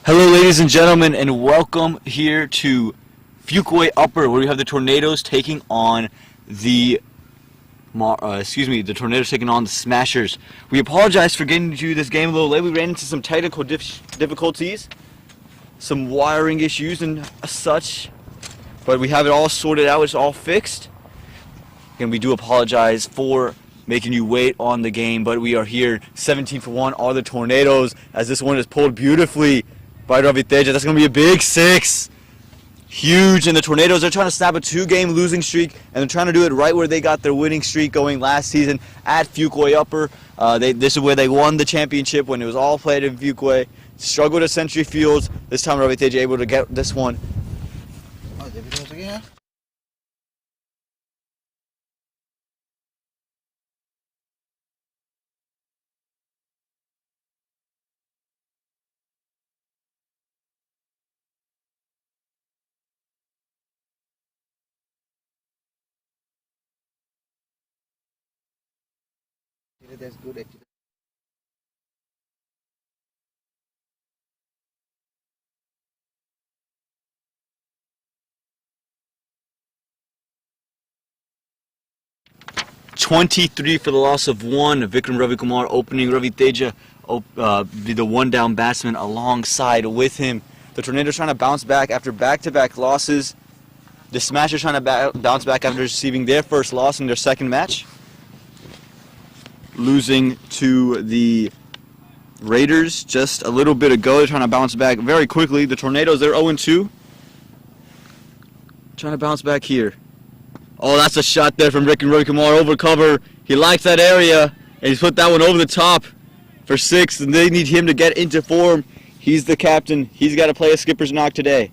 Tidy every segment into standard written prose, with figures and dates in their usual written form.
Hello, ladies and gentlemen, and welcome here to Fuquay Upper, where we have the Tornadoes taking on the the Smashers. We apologize for getting to this game a little late. We ran into some technical difficulties, some wiring issues and such, but we have it all sorted out. It's all fixed. And we do apologize for making you wait on the game, but we are here. 17-1 are the Tornadoes, as this one is pulled beautifully by Ravi Teja. That's going to be a big six. Huge. And the Tornadoes are trying to snap a two-game losing streak, and they're trying to do it right where they got their winning streak going last season at Fuquay Upper. This is where they won the championship when it was all played in Fuquay. Struggled at Century Fields. This time Ravi Teja able to get this one. That's good actually. $23 for the loss of one. Vikram Ravikumar opening. Ravi Teja be the one-down batsman alongside with him. The Tornadoes trying to bounce back after back-to-back losses. The Smashers trying to bounce back after receiving their first loss in their second match, losing to the Raiders just a little bit ago. They're trying to bounce back very quickly. The Tornadoes, they're 0-2. Trying to bounce back here. Oh, that's a shot there from Vikram Ravikumar over cover. He likes that area, and he's put that one over the top for six, and they need him to get into form. He's the captain. He's got to play a skipper's knock today.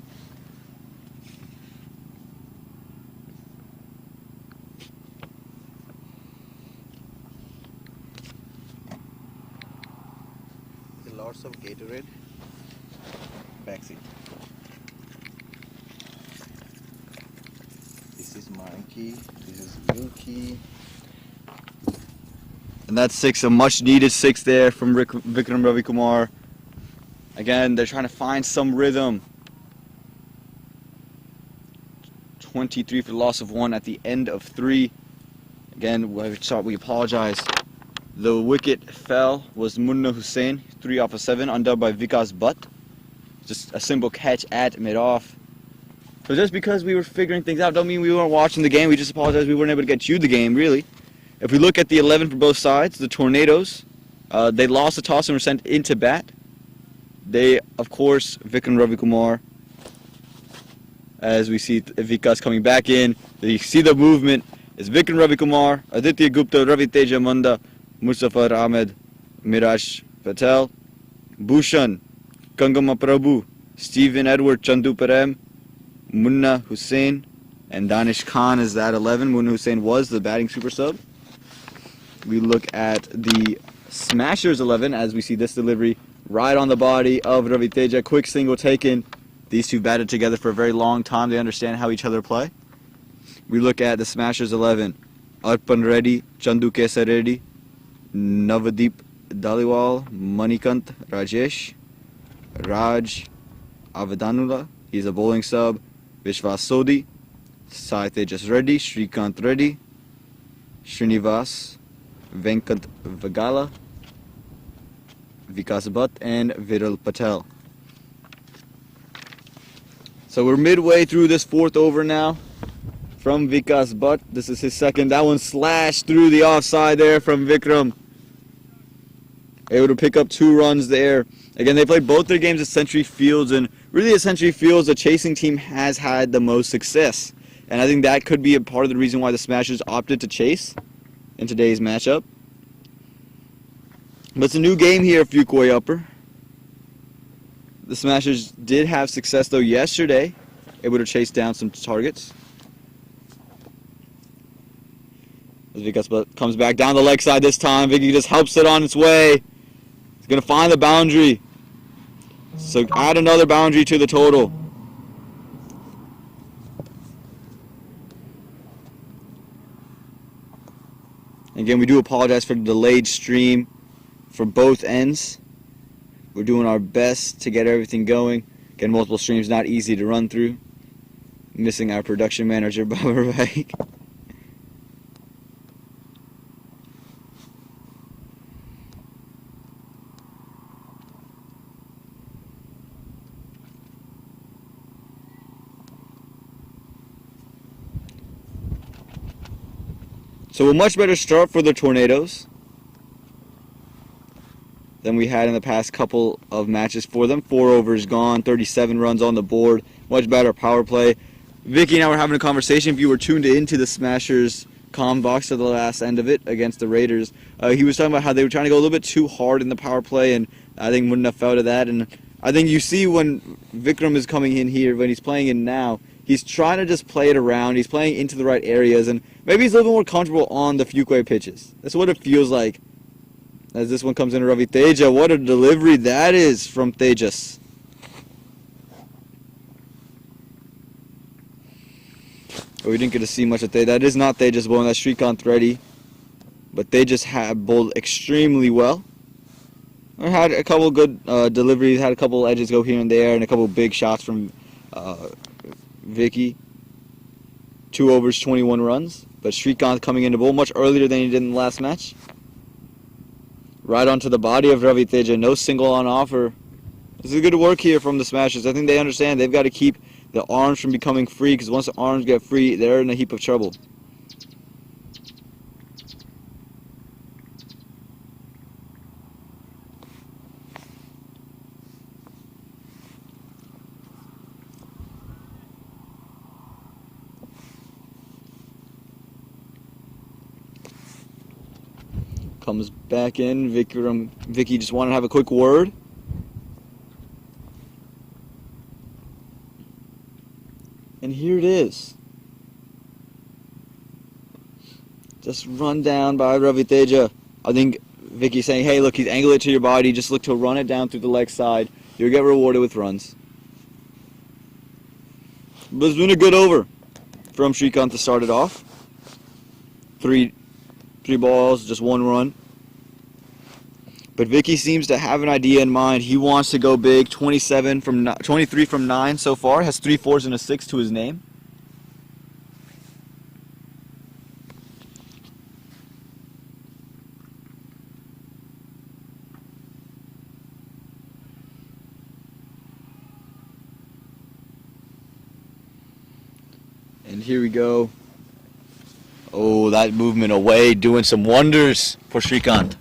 Lots of Gatorade. Backseat. This is my key. This is your key. And that's six, a much needed six there from Vikram Ravikumar. Again, they're trying to find some rhythm. 23 for the loss of one at the end of three. Again, we apologize. The wicket fell was Munna Hussain, 3 off of 7, undubbed by Vikas Butt. Just a simple catch at mid-off. So just because we were figuring things out, don't mean we weren't watching the game. We just apologize we weren't able to get you the game, really. If we look at the 11 for both sides, the Tornadoes, they lost the toss and were sent into bat. They, of course, Vikram Ravikumar, as we see Vikas coming back in. You see the movement. It's Vikram Ravikumar, Aditya Gupta, Ravi Teja Manda, Mustafa Ahmed, Miraj Patel, Bhushan, Kangama Prabhu, Stephen Edward Chandu Parem, Munna Hussain, and Danish Khan is that 11. Munna Hussain was the batting super sub. We look at the Smashers 11 as we see this delivery right on the body of Ravi Teja. Quick single taken. These two batted together for a very long time. They understand how each other play. We look at the Smashers 11. Arpan Reddy, Chandu Kesar Reddy, Navdeep Daliwal, Manikant Rajesh, Raj Avadanula, he's a bowling sub, Vishwas Sodhi, Sai Tejas Reddy, Shrikant Reddy, Srinivas, Venkat Vagala, Vikas Bhatt, and Viral Patel. So we're midway through this fourth over now from Vikas Bhatt. This is his second. That one slashed through the offside there from Vikram. Able to pick up 2 runs there. Again, they played both their games at Century Fields, and really at Century Fields, the chasing team has had the most success. And I think that could be a part of the reason why the Smashers opted to chase in today's matchup. But it's a new game here at Fuquay Upper. The Smashers did have success, though, yesterday, able to chase down some targets. As Vikas comes back down the leg side this time, Vicky just helps it on its way. He's going to find the boundary. So add another boundary to the total. Again, we do apologize for the delayed stream for both ends. We're doing our best to get everything going. Getting multiple streams not easy to run through. Missing our production manager, Baba Raik. So a much better start for the Tornadoes than we had in the past couple of matches for them. 4 overs gone, 37 runs on the board, much better power play. Vicky and I were having a conversation. If you were tuned into the Smashers comm box at the last end of it against the Raiders, he was talking about how they were trying to go a little bit too hard in the power play, and I think wouldn't have felt of that. And I think you see when Vikram is coming in here, when he's playing in now, he's trying to just play it around. He's playing into the right areas, and maybe he's a little bit more comfortable on the Fuquay pitches. That's what it feels like as this one comes in to Ravi Teja. What a delivery that is from Tejas. Oh, we didn't get to see much of Tejas. That is not Tejas bowling. That's Srikanth Reddy. But Tejas had bowled extremely well. I had a couple good deliveries, had a couple edges go here and there, and a couple big shots from Vicky. 2 overs, 21 runs. But Srikanth coming in to bowl much earlier than he did in the last match. Right onto the body of Ravi Teja. No single on offer. This is good work here from the Smashers. I think they understand they've got to keep the arms from becoming free, because once the arms get free, they're in a heap of trouble. Comes back in. Vicky just wanted to have a quick word. And here it is. Just run down by Ravi Teja. I think Vicky's saying, hey, look, he's angled it to your body. Just look to run it down through the leg side. You'll get rewarded with runs. But it's been a good over from Srikanth to start it off. Three balls, just 1 run. But Vicky seems to have an idea in mind. He wants to go big. 23 from 9 so far. Has 3 4s and a 6 to his name. And here we go. Oh, that movement away doing some wonders for Srikanth.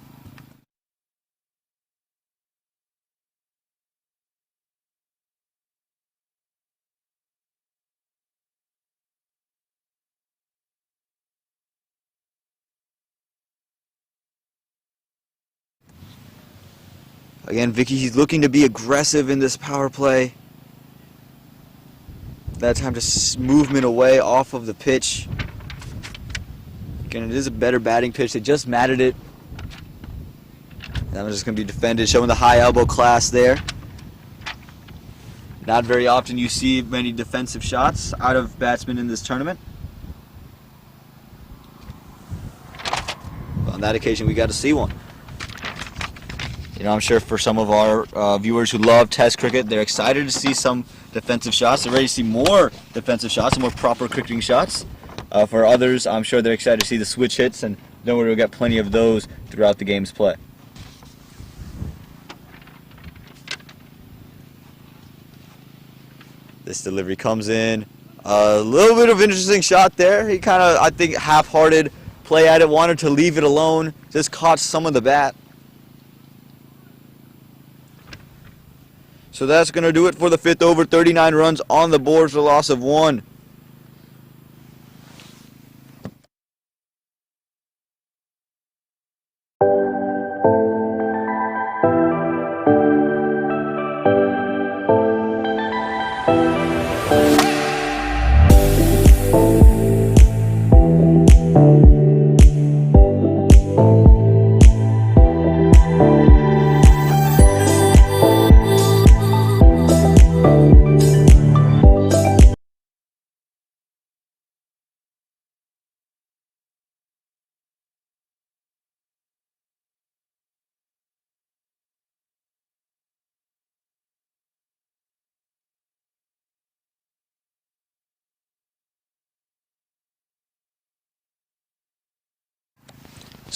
Again, Vicky, he's looking to be aggressive in this power play. That time to movement away off of the pitch. Again, it is a better batting pitch. They just matted it. That one's just going to be defended, showing the high elbow class there. Not very often you see many defensive shots out of batsmen in this tournament. But on that occasion, we got to see one. You know, I'm sure for some of our viewers who love Test cricket, they're excited to see some defensive shots. They're ready to see more defensive shots and more proper cricketing shots. For others, I'm sure they're excited to see the switch hits, and know we'll get plenty of those throughout the game's play. This delivery comes in. A little bit of interesting shot there. He kind of, I think, half-hearted play at it, wanted to leave it alone, just caught some of the bat. So that's going to do it for the 5th over. 39 runs on the board for a loss of 1.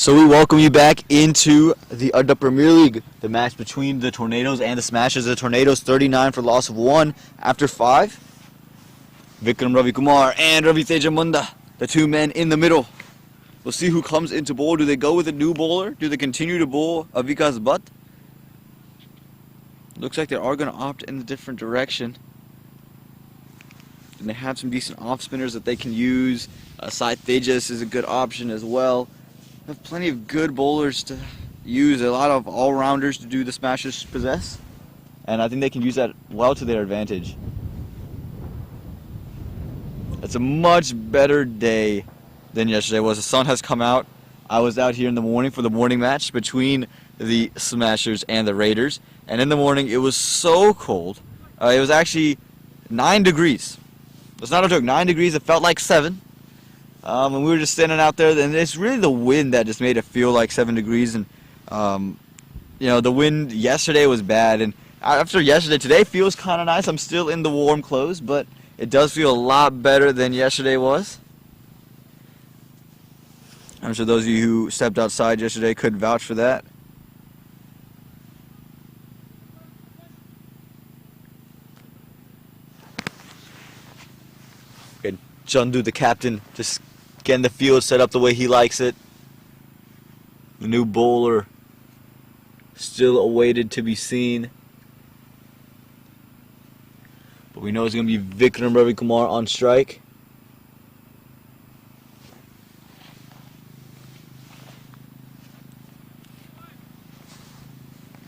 So we welcome you back into the Adda Premier League, the match between the Tornadoes and the Smashers. The Tornadoes 39 for loss of 1 after 5. Vikram Ravi Kumar and Ravi Teja Munda, the two men in the middle. We'll see who comes into bowl. Do they go with a new bowler? Do they continue to bowl Avika's Bhatt? Looks like they are going to opt in a different direction. And they have some decent off spinners that they can use. Sai Tejas is a good option as well. They have plenty of good bowlers to use. A lot of all-rounders to do the Smashers possess. And I think they can use that well to their advantage. It's a much better day than yesterday was. The sun has come out. I was out here in the morning for the morning match between the Smashers and the Raiders. And in the morning, it was so cold. It was actually 9 degrees. It's not a joke, 9 degrees. It felt like 7. And we were just standing out there, and it's really the wind that just made it feel like 7 degrees. And you know, the wind yesterday was bad, and after yesterday, today feels kind of nice. I'm still in the warm clothes, but it does feel a lot better than yesterday was. I'm sure those of you who stepped outside yesterday could vouch for that. Good. Chandu, the captain, just getting the field set up the way he likes it. The new bowler still awaited to be seen. But we know it's going to be Vikram Ravi Kumar on strike.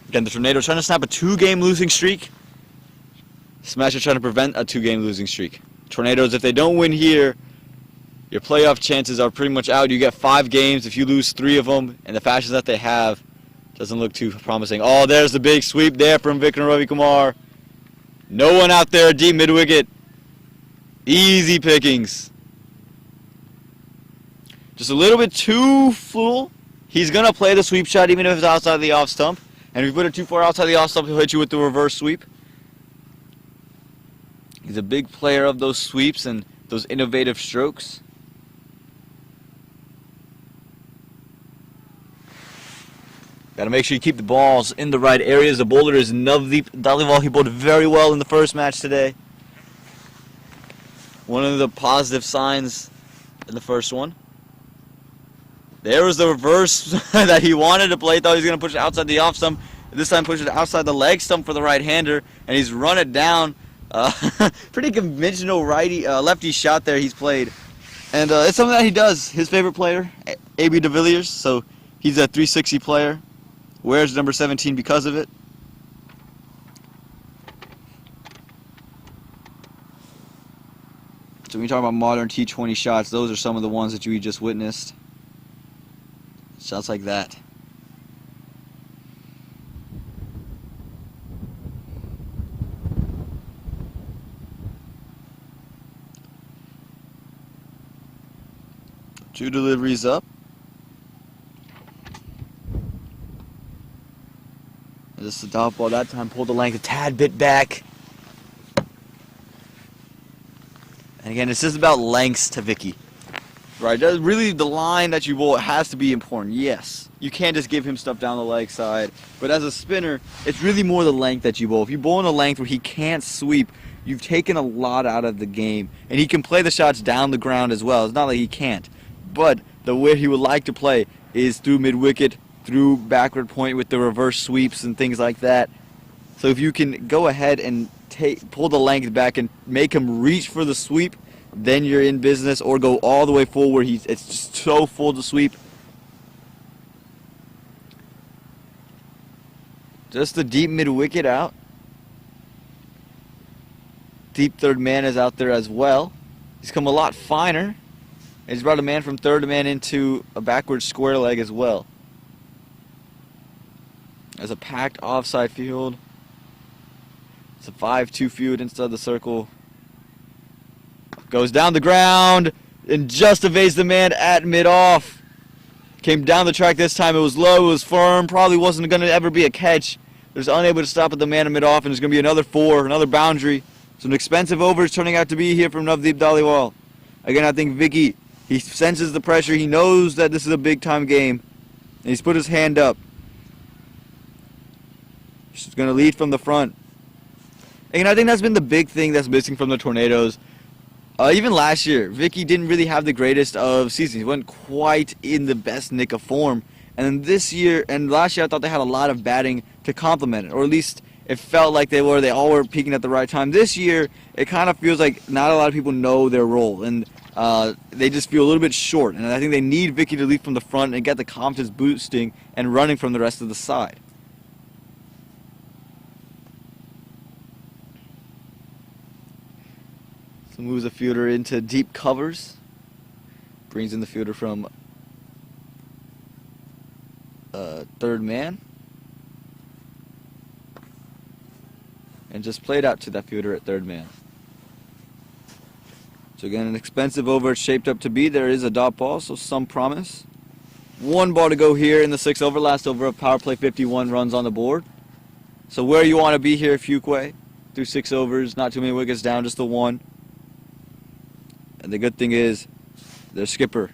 Again, the Tornadoes trying to snap a 2-game losing streak. Smashers trying to prevent a 2-game losing streak. Tornadoes, if they don't win here, your playoff chances are pretty much out. You get 5 games. If you lose 3 of them, and the fashion that they have doesn't look too promising. Oh, there's the big sweep there from Vikram Ravi Kumar. No one out there, deep mid-wicket. Easy pickings. Just a little bit too full. He's going to play the sweep shot even if it's outside the off stump. And if you put it too far outside the off stump, he'll hit you with the reverse sweep. He's a big player of those sweeps and those innovative strokes. Got to make sure you keep the balls in the right areas. The bowler is Navdeep Dhaliwal. He bowled very well in the first match today. One of the positive signs in the first one. There was the reverse that he wanted to play. Thought he was going to push it outside the off stump. This time pushed it outside the leg stump for the right-hander. And he's run it down. Pretty conventional lefty shot there he's played. And it's something that he does. His favorite player, A.B. de Villiers. So he's a 360 player. Wears number 17 because of it. So when you talk about modern T20 shots, those are some of the ones that you just witnessed. Shots like that. Two deliveries up. Just the dot ball that time, pulled the length a tad bit back. And again, it's just about lengths to Vicky. Right, that's really the line that you bowl has to be important, yes. You can't just give him stuff down the leg side. But as a spinner, it's really more the length that you bowl. If you bowl in a length where he can't sweep, you've taken a lot out of the game. And he can play the shots down the ground as well. It's not like he can't. But the way he would like to play is through mid-wicket, through backward point with the reverse sweeps and things like that. So if you can go ahead and pull the length back and make him reach for the sweep, then you're in business, or go all the way full where it's just so full to sweep. Just the deep mid-wicket out. Deep third man is out there as well. He's come a lot finer. And he's brought a man from third man into a backward square leg as well. There's a packed offside field. It's a 5-2 field inside the circle. Goes down the ground and just evades the man at mid-off. Came down the track this time. It was low, it was firm. Probably wasn't going to ever be a catch. It was unable to stop at the man at mid-off, and there's going to be another 4, another boundary. So an expensive over is turning out to be here from Navdeep Dhaliwal. Again, I think Vicky, he senses the pressure. He knows that this is a big-time game. And he's put his hand up. She's going to lead from the front. And I think that's been the big thing that's missing from the Tornadoes. Even last year, Vicky didn't really have the greatest of seasons. He wasn't quite in the best nick of form. And then this year, and last year, I thought they had a lot of batting to complement it. Or at least it felt like they all were peaking at the right time. This year, it kind of feels like not a lot of people know their role. And they just feel a little bit short. And I think they need Vicky to lead from the front and get the confidence boosting and running from the rest of the side. So moves the fielder into deep covers. Brings in the fielder from third man. And just played out to that fielder at third man. So again, an expensive over it's shaped up to be. There is a dot ball, so some promise. One ball to go here in the 6th over. Last over of power play, 51 runs on the board. So where you want to be here, Fuquay. Through 6 overs, not too many wickets down, just the one. And the good thing is, their skipper,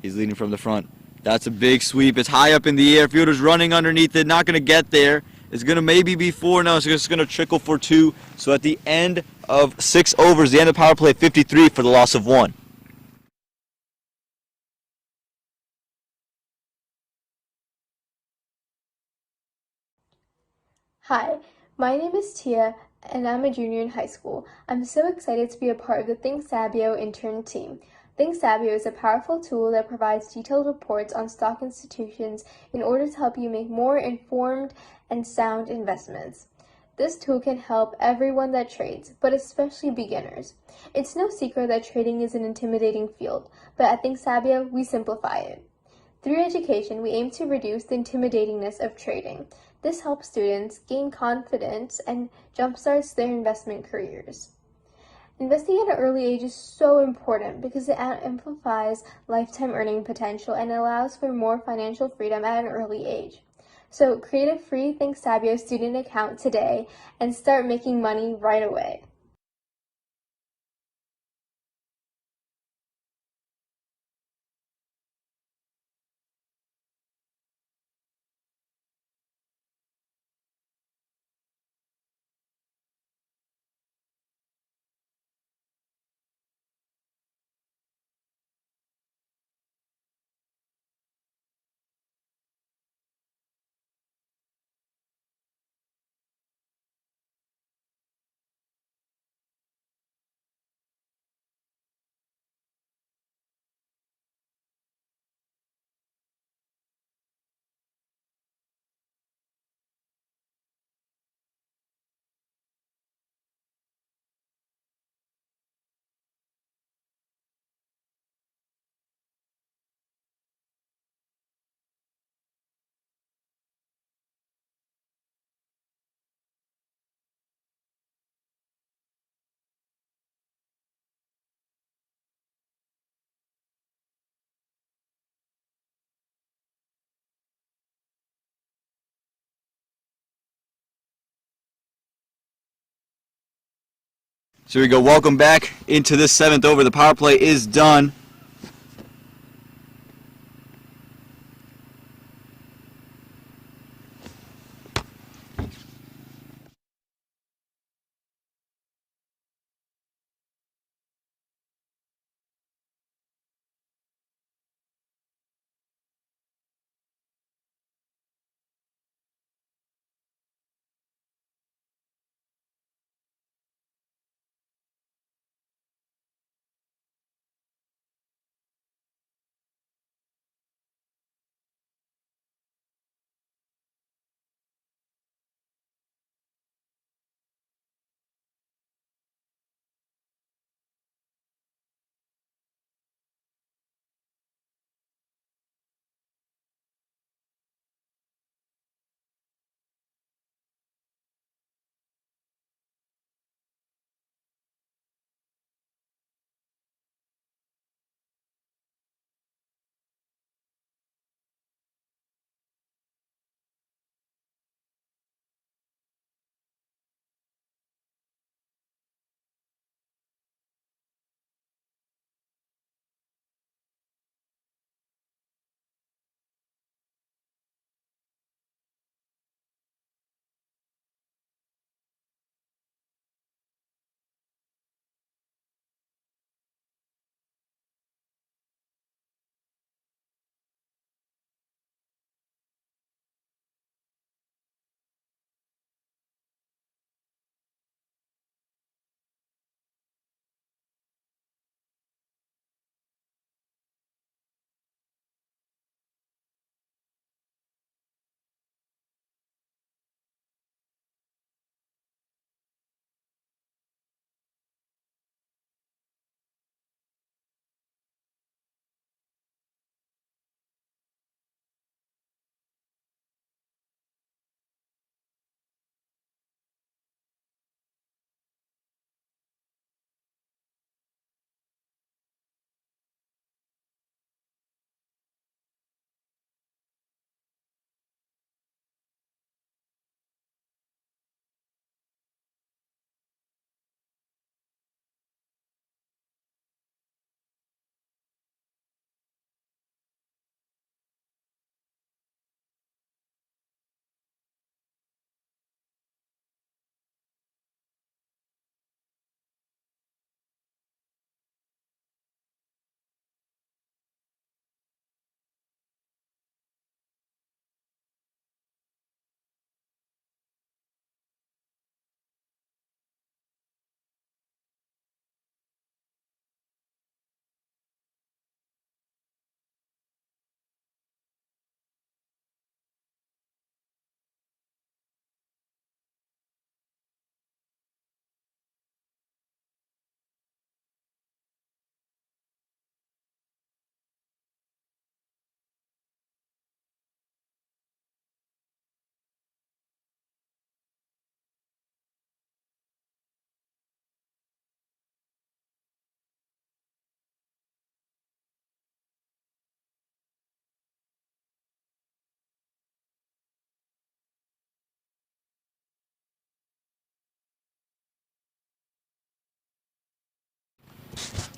he's leading from the front. That's a big sweep. It's high up in the air. Fielder's running underneath it, not going to get there. It's going to maybe be 4. No, it's just going to trickle for 2. So at the end of 6 overs, the end of power play, 53 for the loss of 1. Hi, my name is Tia, and I'm a junior in high school. I'm so excited to be a part of the Think Sabio intern team. Think Sabio is a powerful tool that provides detailed reports on stock institutions in order to help you make more informed and sound investments. This tool can help everyone that trades, but especially beginners. It's no secret that trading is an intimidating field, but at Think Sabio, we simplify it. Through education, we aim to reduce the intimidatingness of trading. This helps students gain confidence and jumpstarts their investment careers. Investing at an early age is so important because it amplifies lifetime earning potential and allows for more financial freedom at an early age. So create a free Think Sabio student account today and start making money right away. So we go, welcome back into this 7th over. The power play is done.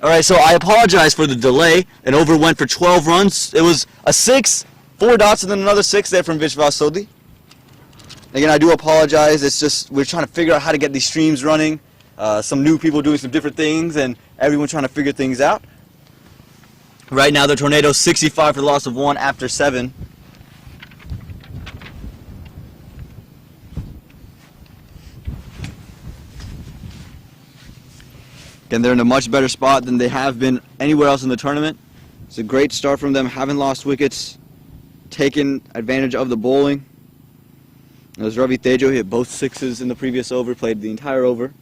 All right, so I apologize for the delay. An over went for 12 runs. It was a 6, 4 dots, and then another 6 there from Vishwas Sodhi. Again, I do apologize. It's just we're trying to figure out how to get these streams running. Some new people doing some different things, and everyone trying to figure things out. Right now, the Tornadoes 65 for the loss of 1 after 7. Again, they're in a much better spot than they have been anywhere else in the tournament. It's a great start from them, haven't lost wickets, taken advantage of the bowling. It was Ravi Tejo, he hit both 6s in the previous over, played the entire over.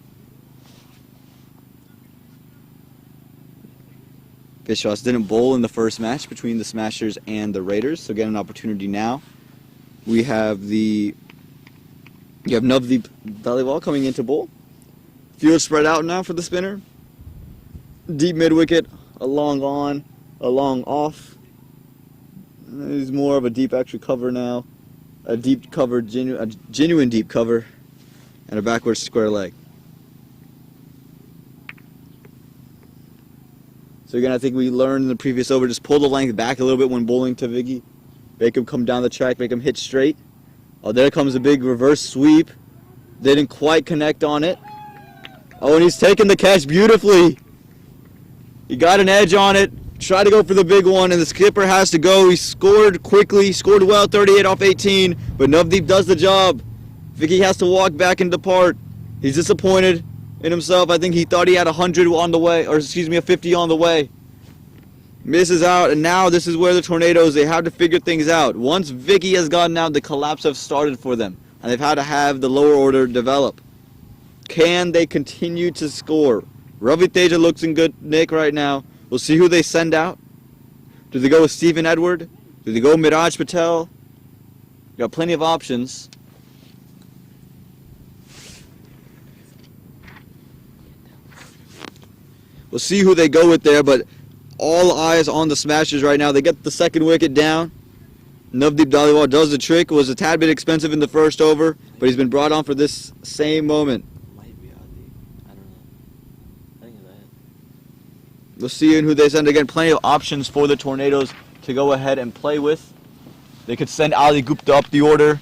Vishwas didn't bowl in the first match between the Smashers and the Raiders, so get an opportunity now. You have Navdeep Dhaliwal coming into bowl. Field spread out now for the spinner. Deep mid wicket, a long on, a long off. He's more of a deep extra cover now. A deep cover, a genuine deep cover, and a backwards square leg. So again, I think we learned in the previous over, just pull the length back a little bit when bowling to Viggy. Make him come down the track, make him hit straight. Oh, there comes a big reverse sweep. They didn't quite connect on it. Oh, and he's taking the catch beautifully. He got an edge on it, tried to go for the big one, and the skipper has to go. He scored quickly, scored well, 38 off 18, but Navdeep does the job. Vicky has to walk back and depart. He's disappointed in himself. I think he thought he had 100 on the way, or excuse me, a 50 on the way. Misses out, and now this is where the Tornadoes, they have to figure things out. Once Vicky has gotten out, the collapse has started for them, and they've had to have the lower order develop. Can they continue to score? Ravi Teja looks in good nick right now. We'll see who they send out. Do they go with Stephen Edward? Do they go Miraj Patel? Got plenty of options. We'll see who they go with there, but all eyes on the Smashers right now. They get the second wicket down. Navdeep Dhaliwal does the trick. Was a tad bit expensive in the first over, but he's been brought on for this same moment. We'll see who they send again. Plenty of options for the Tornadoes to go ahead and play with. They could send Ali Gupta up the order.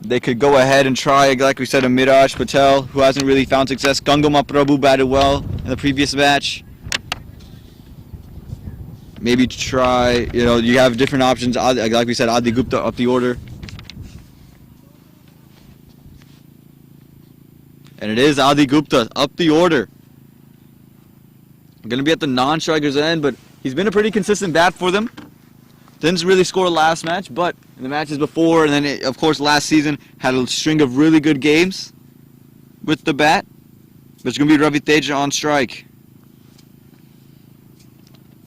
They could go ahead and try, like we said, a Miraj Patel, who hasn't really found success. Gangama Prabhu batted well in the previous match. Maybe try, you have different options. Like we said, Adi Gupta up the order. And it is Adi Gupta up the order. Going to be at the non-strikers end, but he's been a pretty consistent bat for them. Didn't really score last match, but in the matches before, and then, of course, last season, had a string of really good games with the bat. But it's going to be Ravi Teja on strike.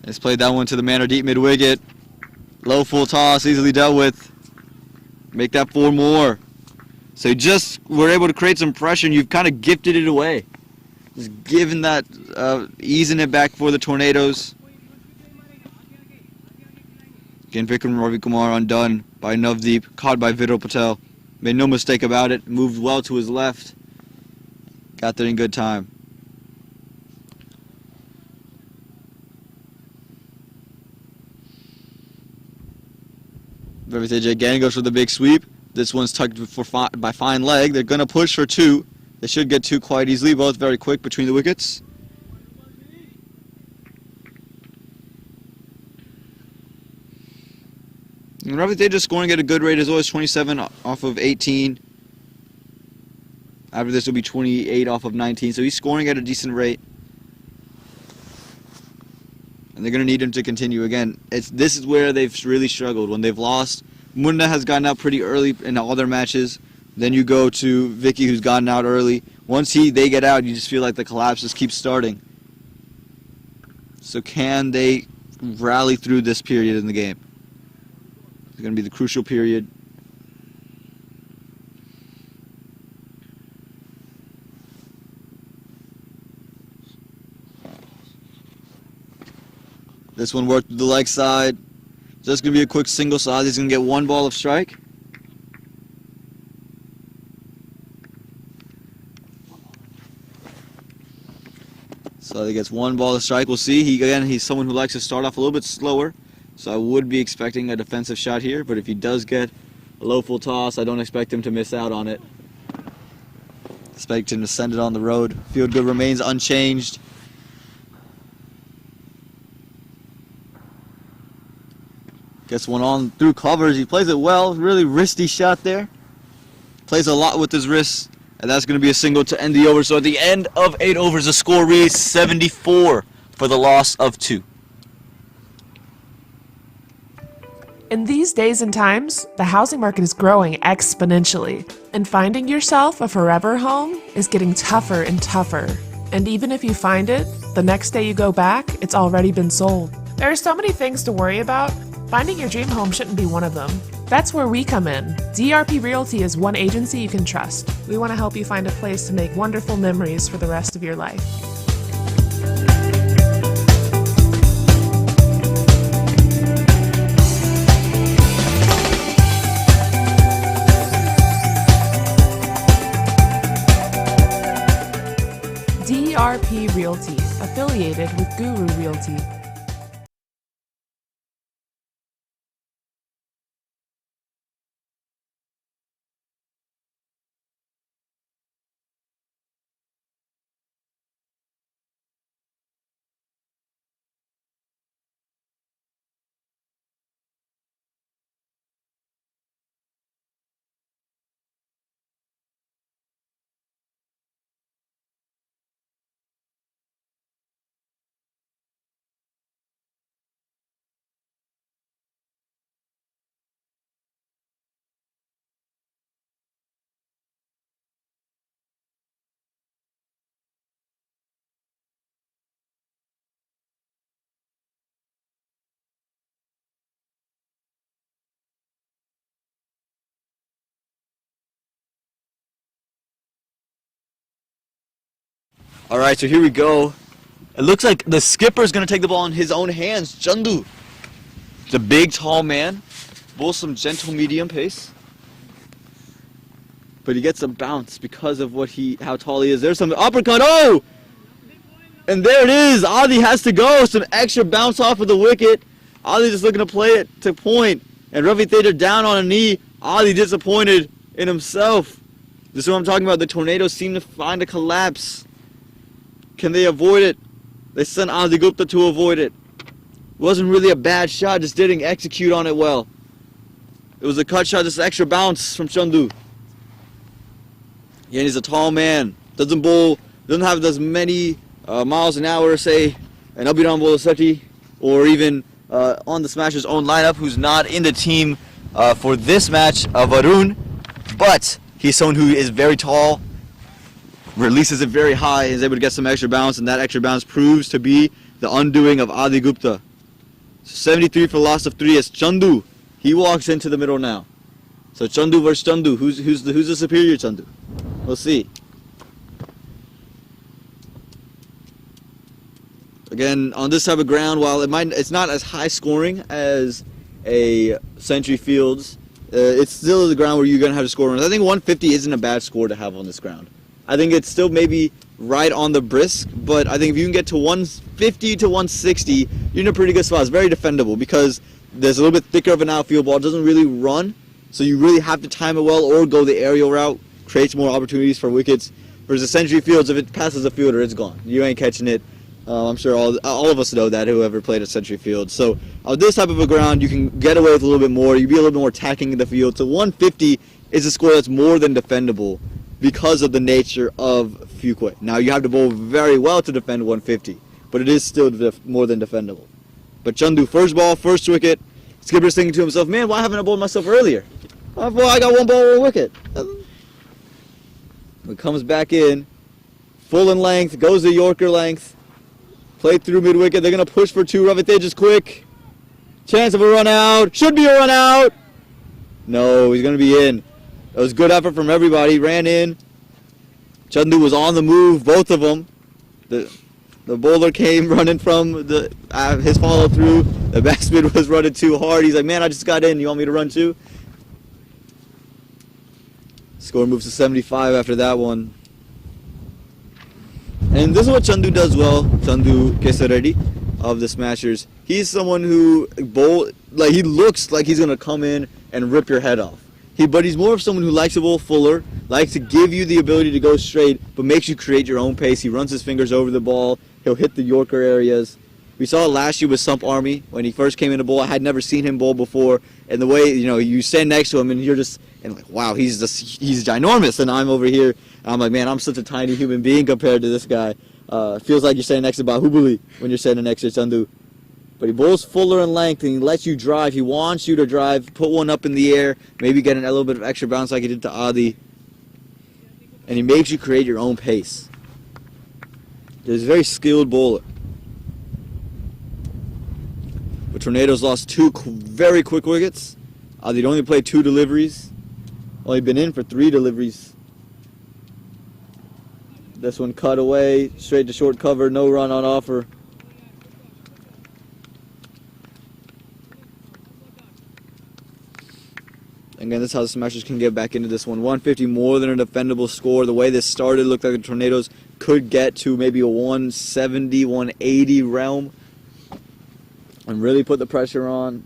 Let's play that one to the man or deep mid-wicket. Low full toss, easily dealt with. Make that 4 more. So you just were able to create some pressure, and you've kind of gifted it away. Just giving that, easing it back for the Tornadoes. Again, Vikram Ravi Kumar undone by Navdeep, caught by Viral Patel. Made no mistake about it, moved well to his left. Got there in good time. Ravi Teja again goes for the big sweep. This one's tugged by fine leg. They're going to push for 2. They should get 2 quite easily, both very quick between the wickets. And Ravi Teja scoring at a good rate as always, 27 off of 18. After this will be 28 off of 19, so he's scoring at a decent rate. And they're going to need him to continue. Again, this is where they've really struggled. When they've lost, Munna has gotten out pretty early in all their matches. Then you go to Vicky, who's gotten out early. Once they get out, you just feel like the collapse just keeps starting. So can they rally through this period in the game? It's going to be the crucial period. This one worked to the leg side. Just going to be a quick single, so Ozzy's going to get 1 ball of strike. So he gets one ball to strike. We'll see. He's someone who likes to start off a little bit slower. So I would be expecting a defensive shot here. But if he does get a low full toss, I don't expect him to miss out on it. Expect him to send it on the road. Field goal remains unchanged. Gets one on through covers. He plays it well. Really wristy shot there. Plays a lot with his wrists. And that's going to be a single to end the over. So at the end of 8 overs, the score reads 74 for the loss of 2. In these days and times, the housing market is growing exponentially, and finding yourself a forever home is getting tougher and tougher. And even if you find it, the next day you go back, it's already been sold. There are so many things to worry about. Finding your dream home shouldn't be one of them. That's where we come in. DRP Realty is one agency you can trust. We want to help you find a place to make wonderful memories for the rest of your life. DRP Realty, affiliated with Guru Realty. All right, so here we go. It looks like the skipper is going to take the ball in his own hands. Chandu. He's a big, tall man. Bowls some gentle medium pace. But he gets a bounce because of how tall he is. There's some uppercut. Oh! And there it is. Adda has to go. Some extra bounce off of the wicket. Adda just looking to play it to point. And Ravi Teja down on a knee. Adda disappointed in himself. This is what I'm talking about. The Tornadoes seem to find a collapse. Can they avoid it? They sent Adda Gupta to avoid it. Wasn't really a bad shot, just didn't execute on it well. It was a cut shot, just extra bounce from Chandu. Yeah, he's a tall man. Doesn't bowl, doesn't have as many miles an hour, say, an Abhiram Bolasetti, or even on the Smashers' own lineup, who's not in the team for this match of Varun. But he's someone who is very tall, releases it very high, is able to get some extra bounce, and that extra bounce proves to be the undoing of Adda Gupta. 73 for loss of 3 as Chandu. He walks into the middle now. So Chandu versus Chandu. Who's the superior Chandu? We'll see. Again, on this type of ground, while it's not as high scoring as a Century Fields, it's still the ground where you're going to have to score runs. I think 150 isn't a bad score to have on this ground. I think it's still maybe right on the brisk, but I think if you can get to 150 to 160, you're in a pretty good spot. It's very defendable because there's a little bit thicker of an outfield ball. It doesn't really run, so you really have to time it well or go the aerial route. Creates more opportunities for wickets. Versus Century Fields, if it passes a fielder, it's gone. You ain't catching it. I'm sure all of us know that, whoever played at Century Fields. So on this type of a ground, you can get away with a little bit more. You be a little bit more attacking in the field. So 150 is a score that's more than defendable because of the nature of Fuquay. Now, you have to bowl very well to defend 150, but it is still more than defendable. But Chandu, first ball, first wicket. Skipper's thinking to himself, man, why haven't I bowled myself earlier? Well, I got one ball or a wicket. It comes back in, full in length, goes to Yorker length, played through mid-wicket. They're going to push for 2. Ravi Teja's quick. Chance of a run out. Should be a run out. No, he's going to be in. That was good effort from everybody. Ran in. Chandu was on the move, both of them. The bowler came running from his follow-through. The batsman was running too hard. He's like, man, I just got in. You want me to run too? Score moves to 75 after that one. And this is what Chandu does well. Chandu Kesaredi of the Smashers. He's someone who he looks like he's gonna come in and rip your head off. But he's more of someone who likes to bowl fuller, likes to give you the ability to go straight, but makes you create your own pace. He runs his fingers over the ball. He'll hit the Yorker areas. We saw it last year with Sump Army when he first came into bowl. I had never seen him bowl before, and the way you stand next to him and you're just like, wow, he's ginormous, and I'm over here. And I'm like, man, I'm such a tiny human being compared to this guy. Feels like you're standing next to Bahubali when you're standing next to Chandu. But he bowls fuller in length, and he lets you drive. He wants you to drive, put one up in the air, maybe get a little bit of extra bounce like he did to Adi. And he makes you create your own pace. He's a very skilled bowler. But Tornadoes lost 2 very quick wickets. They'd only played 2 deliveries. Only been in for 3 deliveries. This one cut away, straight to short cover, no run on offer. Again, that's how the Smashers can get back into this one. 150 more than a defendable score. The way this started looked like the Tornadoes could get to maybe a 170, 180 realm and really put the pressure on.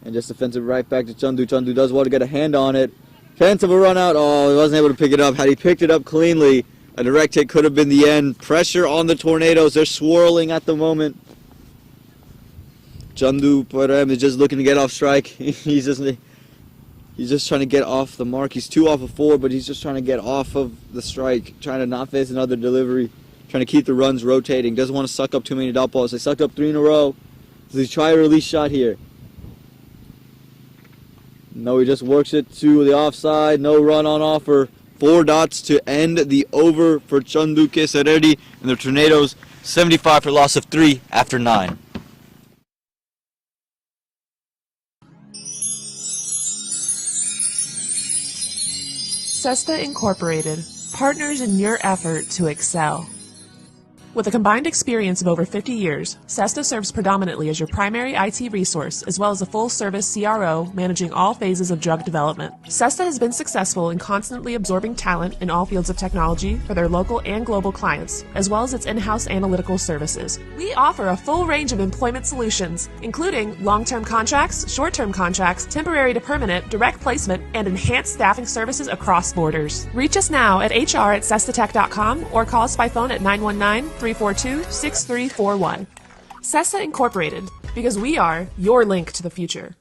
And just defensive right back to Chandu. Chandu does well to get a hand on it. Chance of a run out. Oh, he wasn't able to pick it up. Had he picked it up cleanly, a direct hit could have been the end. Pressure on the Tornadoes. They're swirling at the moment. Chandu Parem is just looking to get off strike. He's just trying to get off the mark. He's 2 off of 4, but he's just trying to get off of the strike, trying to not face another delivery, trying to keep the runs rotating. Doesn't want to suck up too many dot balls. They sucked up 3 in a row. Does he try a release shot here? No, he just works it to the offside. No run on offer. 4 dots to end the over for Chandu Kesaredi and the Tornadoes. 75 for loss of 3 after 9. Sesta Incorporated, partners in your effort to excel. With a combined experience of over 50 years, Sesta serves predominantly as your primary IT resource, as well as a full-service CRO managing all phases of drug development. Sesta has been successful in constantly absorbing talent in all fields of technology for their local and global clients, as well as its in-house analytical services. We offer a full range of employment solutions, including long-term contracts, short-term contracts, temporary to permanent, direct placement, and enhanced staffing services across borders. Reach us now at hr@sestatech.com or call us by phone at 919-342-6341. Sesta Incorporated, because we are your link to the future.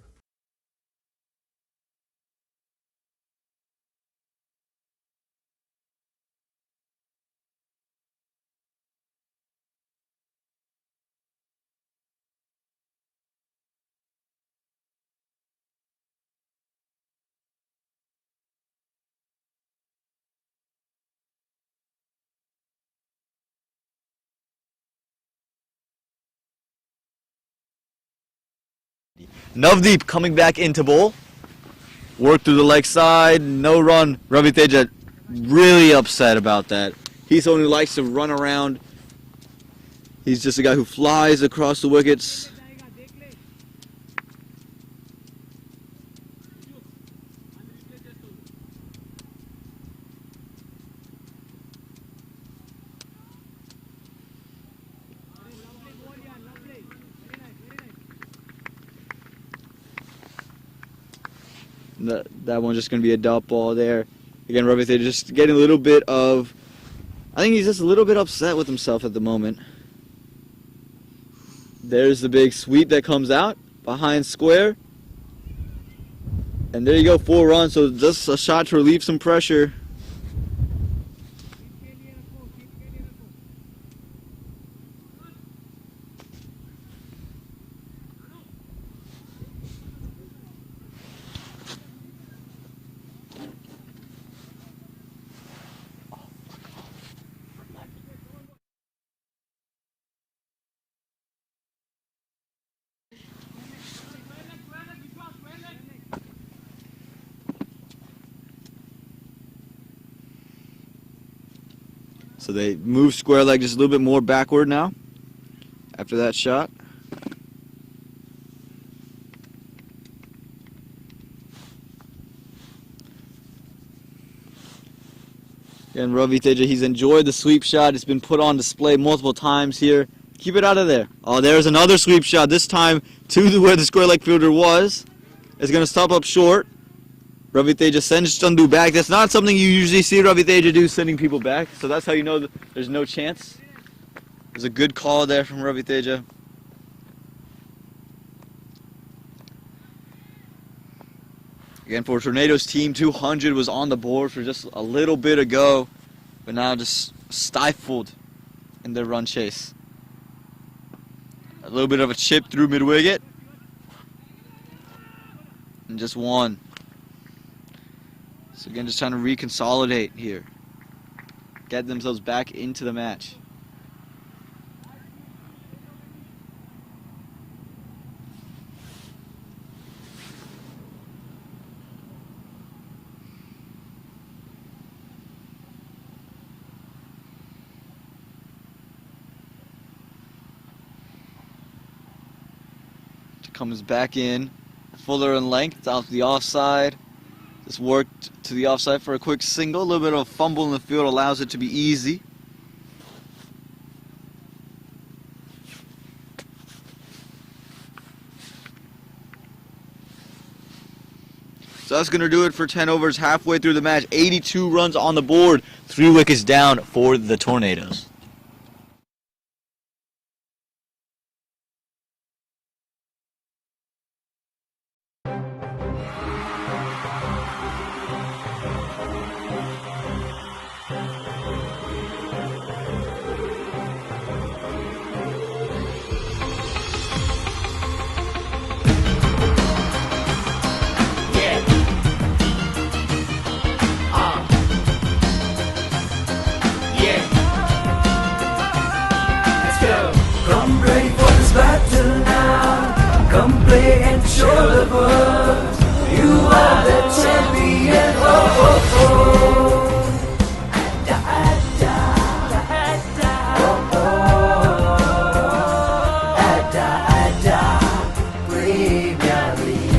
Navdeep coming back into bowl. Work through the leg side, no run. Ravi Teja really upset about that. He's someone who likes to run around. He's just a guy who flies across the wickets. That one's just going to be a dot ball there. Again, Ravi Teja just getting a little bit of... I think he's just a little bit upset with himself at the moment. There's the big sweep that comes out behind square. And there you go, 4 runs. So just a shot to relieve some pressure. So they move square leg just a little bit more backward now after that shot. Again, Ravi Teja, he's enjoyed the sweep shot. It's been put on display multiple times here. Keep it out of there. Oh, there's another sweep shot, this time to where the square leg fielder was. It's going to stop up short. Ravi Teja sends Chandu back. That's not something you usually see Ravi Teja do, sending people back. So that's how you know that there's no chance. There's a good call there from Ravi Teja. Again, for Tornadoes team, 200 was on the board for just a little bit ago, but now just stifled in their run chase. A little bit of a chip through mid-wicket. And just one. So again, just trying to reconsolidate here. Get themselves back into the match. Comes back in, fuller in length, out to the offside. Just worked to the offside for a quick single. A little bit of a fumble in the field allows it to be easy. So that's going to do it for 10 overs halfway through the match. 82 runs on the board, 3 wickets down for the Tornadoes. Come ready for this battle now. Come play and show the world you are the champion. Oh, oh, oh. Adda, Adda, Adda, oh, oh. Adda, Adda, Premier League.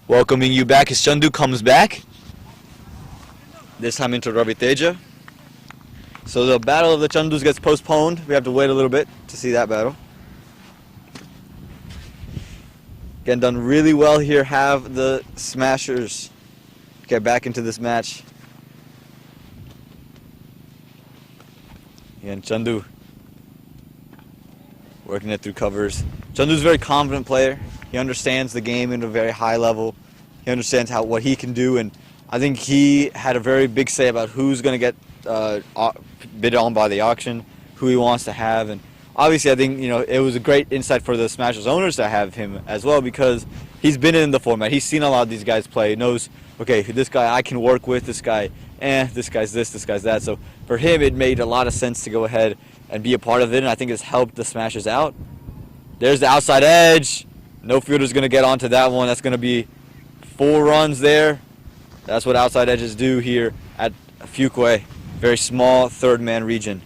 Welcoming you back as Chandu comes back. This time into Ravi Teja. So the battle of the Chandus gets postponed. We have to wait a little bit to see that battle. Again, done really well here. Have the Smashers get back into this match. Again, Chandu working it through covers. Chandu's a very confident player. He understands the game at a very high level. He understands what he can do, and I think he had a very big say about who's going to get bid on by the auction, who he wants to have, and obviously I think it was a great insight for the Smashers owners to have him as well, because he's been in the format. He's seen a lot of these guys play. He knows, okay, this guy I can work with, this guy, this guy's this guy's that. So for him, it made a lot of sense to go ahead and be a part of it, and I think it's helped the Smashers out. There's the outside edge. No fielder's going to get onto that one. That's going to be 4 runs there. That's what outside edges do here at Fuquay. Very small third-man region.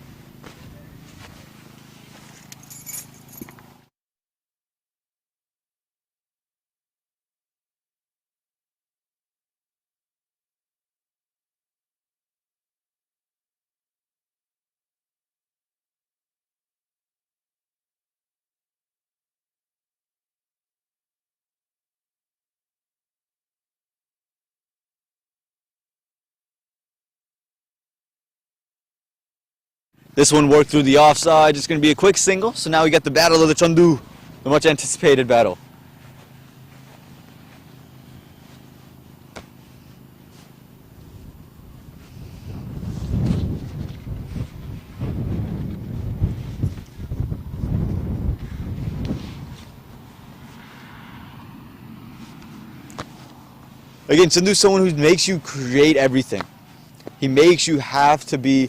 This one worked through the offside. It's going to be a quick single. So now we get the battle of the Chandu, the much anticipated battle. Again, Chandu is someone who makes you create everything. He makes you have to be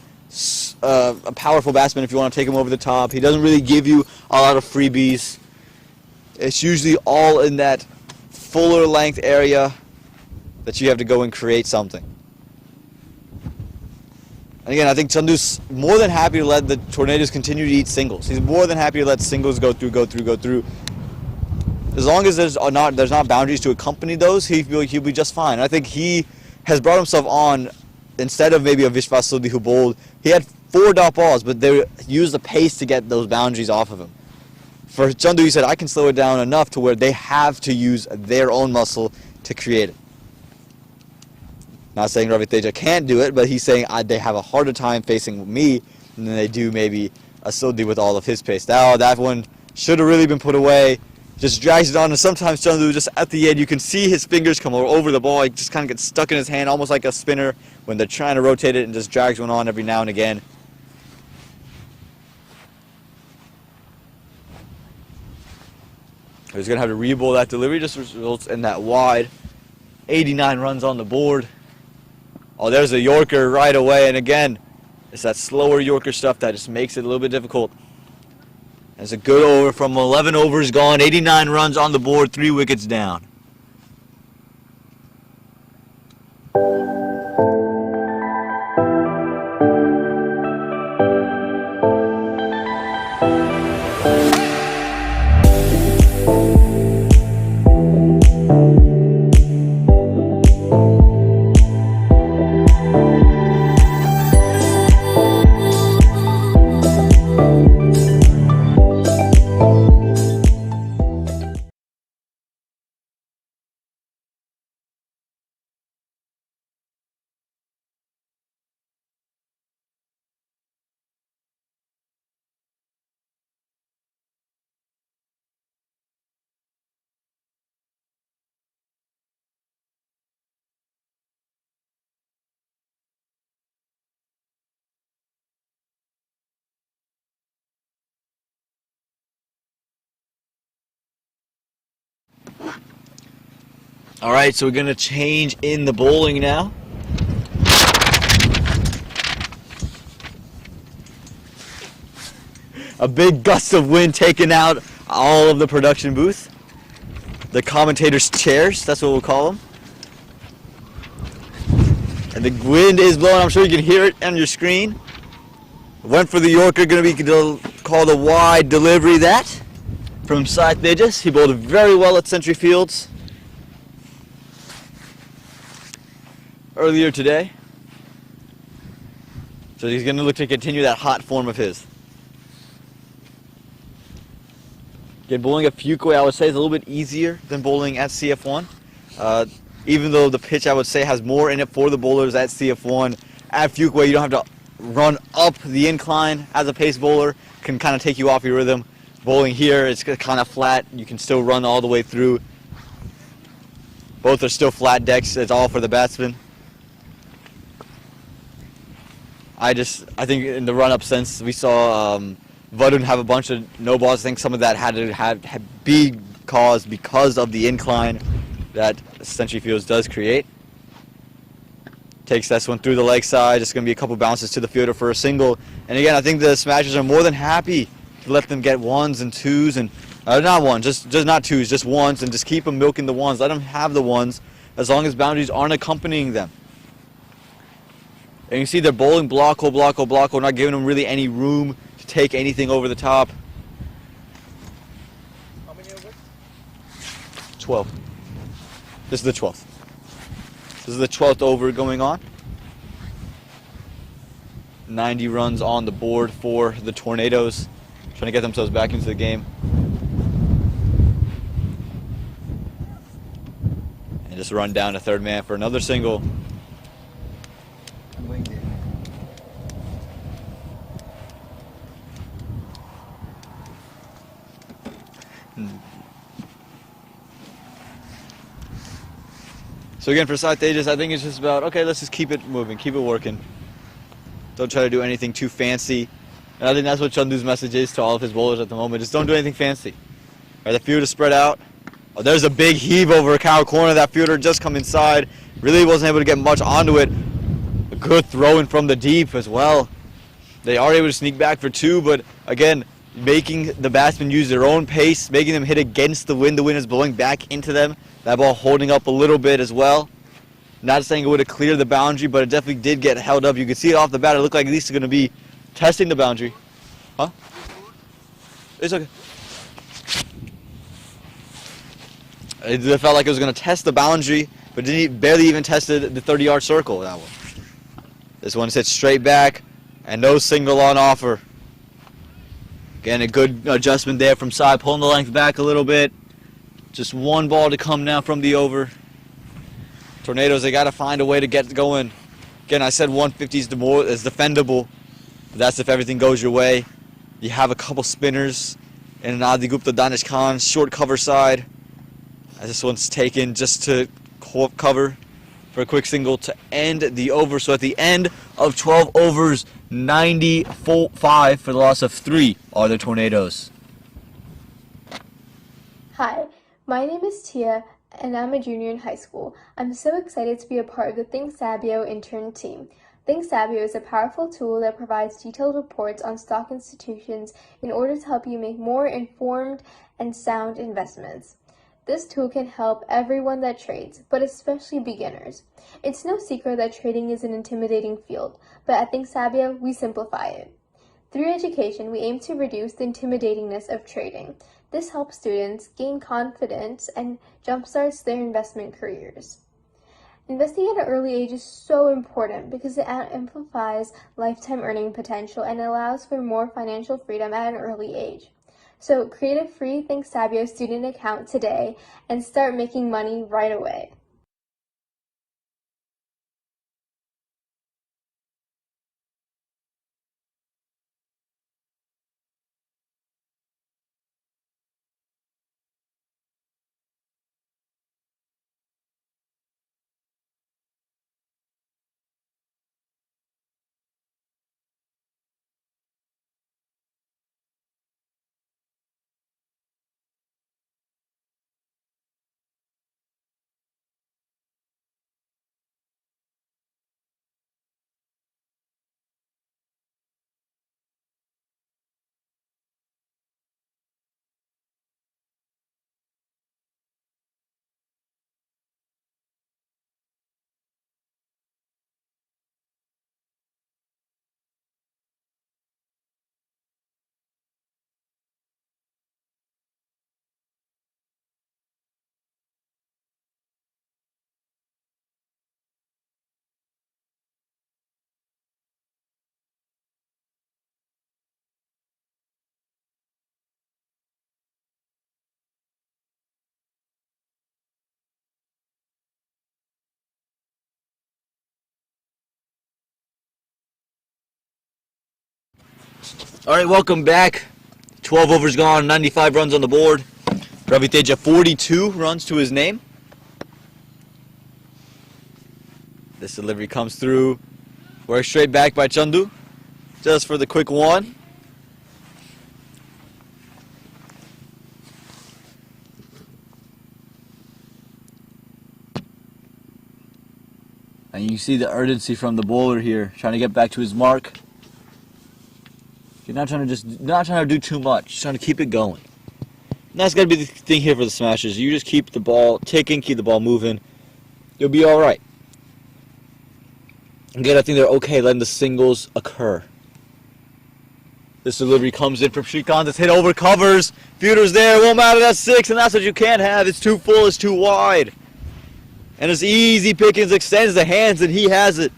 a powerful batsman if you want to take him over the top. He doesn't really give you a lot of freebies. It's usually all in that fuller length area that you have to go and create something. And again, I think Chandu's more than happy to let the Tornadoes continue to eat singles. He's more than happy to let singles go through. As long as there's not boundaries to accompany those, he'll be just fine. I think he has brought himself on, instead of maybe a Vishwas Sodhi who bowled, he had 4 dot balls, but they used the pace to get those boundaries off of him. For Chandu, he said, I can slow it down enough to where they have to use their own muscle to create it. Not saying Ravi Teja can't do it, but he's saying they have a harder time facing me than they do maybe a Sodhi with all of his pace. Now, that one should have really been put away. Just drags it on, and sometimes Chandu, just at the end, you can see his fingers come over the ball. He just kind of gets stuck in his hand, almost like a spinner when they're trying to rotate it, and just drags one on every now and again. He's going to have to re-bowl that delivery, just results in that wide. 89 runs on the board. Oh, there's a Yorker right away, and again, it's that slower Yorker stuff that just makes it a little bit difficult. It's a good over from 11 overs gone, 89 runs on the board, 3 wickets down. All right, so we're going to change in the bowling now. A big gust of wind taking out all of the production booth. The commentators' chairs, that's what we'll call them. And the wind is blowing, I'm sure you can hear it on your screen. Went for the Yorker, going to be called a wide delivery that from Sai Tejas. He bowled very well at Century Fields earlier today. So he's going to look to continue that hot form of his. Again, bowling at Fuquay, I would say, is a little bit easier than bowling at CF1. Even though the pitch, I would say, has more in it for the bowlers at CF1. At Fuquay, you don't have to run up the incline as a pace bowler. Can kind of take you off your rhythm. Bowling here, it's kind of flat. You can still run all the way through. Both are still flat decks. It's all for the batsman. I think in the run-up sense, we saw Vadun have a bunch of no balls. I think some of that had to be caused because of the incline that Century Fields does create. Takes this one through the leg side. Just going to be a couple bounces to the fielder for a single. And again, I think the Smashers are more than happy to let them get ones and twos, and not ones, just not twos, just ones, and just keep them milking the ones. Let them have the ones as long as boundaries aren't accompanying them. And you see they're bowling block hole, not giving them really any room to take anything over the top. How many overs? 12. This is the 12th. This is the 12th over going on. 90 runs on the board for the Tornadoes, trying to get themselves back into the game. And just run down to third man for another single. So again, for Sai Tejas, I think it's just about, okay, let's just keep it moving, keep it working. Don't try to do anything too fancy. And I think that's what Chandu's message is to all of his bowlers at the moment. Just don't do anything fancy. Right, the field is spread out. Oh, there's a big heave over a cow corner. That fielder just come inside. Really wasn't able to get much onto it. A good throw in from the deep as well. They are able to sneak back for 2, but again, making the batsmen use their own pace, making them hit against the wind. The wind is blowing back into them. That ball holding up a little bit as well. Not saying it would have cleared the boundary, but it definitely did get held up. You can see it off the bat. It looked like at least it's going to be testing the boundary. Huh? It's okay. It felt like it was going to test the boundary, but barely even tested the 30-yard circle. That one. This one hit straight back, and no single on offer. Again, a good adjustment there from Sai, pulling the length back a little bit. Just one ball to come now from the over. Tornadoes, they got to find a way to get going. Again, I said 150 is defendable. But that's if everything goes your way. You have a couple spinners and an Adi Gupta Danish Khan short cover side. As this one's taken just to cover for a quick single to end the over. So at the end of 12 overs, 95 for the loss of 3 are the Tornadoes. Hi, my name is Tia, and I'm a junior in high school. I'm so excited to be a part of the Think Sabio intern team. Think Sabio is a powerful tool that provides detailed reports on stock institutions in order to help you make more informed and sound investments. This tool can help everyone that trades, but especially beginners. It's no secret that trading is an intimidating field, but at Think Sabio, we simplify it. Through education, we aim to reduce the intimidatingness of trading. This helps students gain confidence and jumpstarts their investment careers. Investing at an early age is so important because it amplifies lifetime earning potential and allows for more financial freedom at an early age. So create a free Think Sabio student account today and start making money right away. All right, welcome back. 12 overs gone, 95 runs on the board. Ravi Teja, 42 runs to his name. This delivery comes through. Works straight back by Chandu. Just for the quick one. And you see the urgency from the bowler here, trying to get back to his mark. You're not trying to do too much. Just trying to keep it going. And that's got to be the thing here for the Smashers. You just keep the ball ticking, keep the ball moving. You'll be all right. Again, I think they're okay letting the singles occur. This delivery comes in from Shrikant. It's hit over covers. Fielder's there. Won't matter. That's 6, and that's what you can't have. It's too full. It's too wide. And it's easy pickings. Extends the hands, and he has it.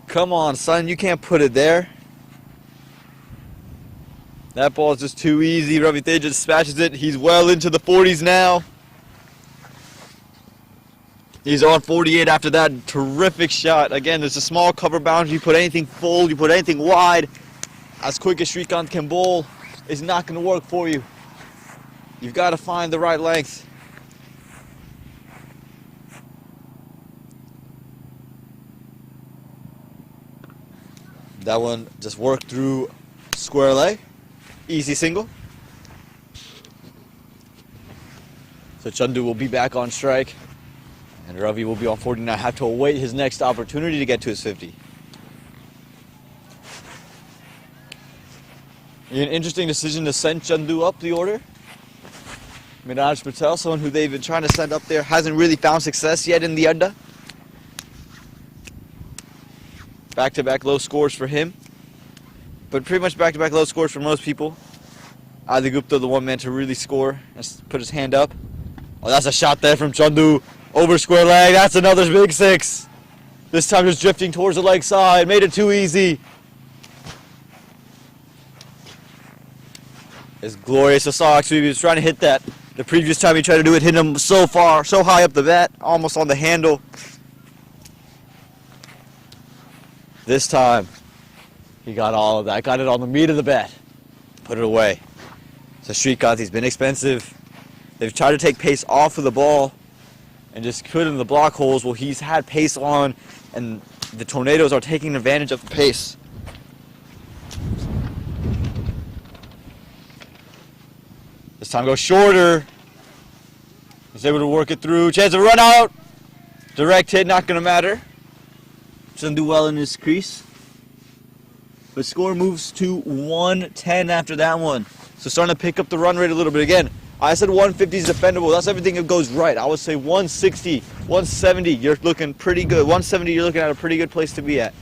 Come on, son. You can't put it there. That ball is just too easy. Ravi Teja smashes it. He's well into the 40s now. He's on 48 after that terrific shot. Again, there's a small cover boundary. You put anything full, you put anything wide, as quick as Shrikant can bowl is not going to work for you. You've got to find the right length. That one just worked through square leg. Easy single. So Chandu will be back on strike. And Ravi will be on 49. Have to await his next opportunity to get to his 50. An interesting decision to send Chandu up the order. Miraj Patel, someone who they've been trying to send up there, hasn't really found success yet in the Adda. Back-to-back low scores for him. But pretty much back-to-back low scores for most people. Adi Gupta, the one man to really score, has put his hand up. Oh, that's a shot there from Chandu. Over square leg, that's another big six. This time just drifting towards the leg side, made it too easy. It's glorious. I saw actually he was trying to hit that. The previous time he tried to do it, hit him so far, so high up the bat, almost on the handle. This time, he got all of that. Got it on the meat of the bat. Put it away. So Shrikant, he's been expensive. They've tried to take pace off of the ball and just put it in the block holes. Well, he's had pace on, and the Tornadoes are taking advantage of the pace. This time goes shorter. He's able to work it through. Chance of run out. Direct hit, not going to matter. Doesn't do well in his crease. But score moves to 110 after that one. So starting to pick up the run rate a little bit again. I said 150 is defendable. That's everything that goes right. I would say 160, 170, you're looking pretty good. 170, you're looking at a pretty good place to be at.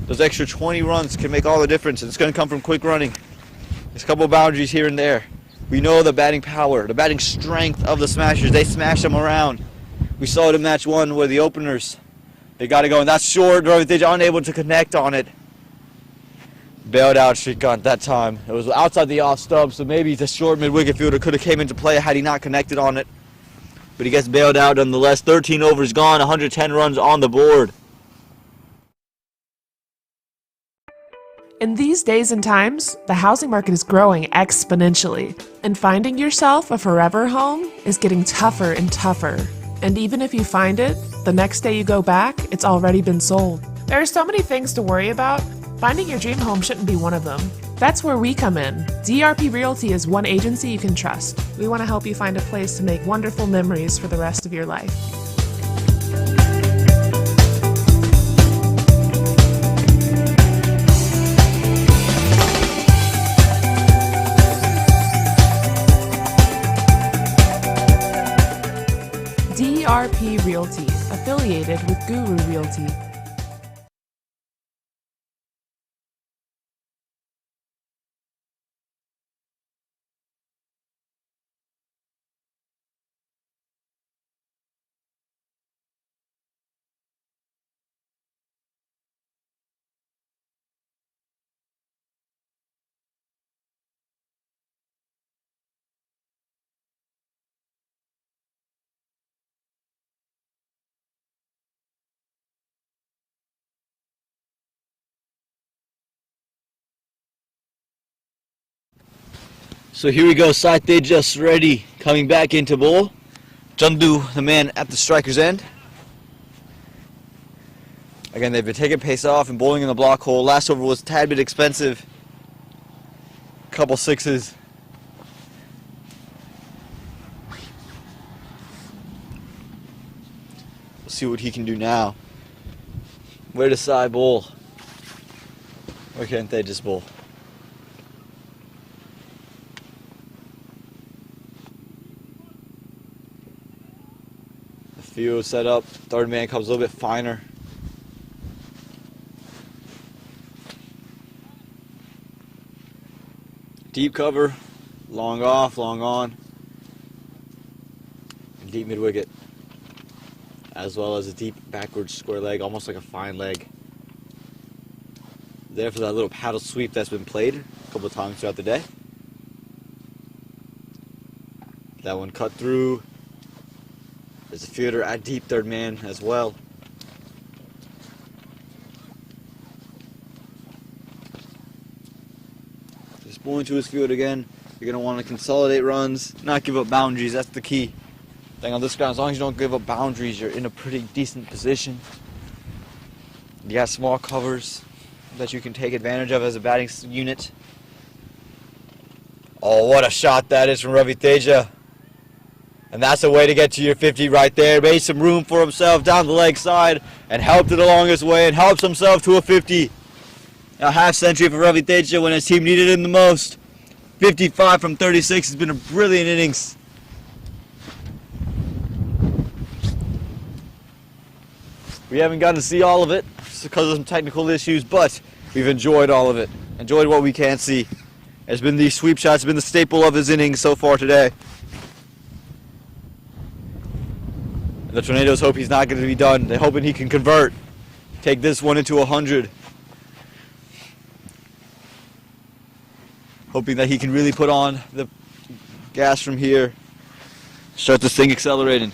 Those extra 20 runs can make all the difference. It's going to come from quick running. There's a couple of boundaries here and there. We know the batting power, the batting strength of the Smashers. They smash them around. We saw it in match 1 where the openers, they got to go, and that's short. They're unable to connect on it. Bailed out Shrikant that time. It was outside the off stump, so maybe the short mid-wicket fielder could have came into play had he not connected on it. But he gets bailed out nonetheless. 13 overs gone, 110 runs on the board. In these days and times, the housing market is growing exponentially, and finding yourself a forever home is getting tougher and tougher. And even if you find it, the next day you go back, it's already been sold. There are so many things to worry about. Finding your dream home shouldn't be one of them. That's where we come in. DRP Realty is one agency you can trust. We want to help you find a place to make wonderful memories for the rest of your life. DRP Realty, affiliated with Guru Realty. So here we go, Satej just ready, coming back into bowl. Chandu, the man at the striker's end. Again, they've been taking pace off and bowling in the block hole. Last over was a tad bit expensive. Couple sixes. We'll see what he can do now. Where to side bowl? Where can't they just bowl? Field set up, third man comes a little bit finer. Deep cover, long off, long on. And deep mid wicket. As well as a deep backwards square leg, almost like a fine leg. There for that little paddle sweep that's been played a couple of times throughout the day. That one cut through. There's a fielder at deep third man as well. pulling to his field again. You're going to want to consolidate runs, not give up boundaries. That's the key thing on this ground. As long as you don't give up boundaries, you're in a pretty decent position. You got small covers that you can take advantage of as a batting unit. Oh, what a shot that is from Ravi Teja. And that's a way to get to your 50 right there. Made some room for himself down the leg side and helped it along his way and helps himself to a 50. A half century for Ravi Teja when his team needed him the most. 55 from 36 has been a brilliant innings. We haven't gotten to see all of it because of some technical issues, but we've enjoyed all of it. Enjoyed what we can see. It's been the sweep shots, been the staple of his innings so far today. And the Tornadoes hope he's not going to be done. They're hoping he can convert. Take this one into 100. Hoping that he can really put on the gas from here. Start this thing accelerating.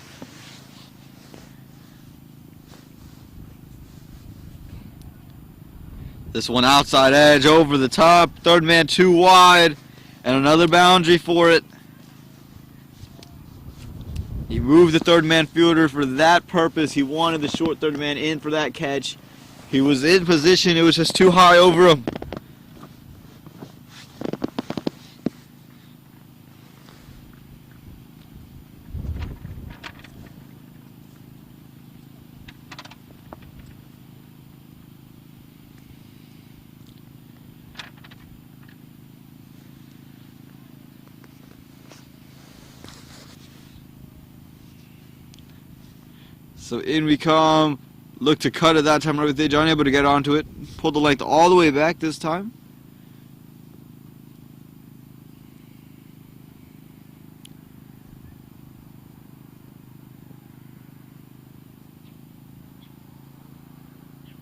This one outside edge over the top. Third man too wide. And another boundary for it. He moved the third man fielder for that purpose. He wanted the short third man in for that catch. He was in position. It was just too high over him. So in we come, look to cut at that time, Ravi Teja unable to get onto it. Pulled the length all the way back this time.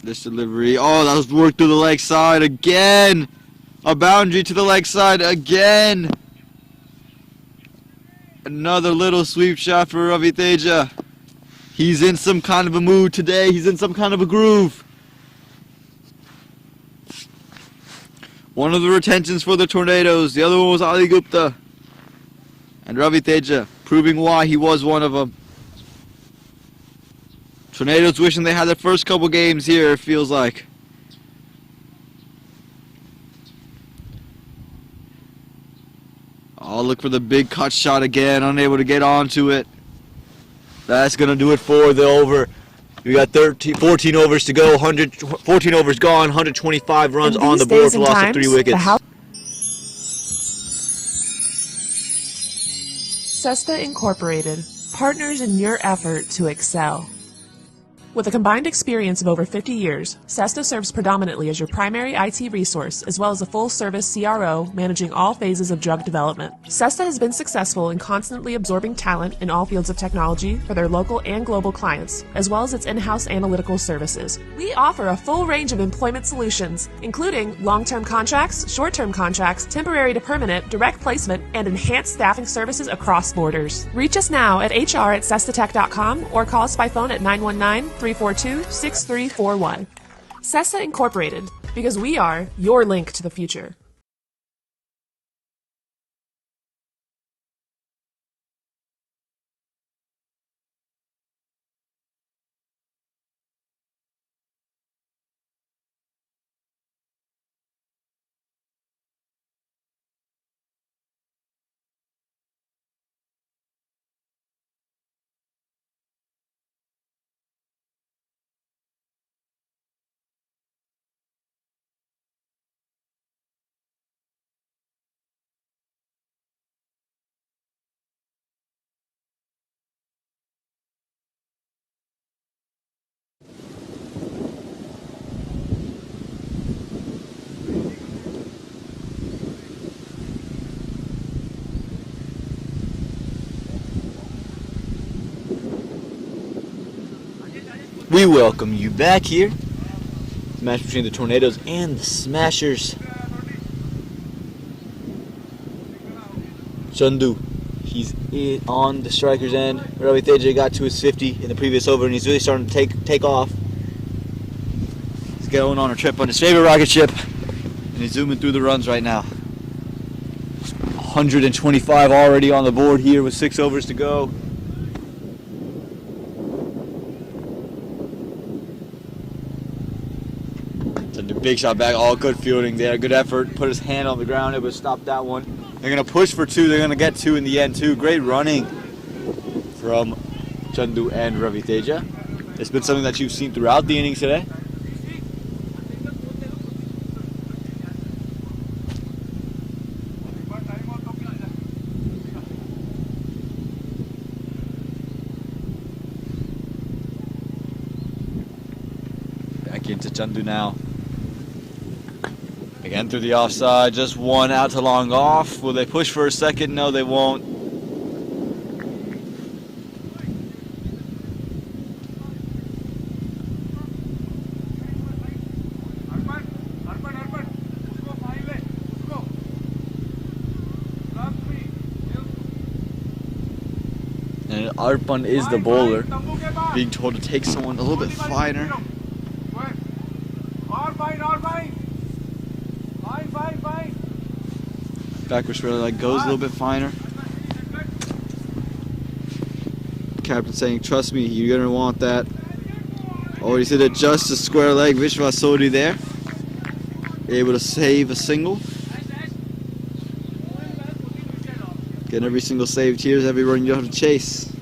This delivery, oh, that was worked through the leg side again. A boundary to the leg side again. Another little sweep shot for Ravi Teja. He's in some kind of a mood today. He's in some kind of a groove. One of the retentions for the Tornadoes. The other one was Ali Gupta. And Ravi Teja, proving why he was one of them. Tornadoes wishing they had their first couple games here, it feels like. Oh, look for the big cut shot again. Unable to get onto it. That's going to do it for the over. We got 14 overs to go. 14 overs gone. 125 runs on the board for loss of 3 wickets. Sesta Incorporated, partners in your effort to excel. With a combined experience of over 50 years, Sesta serves predominantly as your primary IT resource, as well as a full-service CRO managing all phases of drug development. Sesta has been successful in constantly absorbing talent in all fields of technology for their local and global clients, as well as its in-house analytical services. We offer a full range of employment solutions, including long-term contracts, short-term contracts, temporary to permanent, direct placement, and enhanced staffing services across borders. Reach us now at hr@sestatech.com or call us by phone at 919-342-6341. Sesta Incorporated, because we are your link to the future. We welcome you back here. The match between the Tornadoes and the Smashers. Chandu, he's on the striker's end. Ravi Teja got to his 50 in the previous over, and he's really starting to take off. He's going on a trip on his favorite rocket ship, and he's zooming through the runs right now. 125 already on the board here with 6 overs to go. Send a big shot back. All good fielding there. Good effort. Put his hand on the ground. Able to stop that one. They're going to push for 2. They're going to get 2 in the end too. Great running from Chandu and Ravi Teja. It's been something that you've seen throughout the innings today. Back into Chandu now. Again through the offside, just 1 out to long off. Will they push for a second? No, they won't. And Arpan is the bowler, being told to take someone a little bit finer. Backward square leg goes a little bit finer. Captain saying, trust me, you're going to want that. Oh, he said it just a square leg. Vishwa Sodi there. Able to save a single. Getting every single save. Cheers, every run you don't have to chase.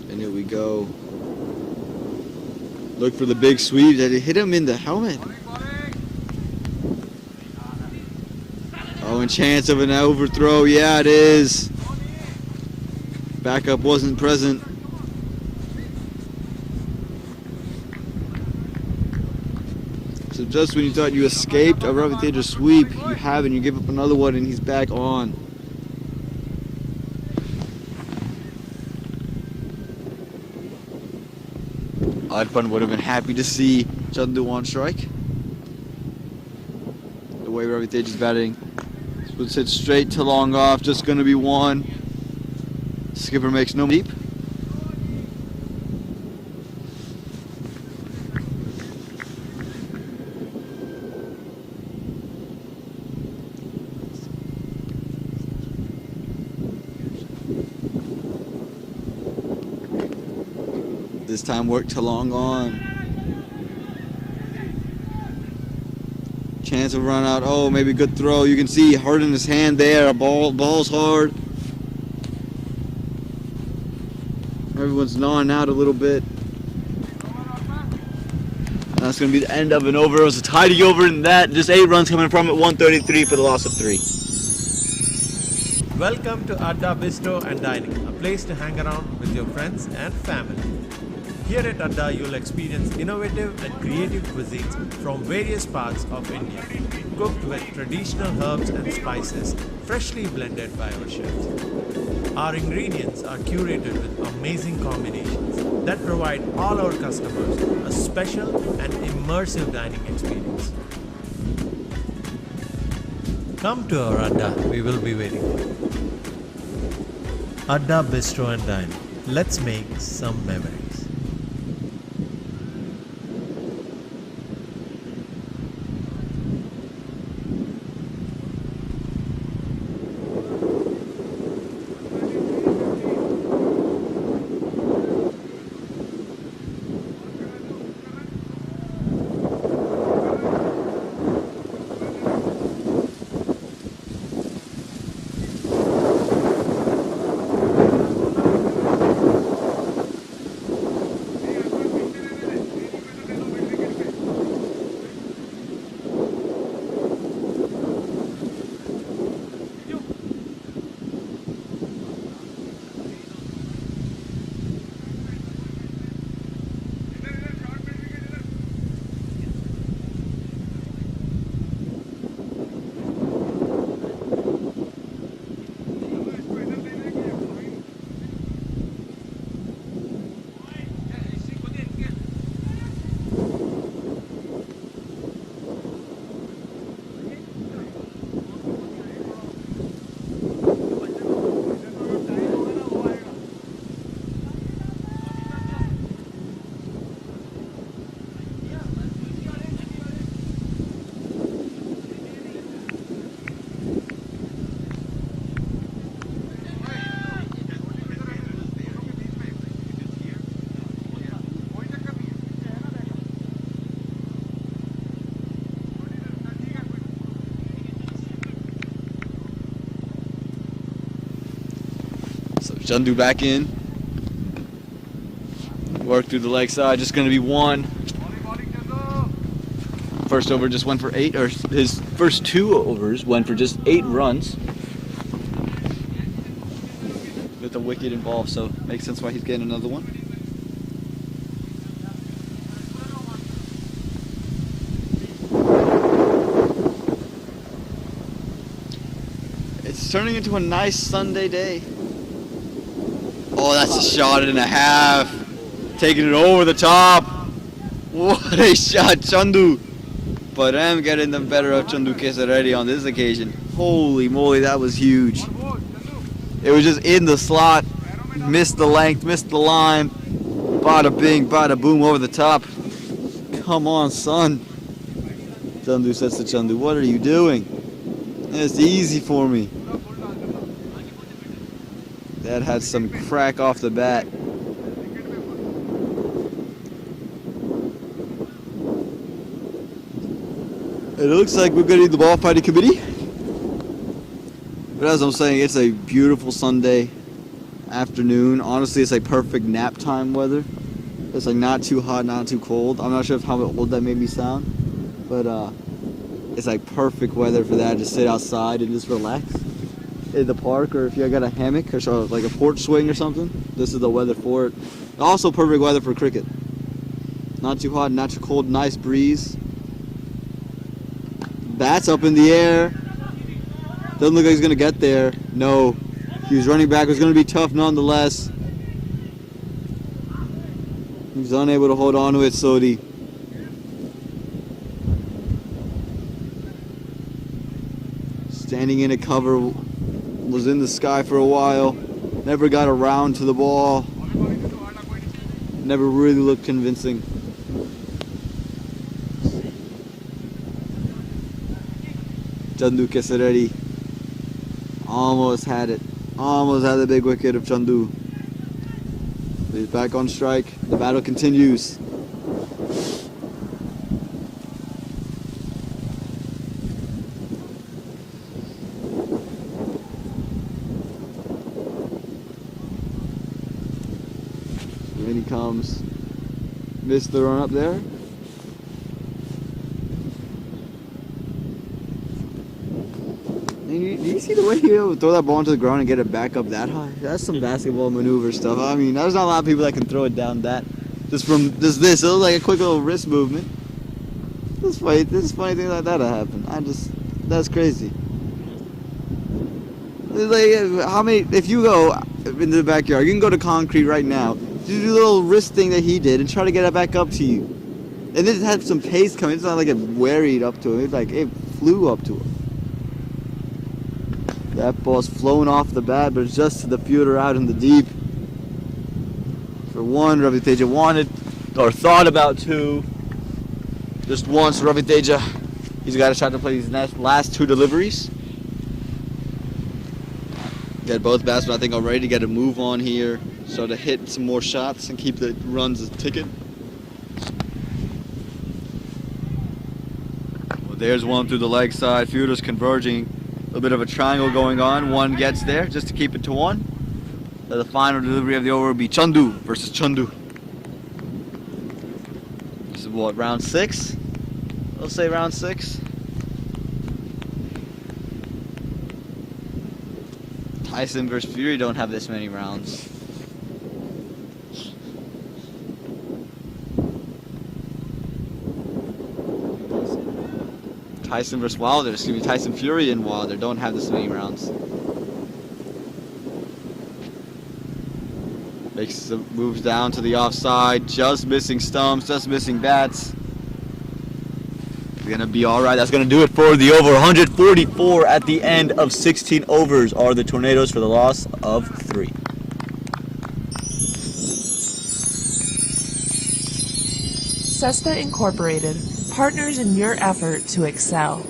And here we go. Look for the big sweep. Did it hit him in the helmet? Oh, and chance of an overthrow. Yeah, it is. Backup wasn't present. So just when you thought you escaped a Ravi Teja sweep, you haven't. You give up another one and he's back on. Arpan would have been happy to see Chandu on strike. The way Ravi Teja's batting. This hit straight to long off, just going to be 1. Skipper makes no deep. This time worked to long on. Chance of run out. Oh, maybe good throw. You can see hard in his hand there. Ball's hard. Everyone's gnawing out a little bit. That's going to be the end of an over. It was a tidy over in that. Just 8 runs coming from it. 133 for the loss of 3. Welcome to Adda Bistro and Dining, a place to hang around with your friends and family. Here at Adda, you'll experience innovative and creative cuisines from various parts of India, cooked with traditional herbs and spices freshly blended by our chefs. Our ingredients are curated with amazing combinations that provide all our customers a special and immersive dining experience. Come to our Adda, we will be waiting for you. Adda Bistro and Dining. Let's make some memories. Chandu back in. Work through the leg side, just going to be one. First over just went for 8, or his first 2 overs went for just 8 runs. With the wicket involved, so makes sense why he's getting another one. It's turning into a nice Sunday day. Oh, that's a shot and a half. Taking it over the top. What a shot, Chandu. But I'm getting the better of Chandu Kesaredi on this occasion. Holy moly, that was huge. It was just in the slot. Missed the length, missed the line. Bada bing, bada boom over the top. Come on, son. Chandu says to Chandu, what are you doing? It's easy for me. That had some crack off the bat. It looks like we're going to need the ball fighting committee. But as I'm saying, it's a beautiful Sunday afternoon. Honestly, it's like perfect nap time weather. It's like not too hot, not too cold. I'm not sure how old that made me sound. But it's like perfect weather for that. Just sit outside and just relax in the park, or if you got a hammock or so, like a porch swing or something, this is the weather for it. Also perfect weather for cricket. Not too hot, not too cold, nice breeze. Bat's up in the air. Doesn't look like he's gonna get there. No. He was running back. It was gonna be tough nonetheless. He's unable to hold on to it, Sodi. Standing in a cover, was in the sky for a while. Never got around to the ball. Never really looked convincing. Chandu Kesaredi almost had it. Almost had the big wicket of Chandu. He's back on strike. The battle continues. In he comes. Missed the run up there. Do you see the way he would throw that ball into the ground and get it back up that high? That's some basketball maneuver stuff. I mean, there's not a lot of people that can throw it down that. Just from this. It was like a quick little wrist movement. This funny thing like that happen. That's crazy. It's like, how many? If you go into the backyard, you can go to concrete right now. Do the little wrist thing that he did and try to get it back up to you. And it had some pace coming. It's not like it worried up to him. It's like it flew up to him. That ball's flown off the bat, but it's just to the fielder out in the deep. For one, Ravi Teja wanted, or thought about 2. Just once, Ravi Teja, he's got a shot to play these last 2 deliveries. Get both batsmen, I think, already to get a move on here. So to hit some more shots and keep the runs ticking. Well, there's one through the leg side. Fielders converging. A little bit of a triangle going on. One gets there just to keep it to 1. So the final delivery of the over will be Chandu versus Chandu. This is what, round 6? Let's say round 6. Tyson versus Fury don't have this many rounds. Tyson versus Wilder. It's going to be Tyson Fury and Wilder. Don't have this many rounds. Makes some moves down to the offside. Just missing stumps. Just missing bats. It's going to be alright. That's going to do it for the over. 144 at the end of 16 overs are the Tornadoes for the loss of 3. Cessna Incorporated, partners in your effort to excel.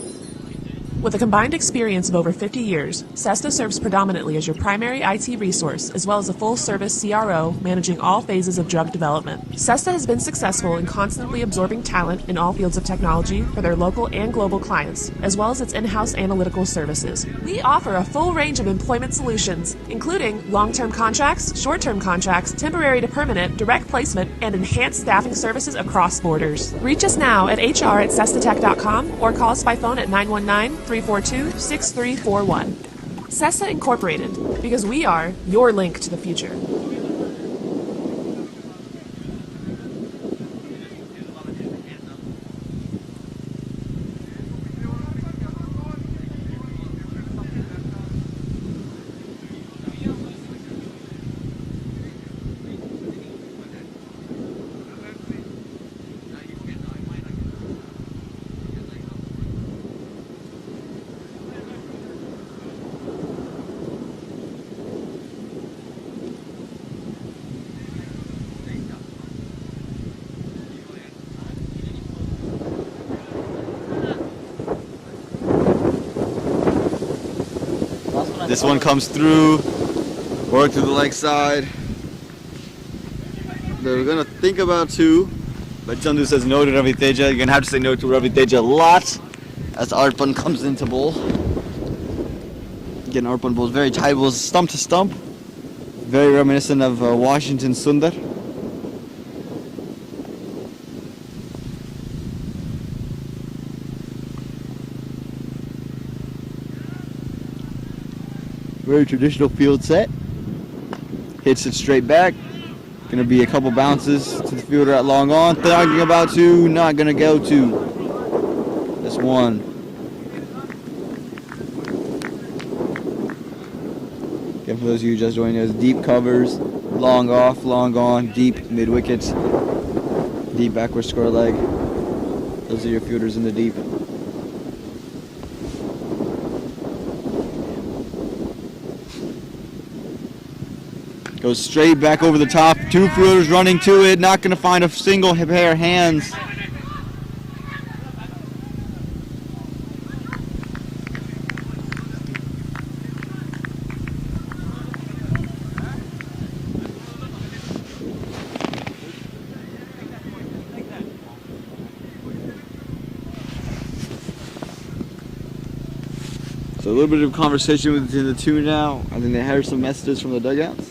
With a combined experience of over 50 years, Cesta serves predominantly as your primary IT resource, as well as a full-service CRO managing all phases of drug development. Cesta has been successful in constantly absorbing talent in all fields of technology for their local and global clients, as well as its in-house analytical services. We offer a full range of employment solutions, including long-term contracts, short-term contracts, temporary to permanent, direct placement, and enhanced staffing services across borders. Reach us now at hr@cestatech.com or call us by phone at 919-342-6341. Cesta Incorporated, because we are your link to the future. This one comes through, work to the leg side. They're gonna think about two, but Chandu says no to Ravi Teja. You're gonna have to say no to Ravi Teja a lot as Arpan comes into bowl. Again, Arpan bowls very tight bowls, stump to stump. Very reminiscent of Washington Sundar. Very traditional field set. Hits it straight back. Gonna be a couple bounces to the fielder at long on. Thinking about two, not gonna go to. This one. Again, for those of you just joining us, deep covers, long off, long on, deep mid wickets, deep backward square leg. Those are your fielders in the deep. Goes straight back over the top. Two fielders running to it. Not going to find a single pair of hands. So a little bit of conversation within the two now. I think they heard some messages from the dugouts.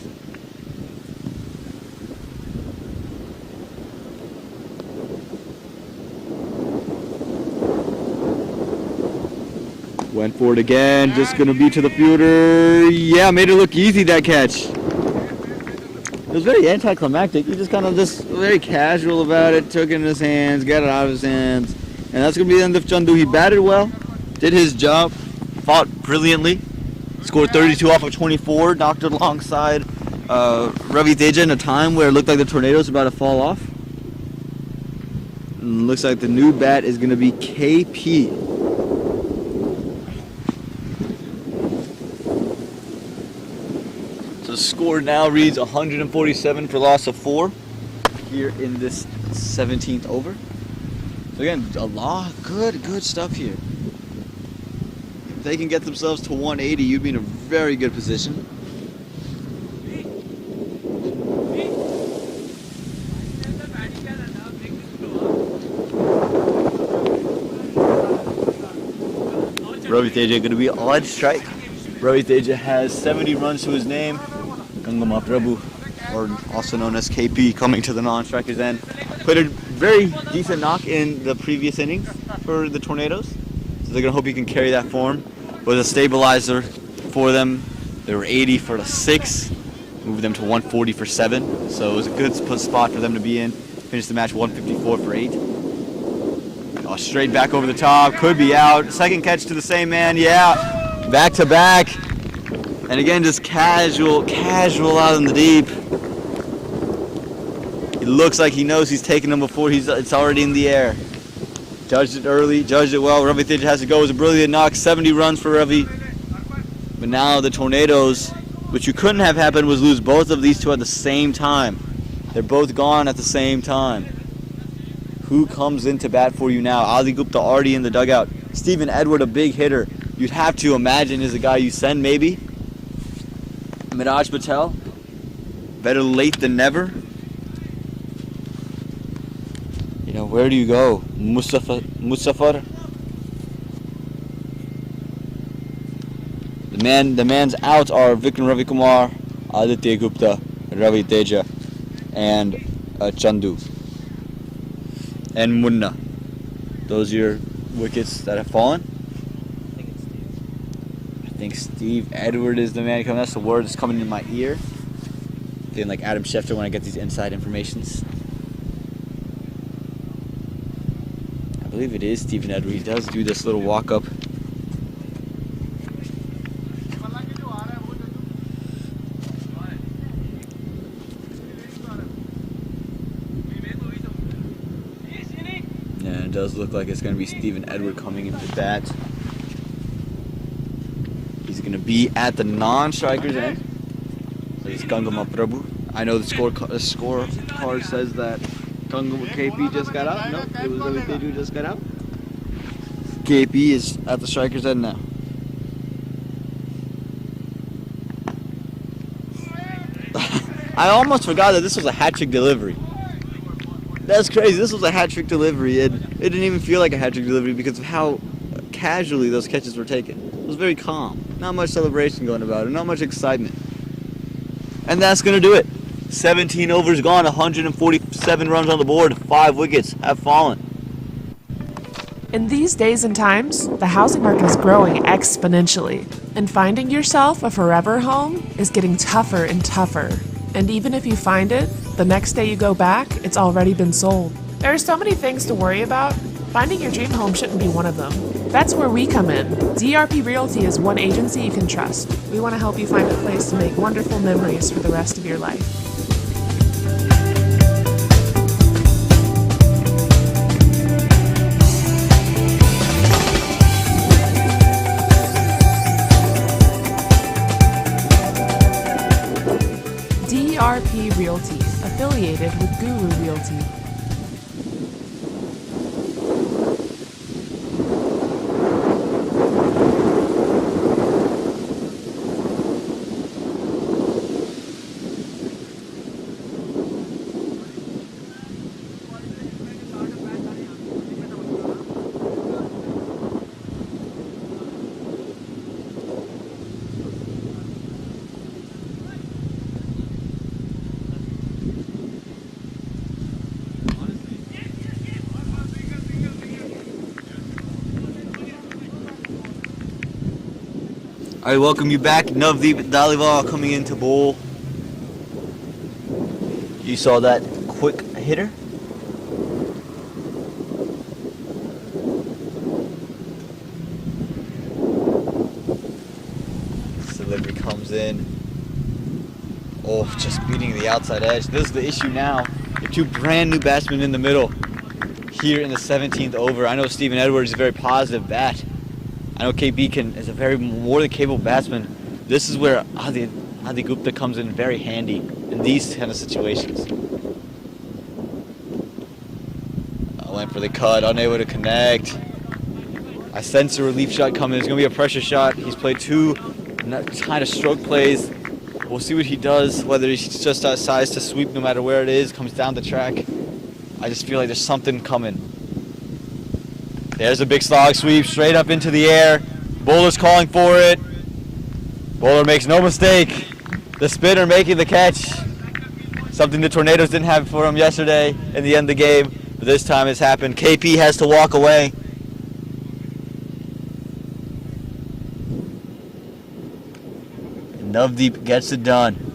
Went for it again, just gonna be to the fielder. Yeah, made it look easy, that catch. It was very anticlimactic. He just kind of very casual about it, took it in his hands, got it out of his hands. And that's gonna be the end of Chandu. He batted well, did his job, fought brilliantly, scored 32 off of 24, knocked it alongside Ravi Teja in a time where it looked like the Tornadoes were about to fall off. And looks like the new bat is gonna be KP. The score now reads 147 for loss of 4 here in this 17th over. So again, a lot good stuff here. If they can get themselves to 180, you'd be in a very good position. Ravi Teja going to be on strike. Ravi Teja has 70 runs to his name. Gangama Prabhu, or also known as KP, coming to the non-striker's end. Played a very decent knock in the previous innings for the Tornadoes. So they're going to hope he can carry that form. Was a stabilizer for them. They were 80 for the 6, moved them to 140 for 7. So it was a good spot for them to be in. Finished the match 154 for 8. Oh, straight back over the top, could be out. Second catch to the same man, yeah. Back to back. And again, just casual out in the deep. It looks like he knows he's taking them before it's already in the air. Judged it early, judged it well. Ravi Teja has to go. It was a brilliant knock, 70 runs for Ravi. But now the Tornadoes, which you couldn't have happened, was lose both of these two at the same time. They're both gone at the same time. Who comes in to bat for you now? Ali Gupta already in the dugout. Stephen Edward, a big hitter. you'd have to imagine is the guy you send, maybe. Miraj Patel. Better late than never. You know, where do you go? Mustafa. The man's out are Vikram Ravi Kumar, Aditya Gupta, Ravi Teja, and Chandu. And Munna. Those are your wickets that have fallen. I think Steve Edward is the man coming. That's the word that's coming in my ear. Feeling like Adam Schefter when I get these inside informations. I believe it is Stephen Edward. He does do this little walk up. Yeah, it does look like it's going to be Stephen Edward coming into bat. He's going to be at the non-striker's end. So he's Gangama Prabhu. I know the score card says that Gangama KP just got out. No, it was Ravi Teja who just got out. KP is at the striker's end now. I almost forgot that this was a hat-trick delivery. That's crazy. This was a hat-trick delivery, and it didn't even feel like a hat-trick delivery because of how casually those catches were taken. It was very calm. Not much celebration going about it. Not much excitement. And that's going to do it. 17 overs gone, 147 runs on the board, 5 wickets have fallen. In these days and times, the housing market is growing exponentially, and finding yourself a forever home is getting tougher and tougher. And even if you find it, the next day you go back, it's already been sold. There are so many things to worry about. Finding your dream home shouldn't be one of them. That's where we come in. DRP Realty is one agency you can trust. We want to help you find a place to make wonderful memories for the rest of your life. DRP Realty, affiliated with Guru Realty. I welcome you back. Navdeep Dhaliwal coming in to bowl. You saw that quick hitter? Delivery comes in. Oh, just beating the outside edge. This is the issue now. The two brand new batsmen in the middle here in the 17th over. I know Stephen Edwards is a very positive bat. I know KB is a very more than capable batsman. This is where Adi Gupta comes in very handy in these kind of situations. I went for the cut, unable to connect. I sense a relief shot coming. It's going to be a pressure shot. He's played 2 kind of stroke plays. We'll see what he does, whether he just decides to sweep no matter where it is, comes down the track. I just feel like there's something coming. There's a big slog sweep straight up into the air. Bowler's calling for it. Bowler makes no mistake. The spinner making the catch. Something the Tornadoes didn't have for him yesterday in the end of the game. But this time it's happened. KP has to walk away. And Navdeep gets it done.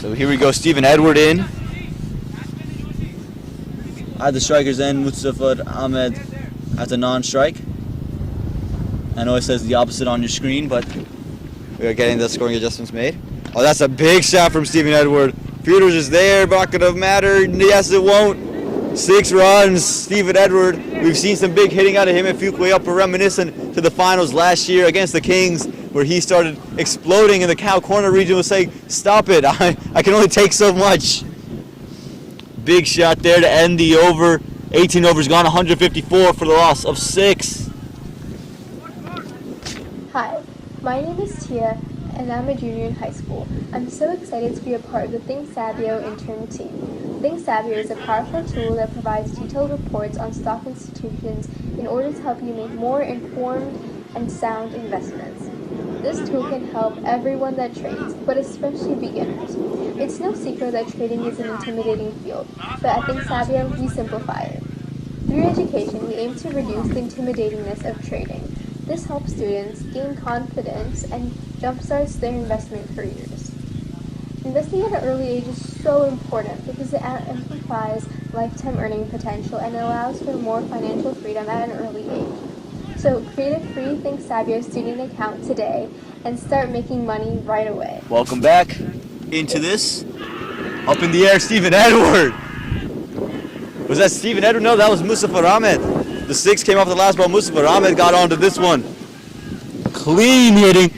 So here we go, Stephen Edward in. At the striker's end, Mustafa Ahmed at the non-strike. I know it says the opposite on your screen, but we are getting the scoring adjustments made. Oh, that's a big shot from Stephen Edward. Fielders is there, but not gonna matter. Yes, it won't. 6 runs, Stephen Edward. We've seen some big hitting out of him at Fuquay Upper, reminiscent to the finals last year against the Kings, where he started exploding in the cow corner region, was saying, stop it, I can only take so much. Big shot there to end the over. 18 overs gone, 154 for the loss of 6. Hi, my name is Tia, and I'm a junior in high school. I'm so excited to be a part of the Think Sabio intern team. Think Sabio is a powerful tool that provides detailed reports on stock institutions in order to help you make more informed and sound investments. This tool can help everyone that trades, but especially beginners. It's no secret that trading is an intimidating field, but at Think Sabio, we simplify it. Through education, we aim to reduce the intimidatingness of trading. This helps students gain confidence and jumpstarts their investment careers. Investing at an early age is so important because it amplifies lifetime earning potential and allows for more financial freedom at an early age. So create a free Think Sabio student account today and start making money right away. Welcome back into this. Up in the air, Stephen Edward. Was that Stephen Edward? No, that was Mustafa Ahmed. The 6 came off the last ball. Mustafa Ahmed got onto this one. Clean hitting.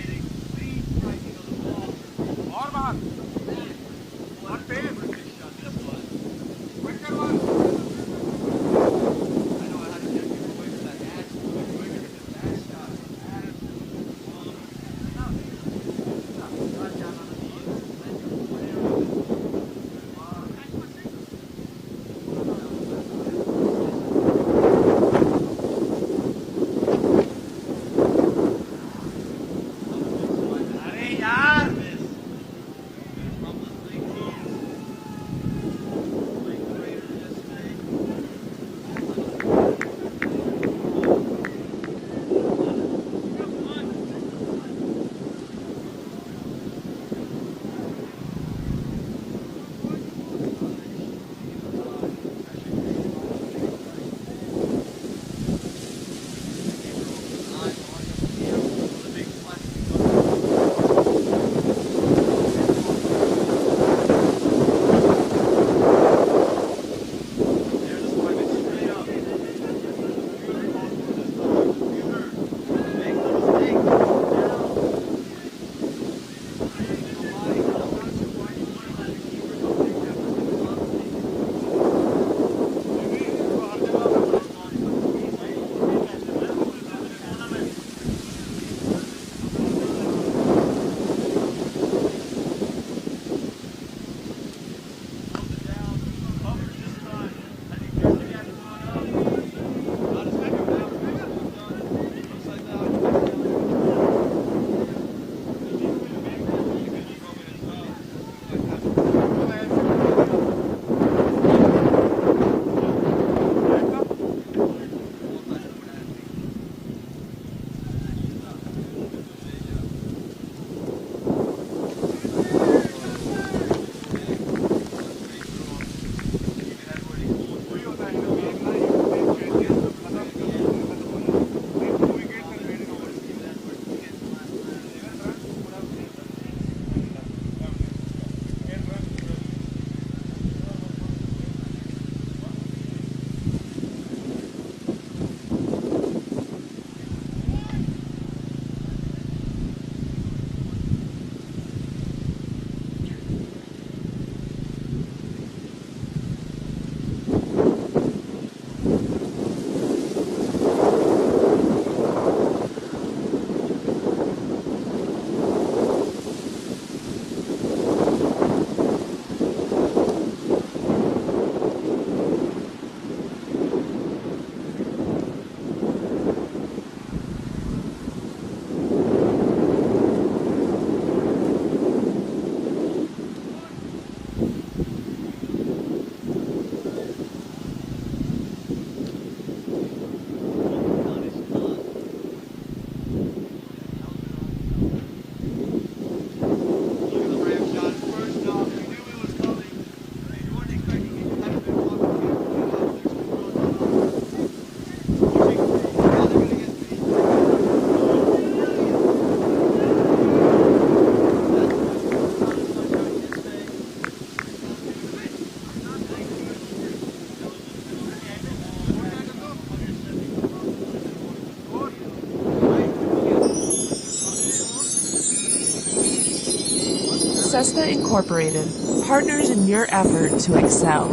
Cesta Incorporated, partners in your effort to excel.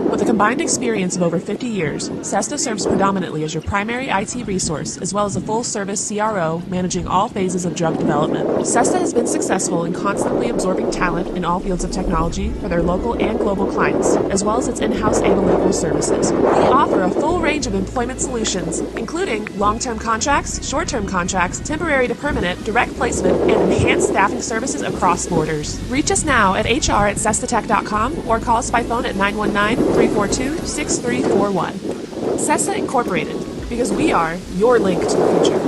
With a combined experience of over 50 years, Cesta serves predominantly as your primary IT resource, as well as a full-service CRO managing all phases of drug development. Cesta has been successful in constantly absorbing talent in all fields of technology for their local and global clients, as well as its in-house analytical services. We offer a full range of employment solutions, including long-term contracts, short-term contracts, temporary to permanent, direct placement, and enhanced staffing services across borders. Reach us now at hr@cestatech.com or call us by phone at 919-342-6341. Cesta Incorporated, because we are your link to the future.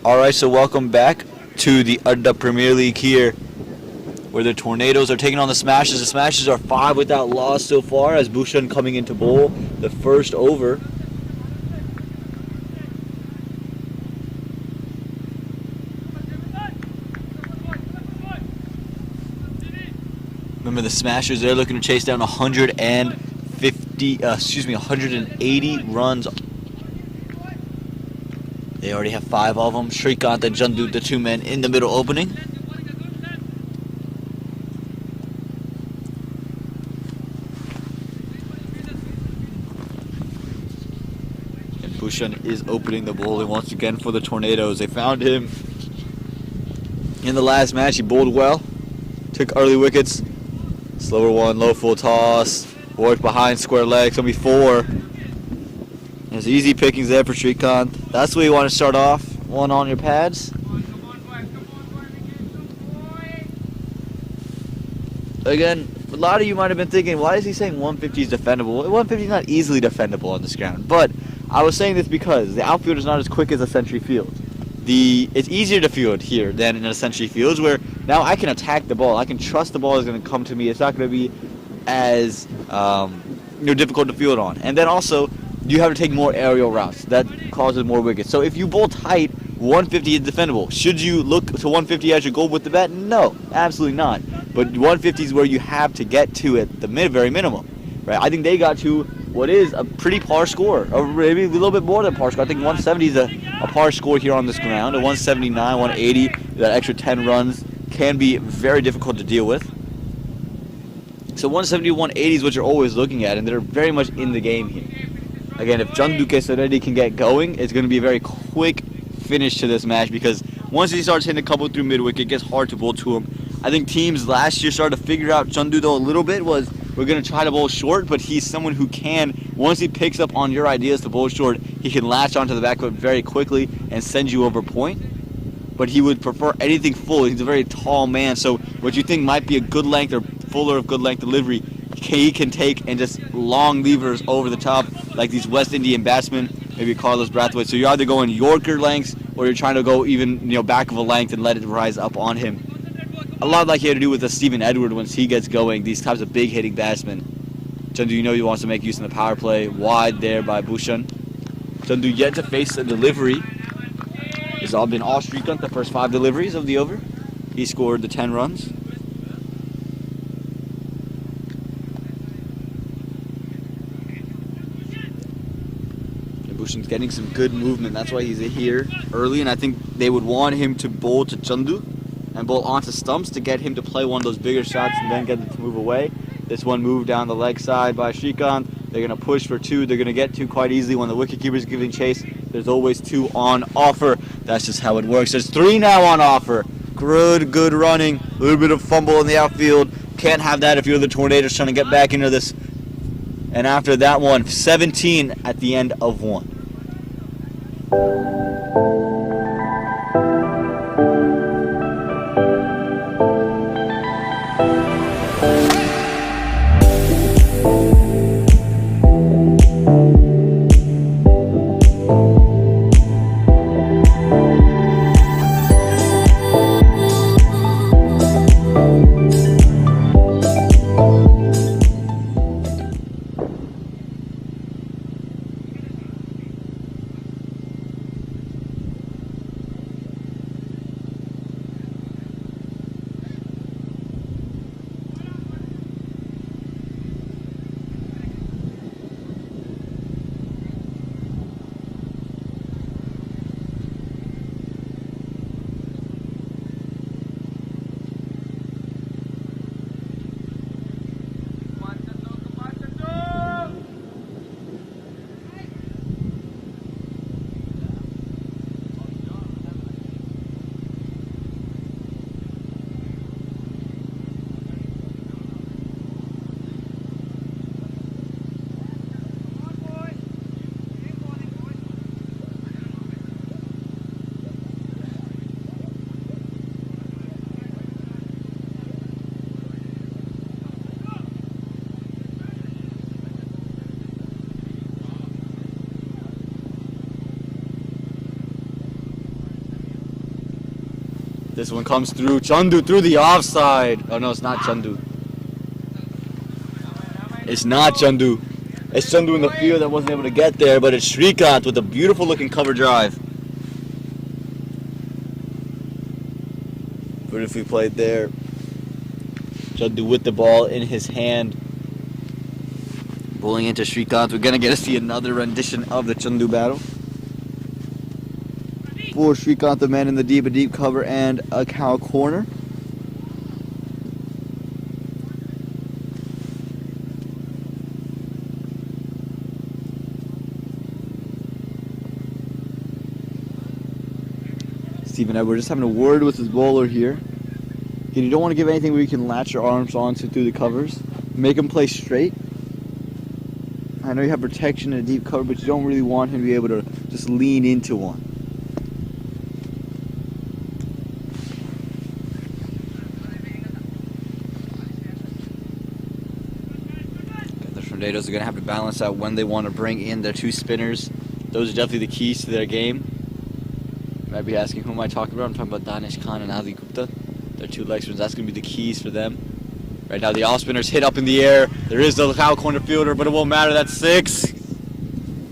Alright, so welcome back to the Adda Premier League here, where the Tornadoes are taking on the Smashes. The Smashes are 5 without loss so far, as Bhushan coming into bowl the first over. Remember, the Smashers, they're looking to chase down 180 runs. They already have 5 of them. Shrikant and Jandu, the 2 men in the middle opening. And Bhushan is opening the bowling once again for the Tornadoes. They found him in the last match. He bowled well, took early wickets. Slower one, low full toss, worked behind square leg, so be 4. There's easy pickings there for Shrikant. That's where you want to start off. One on your pads. Again, a lot of you might have been thinking, why is he saying 150 is defendable? 150 is not easily defendable on this ground. But I was saying this because the outfield is not as quick as a Century Field. It's easier to field here than in a Century Fields, where now I can attack the ball. I can trust the ball is going to come to me. It's not going to be as difficult to field on. And then also, you have to take more aerial routes. That causes more wickets. So if you bowl tight, 150 is defendable. Should you look to 150 as your goal with the bat? No, absolutely not. But 150 is where you have to get to at the very minimum. Right? I think they got to what is a pretty par score, or maybe a little bit more than par score. I think 170 is a par score here on this ground. A 179, 180, that extra 10 runs can be very difficult to deal with. So 170, 180 is what you're always looking at, and they're very much in the game here. Again, if Jandu Kesaredi can get going, it's going to be a very quick finish to this match, because once he starts hitting a couple through mid-wicket, it gets hard to bowl to him. I think teams last year started to figure out Jandu, though, a little bit, was we're going to try to bowl short, but he's someone who can, once he picks up on your ideas to bowl short, he can latch onto the back foot very quickly and send you over point. But he would prefer anything full. He's a very tall man, so what you think might be a good length or fuller of good length delivery, he can take and just long levers over the top, like these West Indian batsmen, maybe Carlos Brathwaite. So you're either going Yorker lengths, or you're trying to go even back of a length and let it rise up on him. A lot like he had to do with the Stephen Edward once he gets going, these types of big hitting batsmen. Jandu, he wants to make use of the power play, wide there by Bhushan. Jandu yet to face a delivery. It's all been all Shrikant, the first 5 deliveries of the over. He scored the 10 runs. And Bhushan's getting some good movement. That's why he's here early, and I think they would want him to bowl to Jandu and bowl onto stumps to get him to play one of those bigger shots and then get it to move away. This one moved down the leg side by Shrikant. They're going to push for 2. They're going to get 2 quite easily when the wicketkeeper is giving chase. There's always 2 on offer. That's just how it works. There's 3 now on offer. Good running. A little bit of fumble in the outfield. Can't have that if you're the Tornadoes trying to get back into this. And after that one, 17 at the end of 1. This one comes through. Chandu through the offside. Oh no, it's not Chandu. It's not Chandu. It's Chandu in the field that wasn't able to get there, but it's Shrikant with a beautiful looking cover drive. Beautifully played there. Chandu with the ball in his hand. Bowling into Shrikant. We're going to get to see another rendition of the Chandu battle. For Shrikant, the man in the deep, a deep cover and a cow corner. Stephen Edwards just having a word with his bowler here. Again, you don't want to give anything where you can latch your arms onto through the covers. Make him play straight. I know you have protection in a deep cover, but you don't really want him to be able to just lean into one. The Tornadoes are going to have to balance out when they want to bring in their two spinners. Those are definitely the keys to their game. You might be asking, who am I talking about? I'm talking about Danish Khan and Ali Gupta. Their two leg spinners. That's going to be the keys for them. Right now the off spinners hit up in the air. There is the cow corner fielder, but it won't matter. That's 6.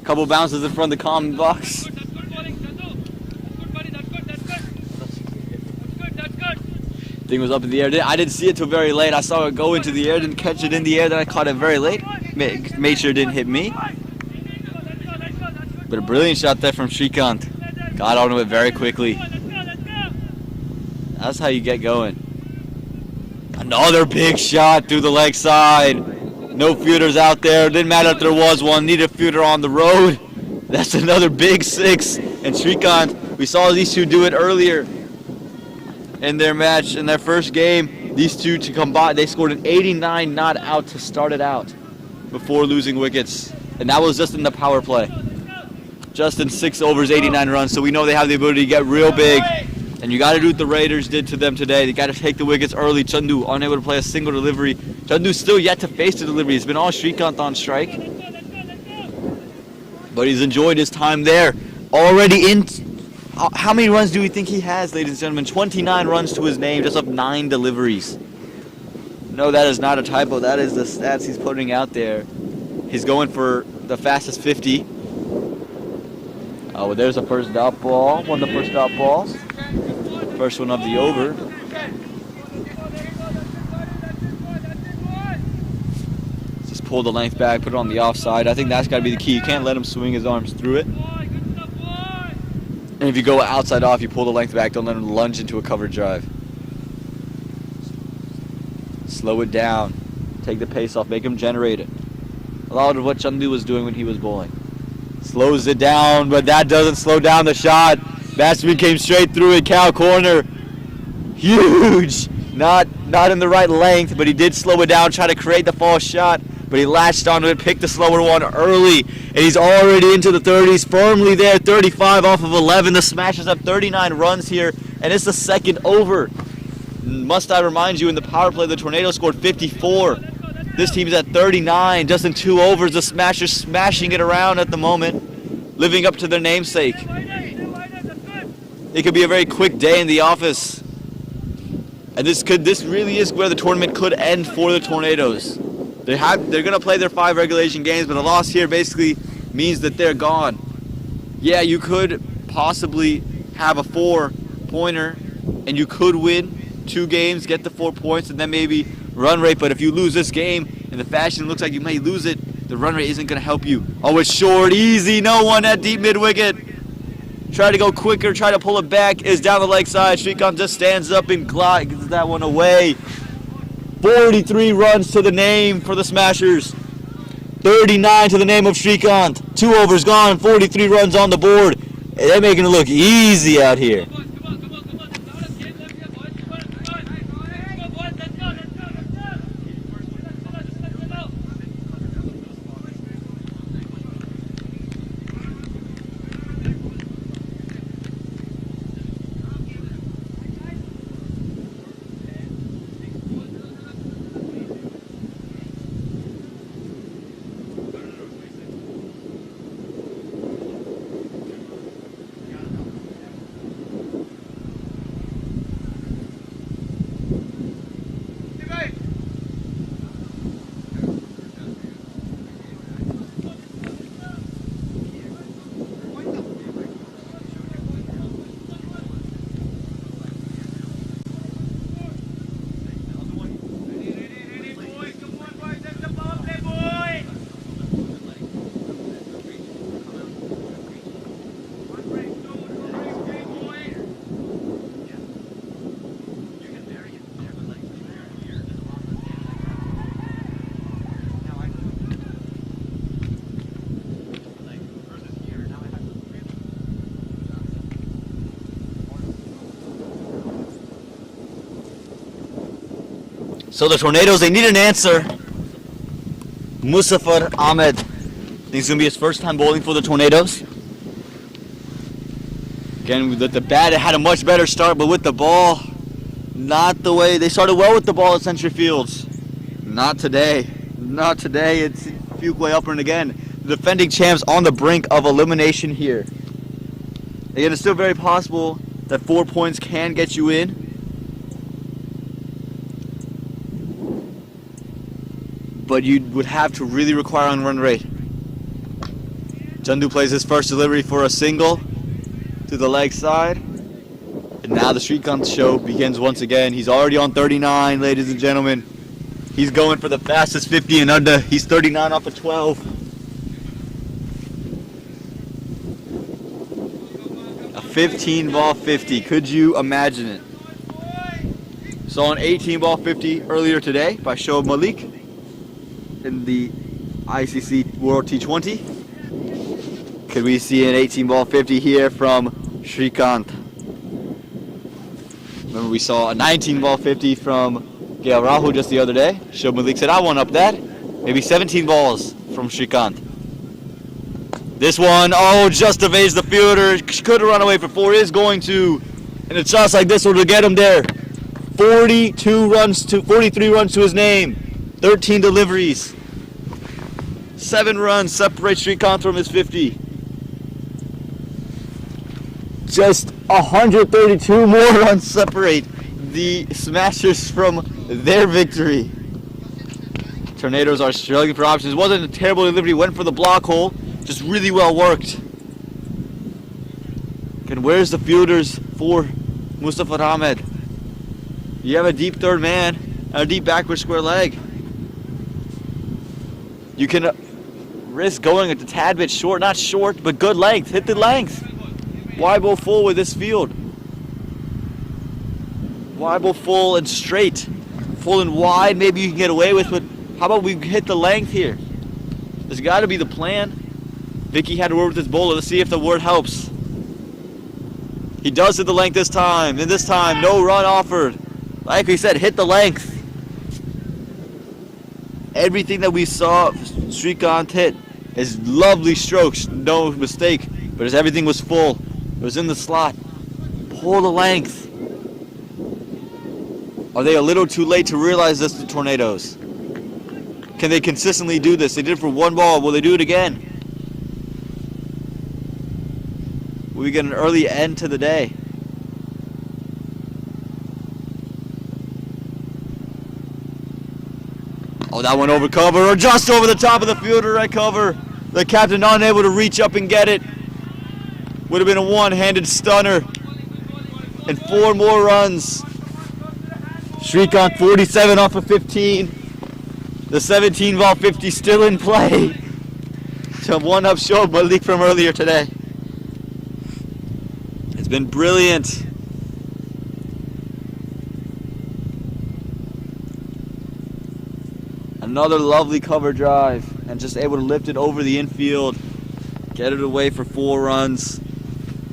Couple bounces in front of the common box. Thing was up in the air. I didn't see it till very late. I saw it go into the air, didn't catch it in the air, then I caught it very late. Made sure it didn't hit me. But a brilliant shot there from Shrikant. Got onto it very quickly. That's how you get going. Another big shot through the leg side. No fielders out there. Didn't matter if there was one. Needed a fielder on the road. That's another big 6. And Shrikant, we saw these two do it earlier in their match, in their first game. These two to combine, they scored an 89 not out to start it out before losing wickets. And that was just in the power play. Just in 6 overs, 89 runs. So we know they have the ability to get real big. And you got to do what the Raiders did to them today. They got to take the wickets early. Chandu unable to play a single delivery. Chandu's still yet to face the delivery. It's been all Shrikant on strike. But he's enjoyed his time there. Already in. How many runs do we think he has, ladies and gentlemen? 29 runs to his name, just up 9 deliveries. No, that is not a typo. That is the stats he's putting out there. He's going for the fastest 50. Oh, well, there's a first dot ball. One of the first dot balls. First one of the over. Just pull the length back, put it on the offside. I think that's got to be the key. You can't let him swing his arms through it. And if you go outside off, you pull the length back. Don't let him lunge into a cover drive. Slow it down. Take the pace off. Make him generate it. A lot of what Chandu was doing when he was bowling. Slows it down, but that doesn't slow down the shot. Batsman came straight through it. Cow corner. Huge. Not in the right length, but he did slow it down, try to create the false shot. But he latched onto it, picked the slower one early, and he's already into the 30s, firmly there, 35 off of 11. The Smashers have 39 runs here, and it's the second over. Must I remind you, in the power play, the Tornadoes scored 54. This team is at 39, just in 2 overs. The Smashers smashing it around at the moment, living up to their namesake. It could be a very quick day in the office. And this really is where the tournament could end for the Tornadoes. They're going to play their 5 regulation games, but a loss here basically means that they're gone. Yeah, you could possibly have a 4-pointer, and you could win 2 games, get the 4 points, and then maybe run rate. But if you lose this game, in the fashion it looks like you may lose it, the run rate isn't going to help you. Oh, it's short, easy, no one at deep mid-wicket. Try to go quicker, try to pull it back, is down the leg side. Shrikant just stands up and glides that one away. 43 runs to the name for the Smashers. 39 to the name of Shrikant. 2 overs gone, 43 runs on the board. They're making it look easy out here. So the Tornadoes, they need an answer. Muzaffar Ahmed. I think it's going to be his first time bowling for the Tornadoes. Again, with the bat, it had a much better start, but with the ball, not the way. They started well with the ball at Century Fields. Not today. Not today. It's Fuquay up and again. The defending champs on the brink of elimination here. Again, it's still very possible that 4 points can get you in. But you would have to really require on run rate. Chandu plays his first delivery for a single to the leg side. And now the Srikanth show begins once again. He's already on 39, ladies and gentlemen. He's going for the fastest 50 in Adda. He's 39 off of 12. A 15 ball 50. Could you imagine it? Saw an 18 ball 50 earlier today by Shoaib Malik in the ICC World T20. Could we see an 18 ball 50 here from Srikanth? Remember, we saw a 19 ball 50 from Gail Rahul just the other day. Shoaib Malik said, I want up that. Maybe 17 balls from Srikanth. This one, oh, just evades the fielder. Could have run away for 4, is going to. And a shot like this will get him there. 43 runs to his name. 13 deliveries. 7 runs separate Srikanth from his 50. Just 132 more runs separate the Smashers from their victory. Tornadoes are struggling for options. Wasn't a terrible delivery. Went for the block hole. Just really well worked. And where's the fielders for Muzaffar Ahmed? You have a deep third man and a deep backward square leg. You can risk going a tad bit short. Not short, but good length. Hit the length. Why bowl full with this field? Why bowl full and straight? Full and wide, maybe you can get away with, but how about we hit the length here? There's got to be the plan. Vicky had a word with his bowler. Let's see if the word helps. He does hit the length this time, and this time no run offered. Like we said, hit the length. Everything that we saw Srikanth hit is lovely strokes, no mistake, but as everything was full. It was in the slot. Pull the length. Are they a little too late to realize this, the Tornadoes? Can they consistently do this? They did it for 1 ball. Will they do it again? Will we get an early end to the day? Oh, that went over cover, or just over the top of the fielder at cover. The captain unable to reach up and get it. Would have been a one-handed stunner. And 4 more runs. Srikanth 47 off of 15. The 17 ball 50 still in play. To one-up Shoaib Malik from earlier today. It's been brilliant. Another lovely cover drive. And just able to lift it over the infield. Get it away for 4 runs.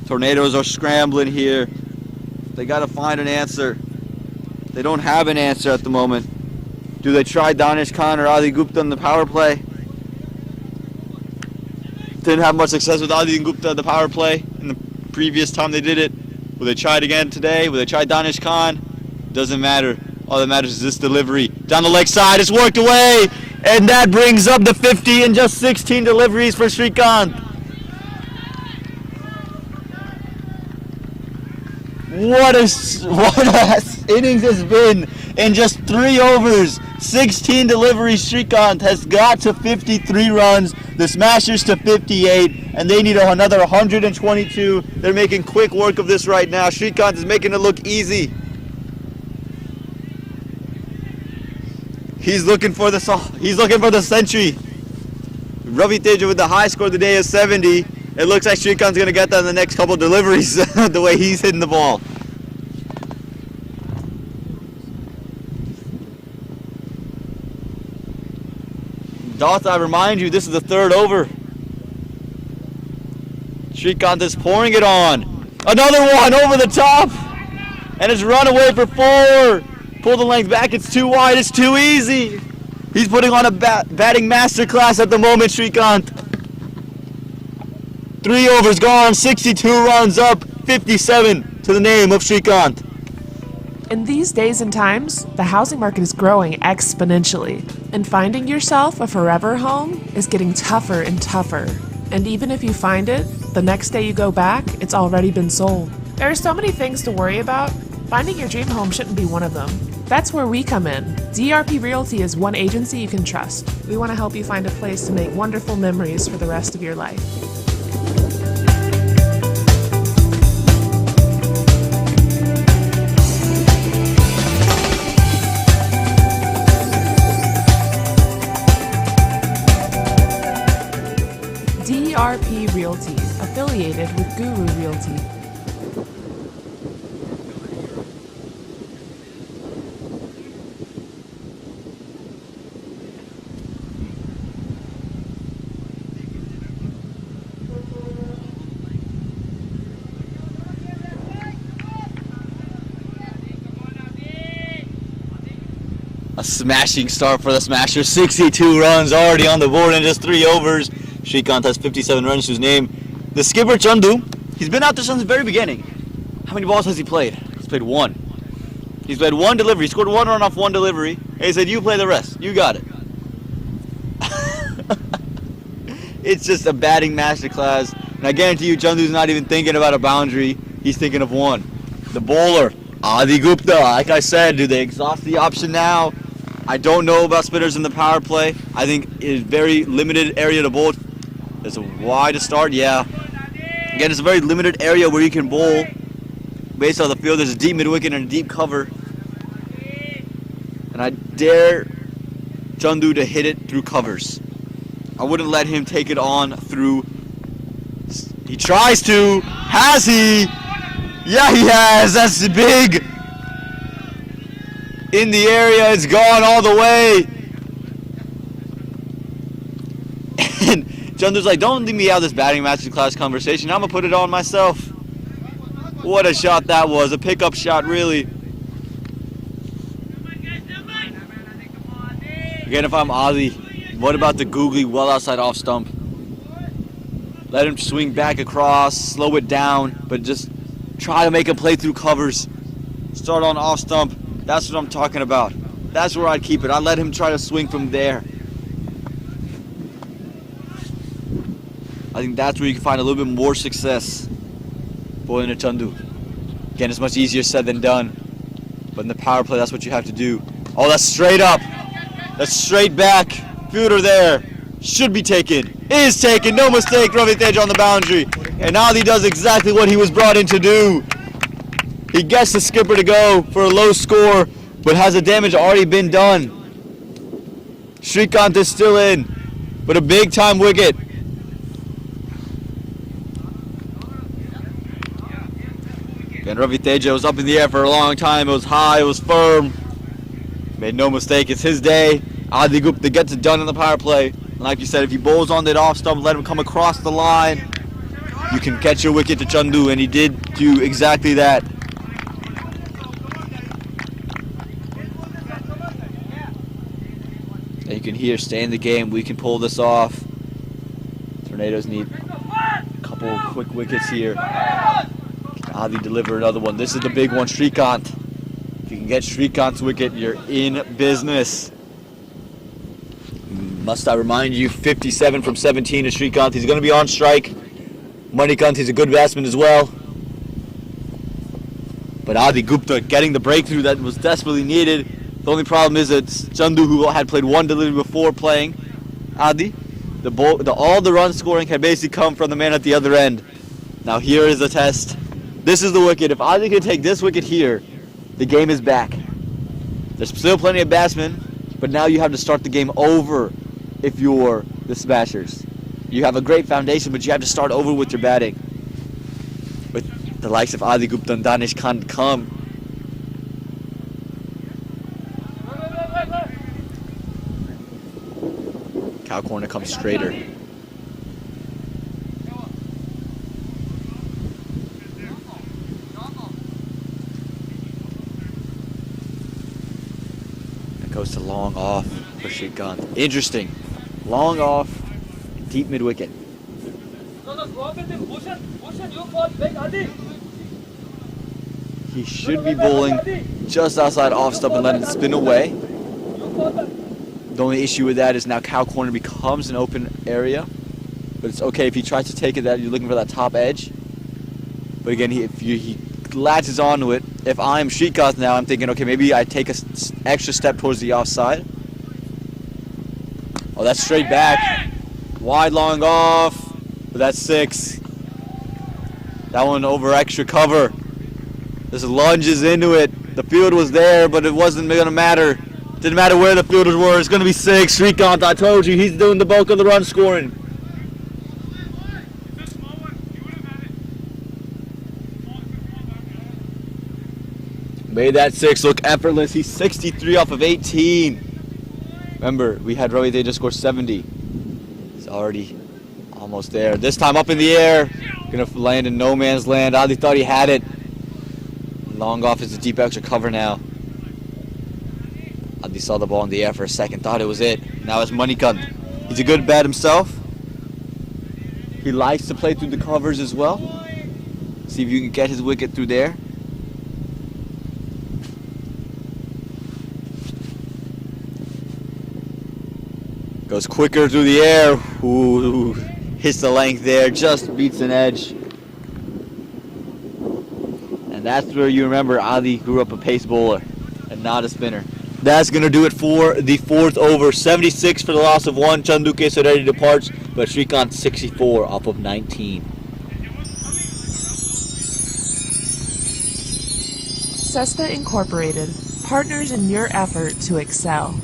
Tornadoes are scrambling here. They got to find an answer. They don't have an answer at the moment. Do they try Danish Khan or Adi Gupta in the power play? Didn't have much success with Adi Gupta in the power play in the previous time they did it. Will they try it again today? Will they try Danish Khan? Doesn't matter. All that matters is this delivery. Down the leg side, it's worked away. And that brings up the 50 in just 16 deliveries for Srikanth. What a innings has been in just 3 overs. 16 deliveries. Srikanth has got to 53 runs. The Smashers to 58, and they need another 122. They're making quick work of this right now. Srikanth is making it look easy. He's looking for the century. Ravi Teja with the high score of the day is 70. It looks like Srikanth's going to get that in the next couple of deliveries, the way he's hitting the ball. Doth, I remind you, this is the 3rd over. Srikanth is pouring it on. Another one over the top. And it's run away for 4. Pull the length back. It's too wide. It's too easy. He's putting on a batting masterclass at the moment, Srikanth. 3 overs gone, 62 runs up, 57 to the name of Srikanth. In these days and times, the housing market is growing exponentially, and finding yourself a forever home is getting tougher and tougher. And even if you find it, the next day you go back, it's already been sold. There are so many things to worry about. Finding your dream home shouldn't be one of them. That's where we come in. DRP Realty is one agency you can trust. We want to help you find a place to make wonderful memories for the rest of your life. DRP Realty, affiliated with Guru Realty. A smashing start for the Smasher. 62 runs already on the board in just 3 overs. Srikanth has 57 runs to his name. The skipper, Chandu, he's been out there since the very beginning. How many balls has he played? He's played 1. He's played 1 delivery. He scored 1 run off 1 delivery. And he said, you play the rest. You got it. It's just a batting masterclass. And I guarantee you, Chandu's not even thinking about a boundary. He's thinking of 1. The bowler, Adi Gupta. Like I said, do they exhaust the option now? I don't know about spinners in the power play. I think it's very limited area to bowl. There's a wide to start, yeah. Again, it's a very limited area where you can bowl. Based on the field, there's a deep mid-wicket and a deep cover. And I dare Chandu to hit it through covers. I wouldn't let him take it on through. He tries to. Has he? Yeah, he has. That's big. In the area, it's gone all the way. And Chandu's like, don't leave me out of this batting masterclass conversation. I'm going to put it on myself. What a shot that was. A pickup shot, really. Again, if I'm Ozzy, what about the googly well outside off stump? Let him swing back across, slow it down, but just try to make a play through covers. Start on off stump. That's what I'm talking about. That's where I'd keep it. I'd let him try to swing from there. I think that's where you can find a little bit more success bowling a Chandu. Again, it's much easier said than done. But in the power play, that's what you have to do. Oh, that's straight up. That's straight back. Fielder there. Should be taken. Is taken. No mistake. Ravi Tej on the boundary. And Adi does exactly what he was brought in to do. He gets the skipper to go for a low score, but has the damage already been done. Srikanth is still in, but a big time wicket. And Ravi Teja was up in the air for a long time. It was high, it was firm. Made no mistake, it's his day. Adi Gupta gets it done in the power play. And like you said, if he bowls on that off stump, let him come across the line, you can catch your wicket to Chandu, and he did do exactly that. And you can hear, stay in the game, we can pull this off. Tornadoes need a couple quick wickets here. Adi deliver another one. This is the big one, Srikanth. If you can get Srikanth's wicket, you're in business. Must I remind you, 57 from 17 to Srikanth. He's going to be on strike. Manikant, he's a good batsman as well. But Adi Gupta getting the breakthrough that was desperately needed. The only problem is that Chandu, who had played 1 delivery before playing Adi, all the run scoring had basically come from the man at the other end. Now here is the test. This is the wicket. If Adi can take this wicket here, the game is back. There's still plenty of batsmen, but now you have to start the game over if you're the Smashers. You have a great foundation, but you have to start over with your batting. With the likes of Adi Gupta and Danish can't come. Cow corner comes straighter. Goes to long off for Shrikant. Interesting. Long off, deep mid wicket. He should be bowling just outside off stump and let it spin away. The only issue with that is now cow corner becomes an open area. But it's okay if he tries to take it that you're looking for that top edge. But again, he latches onto it. If I'm Shrikant now, I'm thinking, okay, maybe I take an extra step towards the offside. Oh, that's straight back. Wide, long off. But that's 6. That one over extra cover. This lunges into it. The field was there, but it wasn't going to matter. Didn't matter where the fielders were. It's going to be 6. Shrikant, I told you, he's doing the bulk of the run scoring. Made that 6 look effortless. He's 63 off of 18. Remember, we had Ravi Teja score 70. He's already almost there. This time up in the air. Gonna land in no man's land. Adi thought he had it. Long off is the deep extra cover now. Adi saw the ball in the air for a second. Thought it was it. Now it's Manikant. He's a good bat himself. He likes to play through the covers as well. See if you can get his wicket through there. Goes quicker through the air. Ooh, hits the length there, just beats an edge. And that's where you remember Ali grew up a pace bowler and not a spinner. That's going to do it for the 4th over. 76 for the loss of 1. Chanduke Suredi departs, but Shrikant 64 off of 19. Sesta Incorporated, partners in your effort to excel.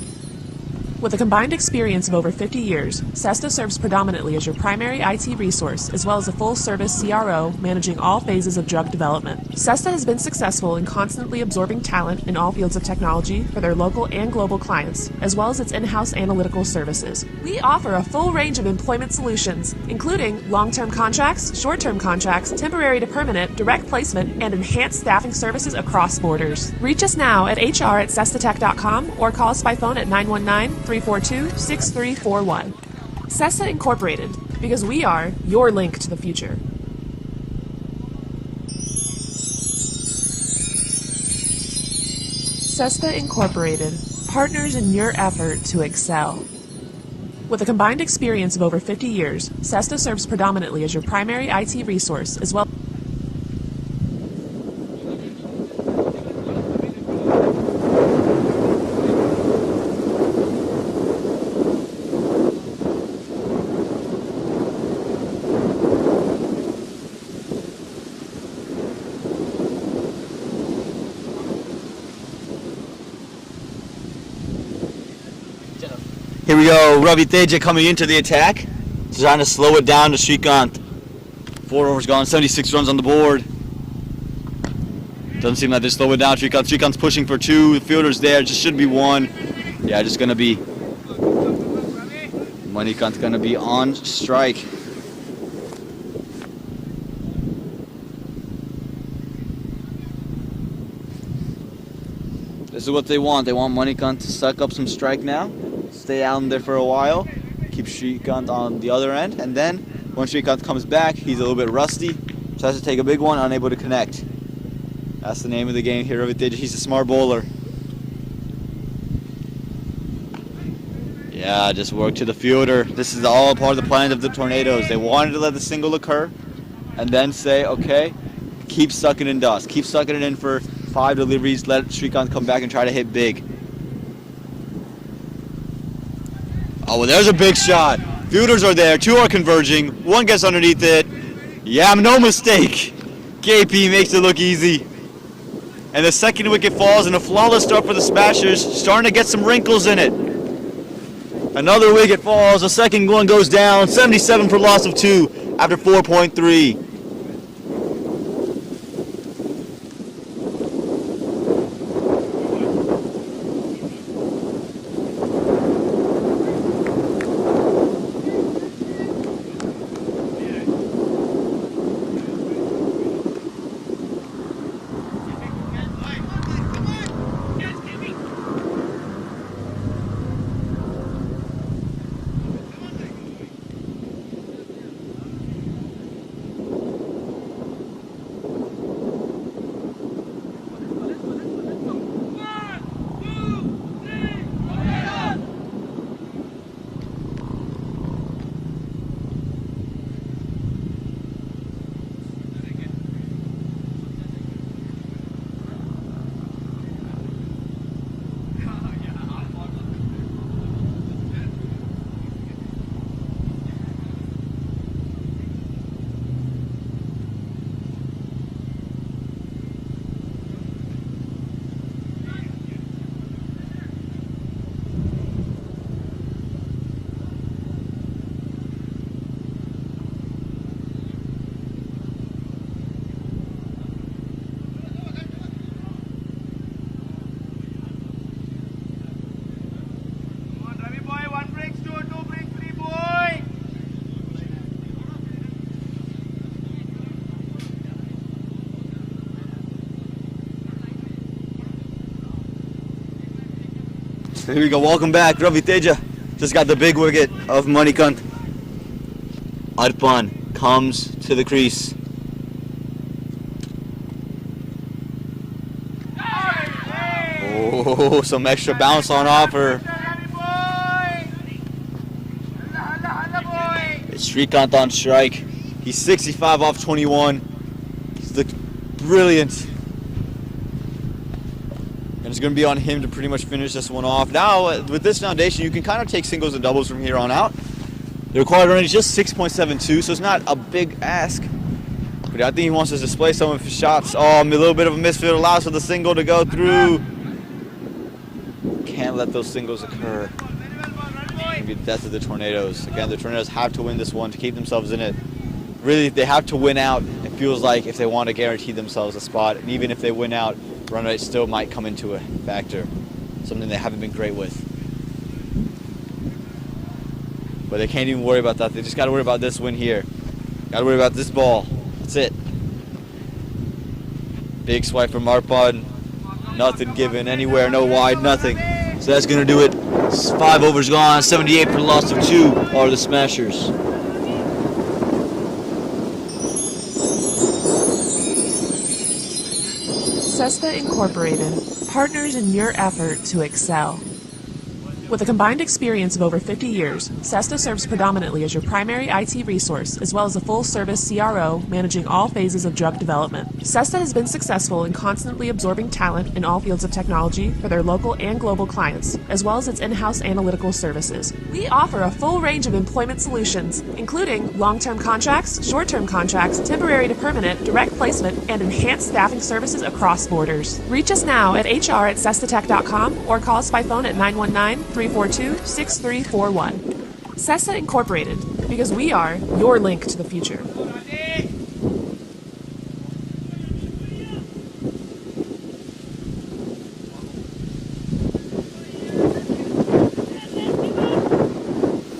With a combined experience of over 50 years, Sesta serves predominantly as your primary IT resource, as well as a full-service CRO managing all phases of drug development. Sesta has been successful in constantly absorbing talent in all fields of technology for their local and global clients, as well as its in-house analytical services. We offer a full range of employment solutions, including long-term contracts, short-term contracts, temporary to permanent, direct placement, and enhanced staffing services across borders. Reach us now at hr@sestatech.com or call us by phone at 919-342-6341. Sesta Incorporated, because we are your link to the future. Sesta Incorporated, partners in your effort to excel. With a combined experience of over 50 years, Sesta serves predominantly as your primary IT resource, as well. Here we go, Ravi Teja coming into the attack. Trying to slow it down to Shrikant. 4 overs gone, 76 runs on the board. Doesn't seem like they slow it down. Shrikant's pushing for 2. The fielder's there, just should be 1. Yeah, just gonna be Manikant's gonna be on strike. This is what they want. They want Manikant to suck up some strike now. Stay out there for a while, keep Shrikant on the other end, and then when Shrikant comes back, he's a little bit rusty, tries to take a big one, unable to connect. That's the name of the game here, Ravi Teja. He's a smart bowler. Yeah, just work to the fielder. This is all part of the plan of the Tornadoes. They wanted to let the single occur, and then say, okay, keep sucking in dust, keep sucking it in for 5 deliveries, let Shrikant come back and try to hit big. Oh, well, there's a big shot. Fielders are there. 2 are converging. 1 gets underneath it. Yeah, no mistake. KP makes it look easy. And the second wicket falls, and a flawless start for the Smashers. Starting to get some wrinkles in it. Another wicket falls. The second one goes down. 77 for loss of 2 after 4.3. Here we go. Welcome back, Ravi Teja. Just got the big wicket of Manikant. Arpan comes to the crease. Oh, some extra bounce on offer. It's Srikanth on strike. He's 65 off 21. He's looked brilliant. And it's going to be on him to pretty much finish this one off. Now, with this foundation, you can kind of take singles and doubles from here on out. The required run is just 6.72, so it's not a big ask. But I think he wants to display some of his shots. Oh, a little bit of a misfield allows for the single to go through. Can't let those singles occur. It'll be the death of the Tornadoes. Again, the Tornadoes have to win this one to keep themselves in it. Really, they have to win out, it feels like, if they want to guarantee themselves a spot. And even if they win out, run rate still might come into a factor. Something they haven't been great with. But they can't even worry about that. They just got to worry about this win here. Got to worry about this ball. That's it. Big swipe from Arpan. Nothing given anywhere, no wide, nothing. So that's going to do it. 5 overs gone, 78 for the loss of 2 are the Smashers. Cesta Incorporated, partners in your effort to excel. With a combined experience of over 50 years, Cesta serves predominantly as your primary IT resource, as well as a full-service CRO managing all phases of drug development. Cesta has been successful in constantly absorbing talent in all fields of technology for their local and global clients, as well as its in-house analytical services. We offer a full range of employment solutions, including long-term contracts, short-term contracts, temporary to permanent, direct placement, and enhanced staffing services across borders. Reach us now at hr@cestatech.com or call us by phone at 919-342-6341. Cesta Incorporated, because we are your link to the future.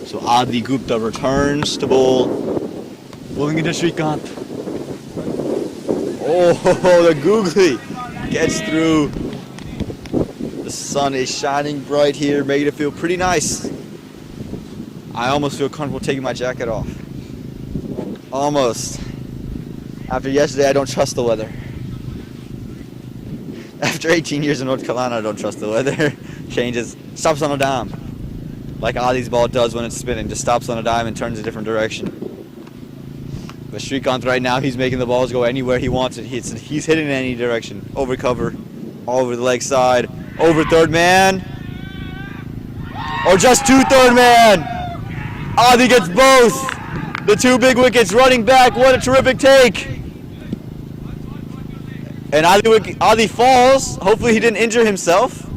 So Adi Gupta returns to bowl. Bowling into Srikanth. Oh, the googly gets through. The sun is shining bright here, making it feel pretty nice. I almost feel comfortable taking my jacket off. Almost. After yesterday, I don't trust the weather. After 18 years in North Carolina, I don't trust the weather. Changes. Stops on a dime. Like Adi's ball does when it's spinning. Just stops on a dime and turns a different direction. But Srikanth right now, he's making the balls go anywhere he wants it. He's hitting in any direction. Over cover. All over the leg side. Over third man. Or just to third man. Adi gets both. The 2 big wickets running back. What a terrific take. And Adi falls. Hopefully he didn't injure himself.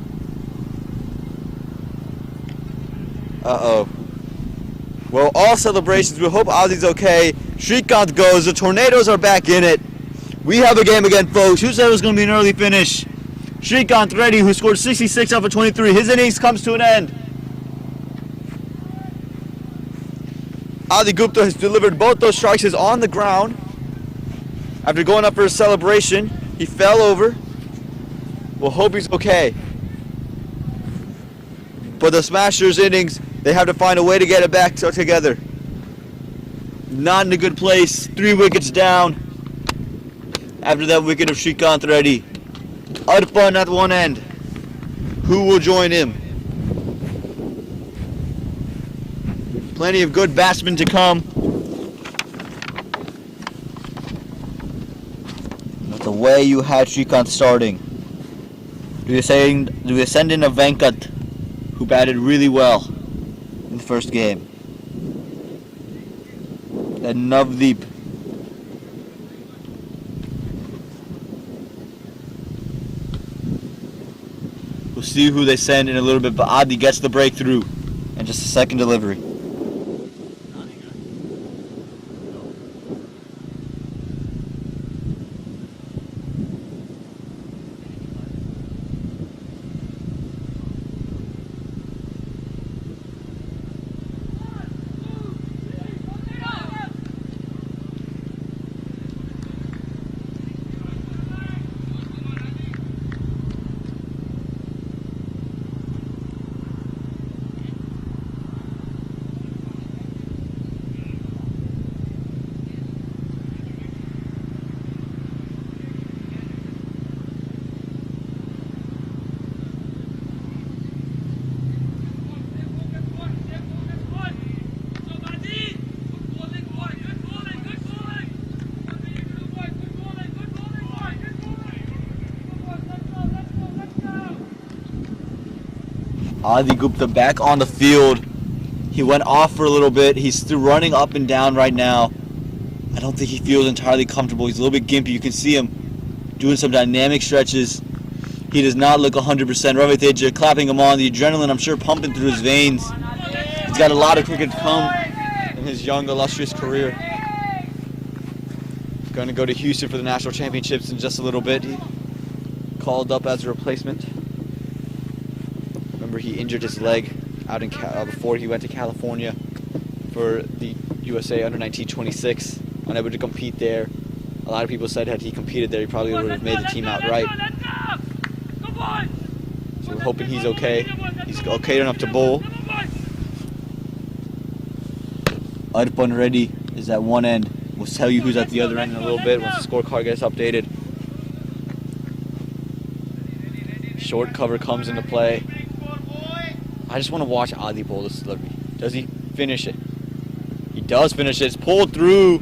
Uh-oh. Well, all celebrations. We hope Adi's okay. Srikanth goes. The Tornadoes are back in it. We have a game again, folks. Who said it was going to be an early finish? Srikanth Reddy, who scored 66 off of 23. His innings comes to an end. Adi Gupta has delivered both those strikes on the ground. After going up for a celebration, he fell over. We'll hope he's okay. But the Smashers' innings, they have to find a way to get it back together. Not in a good place. 3 wickets down. After that wicket of Srikanth Reddy. Arpan at one end. Who will join him? Plenty of good batsmen to come. But the way you had Srikanth starting. Do you send in a Venkat who batted really well in the first game? And Navdeep. We'll see who they send in a little bit, but Adi gets the breakthrough and just a second delivery. Adi Gupta back on the field. He went off for a little bit. He's still running up and down right now. I don't think he feels entirely comfortable. He's a little bit gimpy. You can see him doing some dynamic stretches. He does not look 100%. Ravi Teja clapping him on. The adrenaline, I'm sure, pumping through his veins. He's got a lot of cricket to come in his young, illustrious career. Going to go to Houston for the national championships in just a little bit. He called up as a replacement. Remember, he injured his leg out in before he went to California for the USA Under-19 26. Unable to compete there. A lot of people said had he competed there, he probably would have made the team outright. So we're hoping he's okay. He's okay enough to bowl. Arpan Reddy is at one end. We'll tell you who's at the other end in a little bit once the scorecard gets updated. Short cover comes into play. I just want to watch Adi bowl this delivery. Does he finish it? He does finish it. It's pulled through.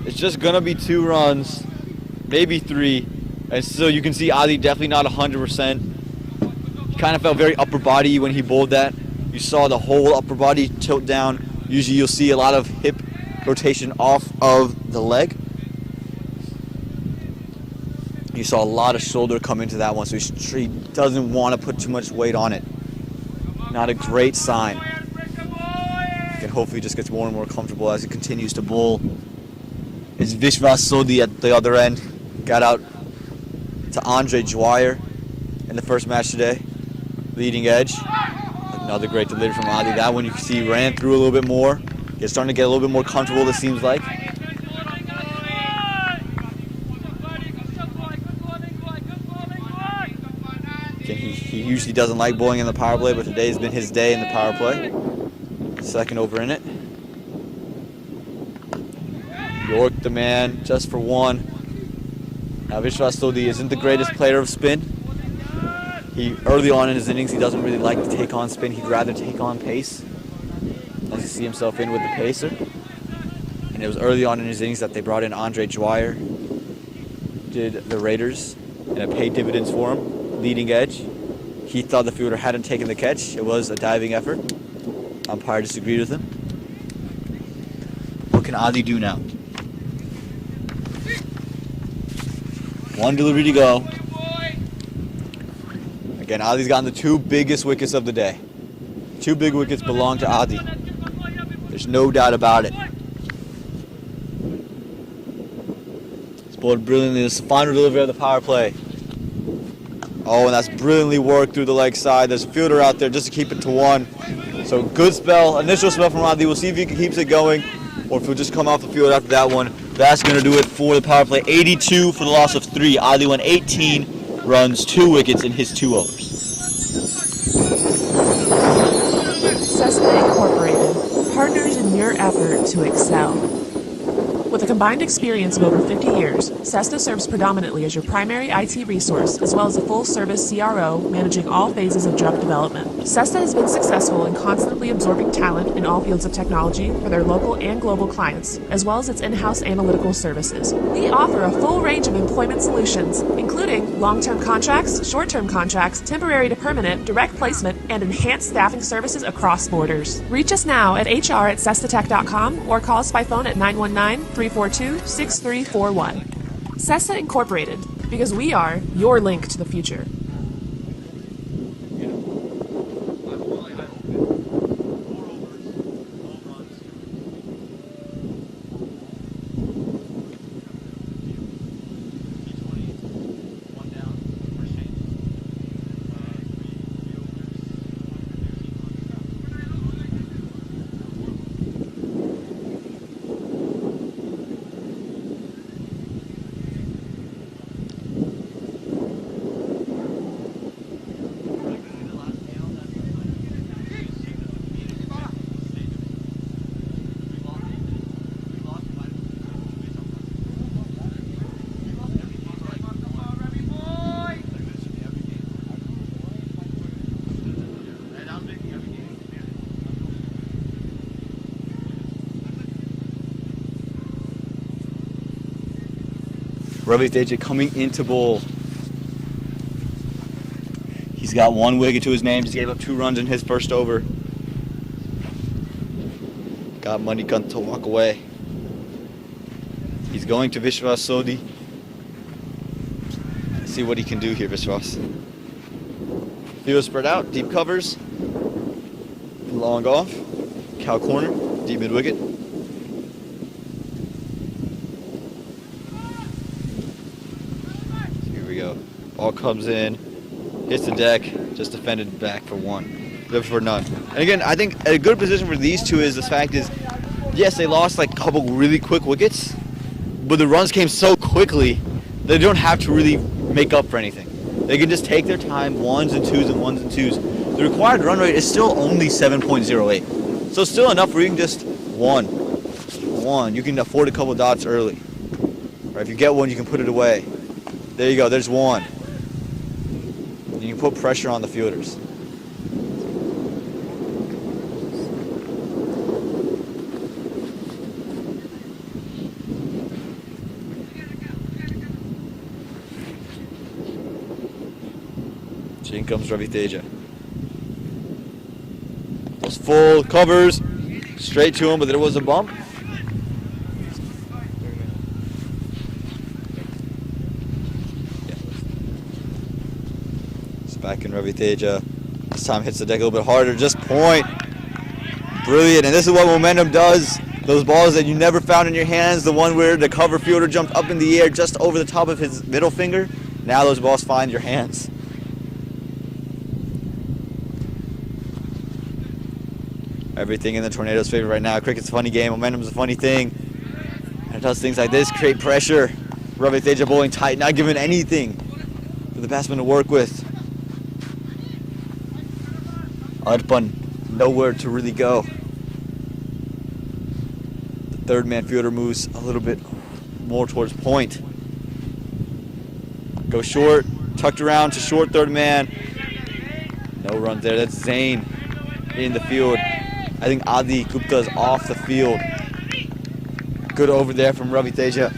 It's just going to be 2 runs, maybe 3. And so you can see Adi definitely not 100%. He kind of felt very upper body when he bowled that. You saw the whole upper body tilt down. Usually you'll see a lot of hip rotation off of the leg. You saw a lot of shoulder come into that one, so he doesn't want to put too much weight on it. Not a great sign. And hopefully he just gets more and more comfortable as he continues to bowl. It's Vishwas Sodhi at the other end. Got out to Andre Dwyer in the first match today. Leading edge. Another great delivery from Adi. That one you can see ran through a little bit more. He's starting to get a little bit more comfortable, it seems like. Again, he usually doesn't like bowling in the power play, but today has been his day in the power play. Second over in it. York the man, just for 1. Now Vishwas Sodhi isn't the greatest player of spin. Early on in his innings, he doesn't really like to take on spin. He'd rather take on pace. As you see himself in with the pacer. And it was early on in his innings that they brought in Andre Dwyer. Did the Raiders, and it paid dividends for him. Leading edge. He thought the fielder hadn't taken the catch. It was a diving effort. Umpire disagreed with him. What can Adi do now? 1 delivery to go. Again, Adi's gotten the 2 biggest wickets of the day. 2 big wickets belong to Adi. There's no doubt about it. It's bowled brilliantly. This is the final delivery of the power play. Oh, and that's brilliantly worked through the leg side. There's a fielder out there just to keep it to 1. So good spell, initial spell from Adi. We'll see if he keeps it going or if he'll just come off the field after that one. That's going to do it for the power play. 82 for the loss of 3. Adi went 18 runs, 2 wickets in his 2 overs. Cessna Incorporated, partners in your effort to excel. With a combined experience of over 50 years, Cessna serves predominantly as your primary IT resource, as well as a full-service CRO managing all phases of drug development. Cessna has been successful in constantly absorbing talent in all fields of technology for their local and global clients, as well as its in-house analytical services. We offer a full range of employment solutions, including long-term contracts, short-term contracts, temporary to permanent, direct placement, and enhanced staffing services across borders. Reach us now at hr@cessnatech.com or call us by phone at 919-342-6341. Cessna Incorporated, because we are your link to the future. Ravi Teja coming into bowl. He's got 1 wicket to his name. Just gave up 2 runs in his first over. Got Manikant to walk away. He's going to Vishwas Sodhi. Let's see what he can do here, Vishwas. Field spread out, deep covers. Long off. Cow corner, deep mid wicket. Here we go. Ball comes in, hits the deck, just defended back for 1. Good for none. And again, I think a good position for these two is the fact is, yes, they lost like a couple really quick wickets, but the runs came so quickly they don't have to really make up for anything. They can just take their time, 1s and 2s and 1s and 2s. The required run rate is still only 7.08. So still enough where you can just 1. You can afford a couple dots early. Or if you get 1, you can put it away. There you go, there's 1. You can put pressure on the fielders. In comes Ravi Teja. Those full covers, straight to him, but there was a bump. It's back in Ravi Teja. This time hits the deck a little bit harder, just point. Brilliant, and this is what momentum does. Those balls that you never found in your hands, the one where the cover fielder jumped up in the air just over the top of his middle finger. Now those balls find your hands. Everything in the Tornadoes' favor right now. Cricket's a funny game. Momentum's a funny thing. And it does things like this, create pressure. Ravi Teja bowling tight, not giving anything for the batsman to work with. Arpan, nowhere to really go. The third man fielder moves a little bit more towards point. Go short, tucked around to short third man. No runs there. That's Zain in the field. I think Adi Gupta is off the field. Good over there from Ravi Teja.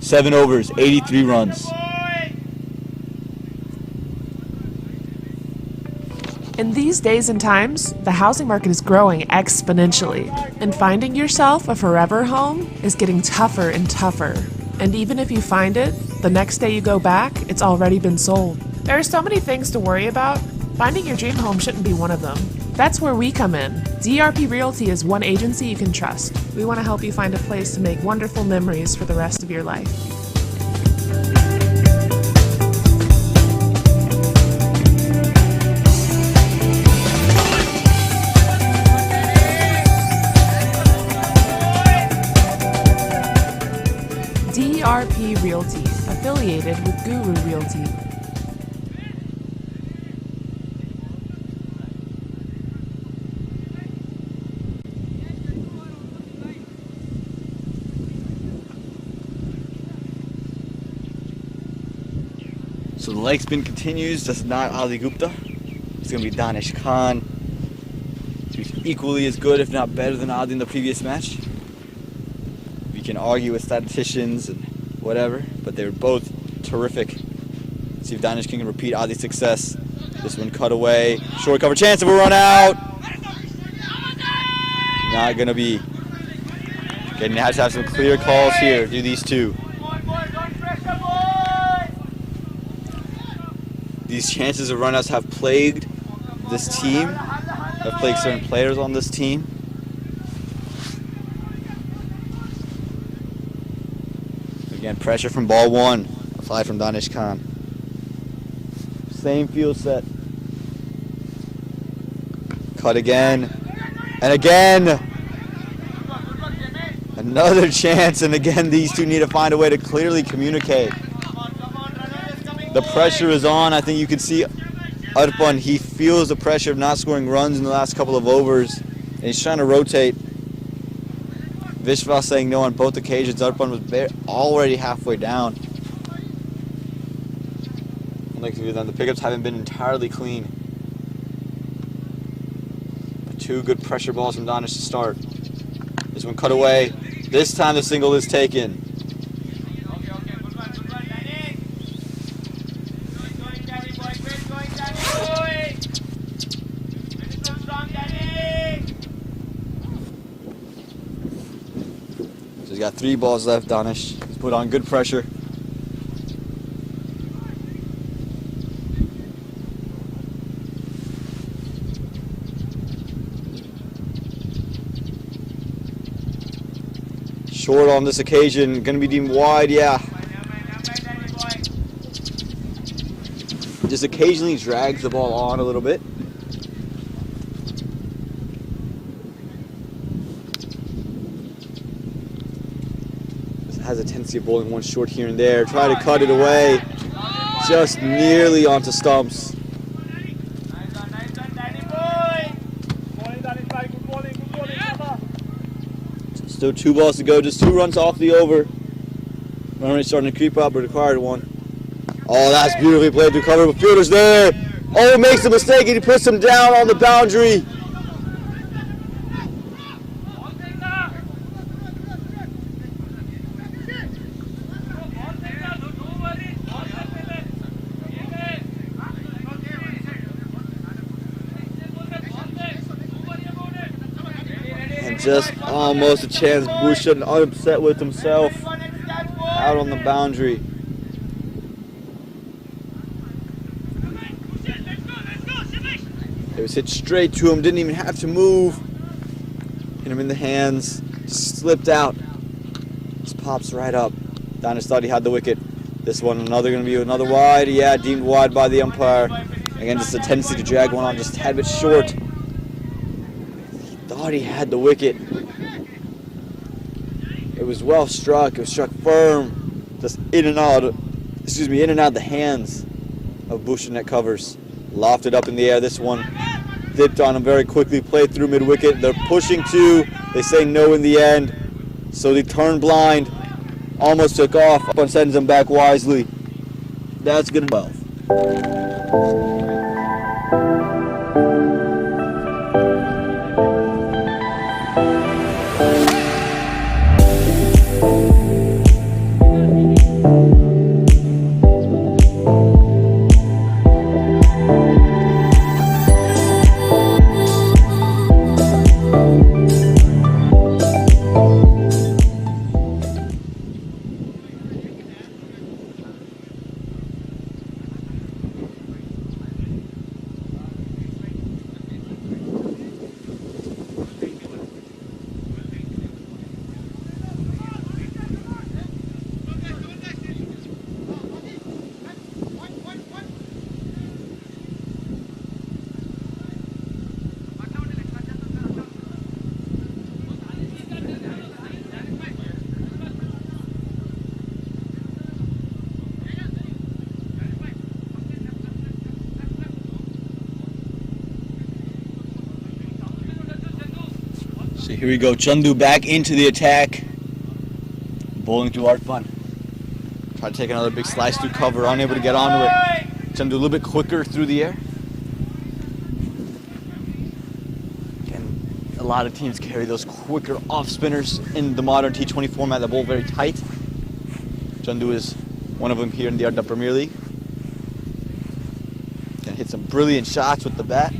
7 overs, 83 runs. In these days and times, the housing market is growing exponentially, and finding yourself a forever home is getting tougher and tougher. And even if you find it, the next day you go back, it's already been sold. There are so many things to worry about. Finding your dream home shouldn't be one of them. That's where we come in. DRP Realty is one agency you can trust. We want to help you find a place to make wonderful memories for the rest of your life. DRP Realty, affiliated with Guru Realty. So the leg spin continues, just not Ali Gupta. It's going to be Danish Khan, who's equally as good, if not better than Adi in the previous match. We can argue with statisticians and whatever, but they were both terrific. Let's see if Danish can repeat Adi's success. This one cut away, short cover chance of a run out. Not going to be. Getting to have some clear calls here, do these two. These chances of runouts have plagued this team, have plagued certain players on this team. Again, pressure from ball 1, a fly from Danish Khan. Same field set. Cut again, and again. Another chance, and again these two need to find a way to clearly communicate. The pressure is on. I think you can see Arpan, he feels the pressure of not scoring runs in the last couple of overs, and he's trying to rotate. Vishwas saying no on both occasions. Arpan was already halfway down. Like the pickups haven't been entirely clean. But 2 good pressure balls from Danish to start. This one cut away. This time the single is taken. got 3 balls left, Danish. He's put on good pressure. Short on this occasion, going to be deemed wide, yeah. Just occasionally drags the ball on a little bit. Has a tendency of bowling one short here and there. Try to cut it away. Just nearly onto stumps. Still 2 balls to go. Just 2 runs off the over. Run rate starting to creep up, but required 1. Oh, that's beautifully played through cover. But fielder's there. Oh, makes a mistake and he puts him down on the boundary. Just almost a chance. Bhushan upset with himself out on the boundary. It was hit straight to him, didn't even have to move. Hit him in the hands, just slipped out. Just pops right up. Danish thought he had the wicket. This one going to be another wide. Yeah, deemed wide by the umpire. Again, just a tendency to drag one on just a tad bit short. Thought he had the wicket. It was well struck. It was struck firm, just in and out. In and out the hands of Bhushan at covers. Lofted up in the air. This one dipped on him very quickly. Played through mid wicket. They're pushing 2. They say no in the end. So they turn blind. Almost took off. Up and sends him back wisely. That's good. 12. So here we go, Chandu back into the attack. Bowling to Arpan. Try to take another big slice through cover, unable to get onto it. Chandu a little bit quicker through the air. Again, a lot of teams carry those quicker off spinners in the modern T20 format that bowl very tight. Chandu is one of them here in the Adda Premier League. Can hit some brilliant shots with the bat.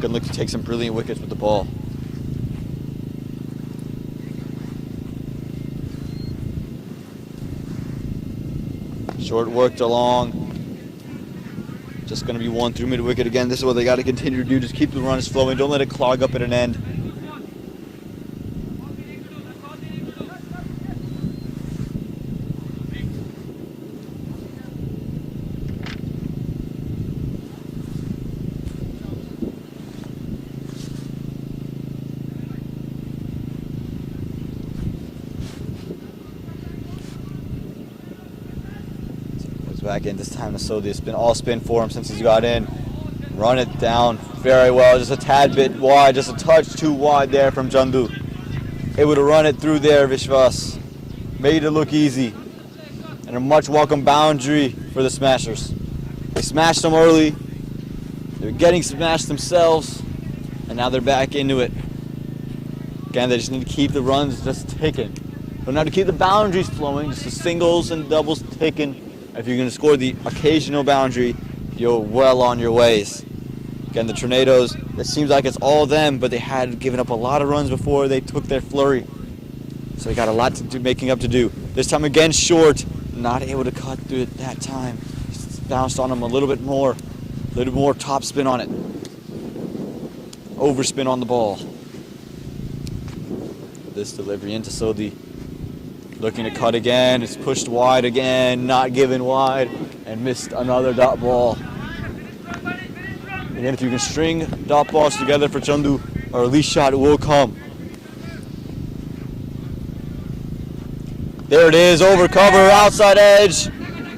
Can look to take some brilliant wickets with the ball. Short worked along. Just going to be 1 through mid wicket again. This is what they got to continue to do. Just keep the runs flowing. Don't let it clog up at an end. Back in this time to Sodhi. It's been all spin for him since he's got in. Run it down very well. Just a tad bit wide. Just a touch too wide there from Chandu. Able to run it through there, Vishwas. Made it look easy. And a much welcome boundary for the Smashers. They smashed them early. They're getting smashed themselves. And now they're back into it. Again, they just need to keep the runs just ticking. But now to keep the boundaries flowing, just the singles and doubles ticking. If you're going to score the occasional boundary, you're well on your ways. Again, the Tornadoes, it seems like it's all them, but they had given up a lot of runs before they took their flurry. So he got a lot to do, making up to do. This time again short, not able to cut through it that time. Just bounced on him a little bit more top spin on it. Overspin on the ball. This delivery into Sodi. Looking to cut again, it's pushed wide again, not given wide, and missed another dot ball. Again, if you can string dot balls together for Chandu, our release shot will come. There it is, over cover, outside edge.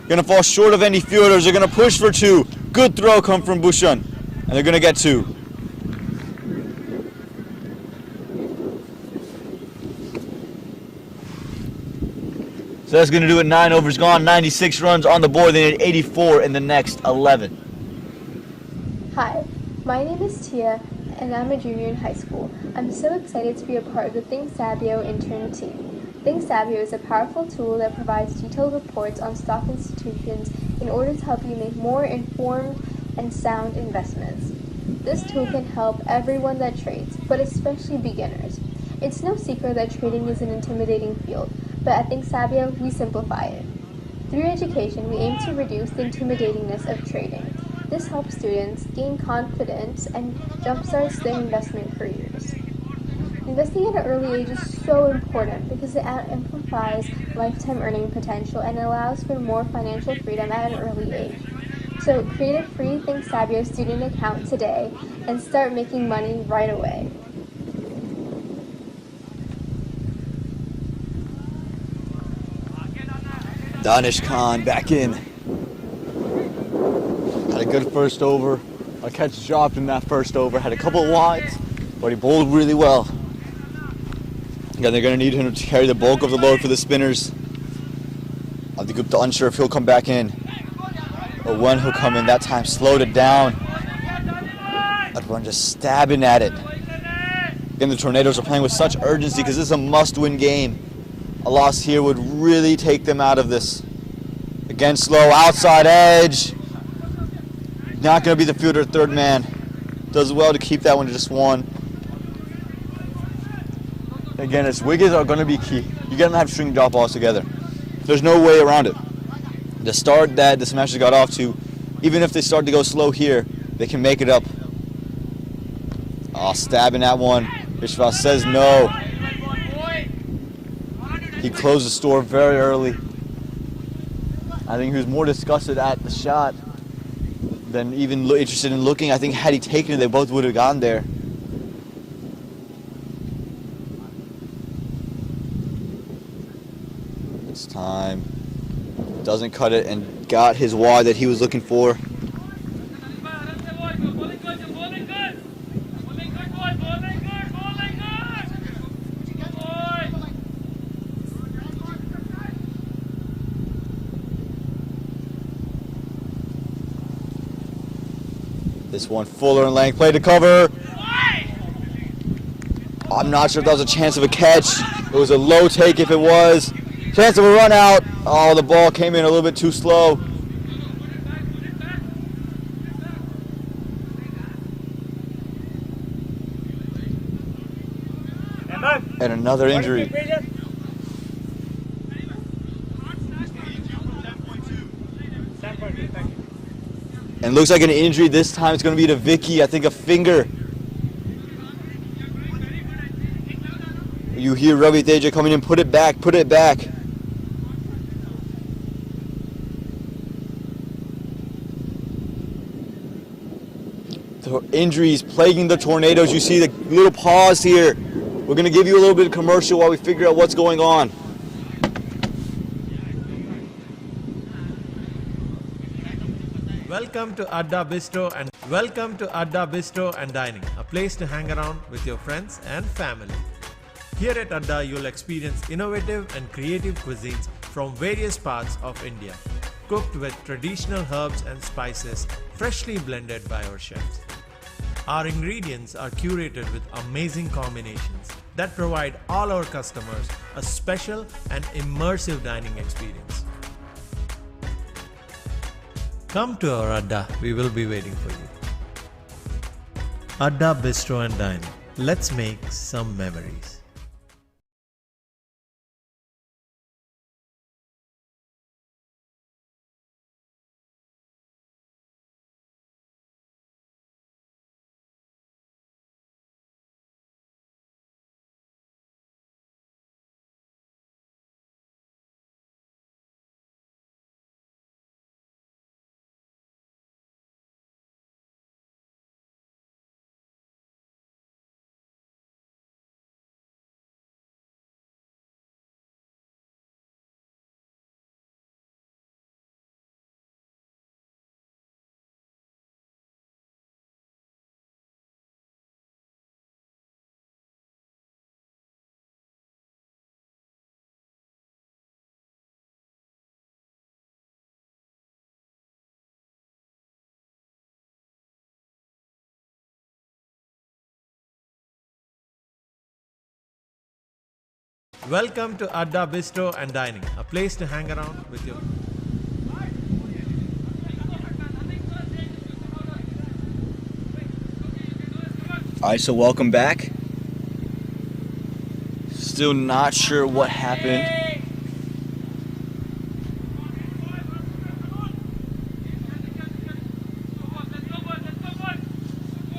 Gonna fall short of any fielders. They're gonna push for two. Good throw come from Bhushan, and they're gonna get two. So that's gonna do it. 9 overs gone, 96 runs on the board. They need 84 in the next 11. Hi, my name is Tia, and I'm a junior in high school. I'm so excited to be a part of the Think Sabio intern team. Think Sabio is a powerful tool that provides detailed reports on stock institutions in order to help you make more informed and sound investments. This tool can help everyone that trades, but especially beginners. It's no secret that trading is an intimidating field, but at Think Sabio, we simplify it. Through education, we aim to reduce the intimidatingness of trading. This helps students gain confidence and jumpstarts their investment careers. Investing at an early age is so important because it amplifies lifetime earning potential and allows for more financial freedom at an early age. So create a free Think Sabio student account today and start making money right away. Danish Khan back in. Had a good first over. A catch dropped in that first over. Had a couple of wides, but he bowled really well. Again, they're going to need him to carry the bulk of the load for the spinners. Adda Gupta unsure if he'll come back in or when he'll come in. That time slowed it down. Adwan just stabbing at it. Again, the Tornadoes are playing with such urgency because this is a must-win game. A loss here would really take them out of this. Again, slow outside edge. Not going to be the fielder, third man. Does well to keep that one to just one. Again, its wickets are going to be key. You're going to have to string drop balls together. There's no way around it. The start that the Smashers got off to, even if they start to go slow here, they can make it up. Oh, stabbing that one. Ishval says no. He closed the store very early. I think he was more disgusted at the shot than even interested in looking. I think had he taken it, they both would have gone there. This time, doesn't cut it and got his wide that he was looking for. This one fuller in length, play to cover. I'm not sure if that was a chance of a catch. It was a low take if it was. Chance of a run out. Oh, the ball came in a little bit too slow. And another injury. And looks like an injury this time. It's going to be to Vicky. I think a finger. You hear Ravi Teja coming in. Put it back. Put it back. The injuries plaguing the Tornadoes. You see the little pause here. We're going to give you a little bit of commercial while we figure out what's going on. Welcome to Adda Bistro and Dining, a place to hang around with your friends and family. Here at Adda, you'll experience innovative and creative cuisines from various parts of India, cooked with traditional herbs and spices freshly blended by our chefs. Our ingredients are curated with amazing combinations that provide all our customers a special and immersive dining experience. Come to our Adda, we will be waiting for you. Adda Bistro and Dining. Let's make some memories. Welcome to Adda Bistro and Dining, a place to hang around with your Alright, so welcome back. Still not sure what happened.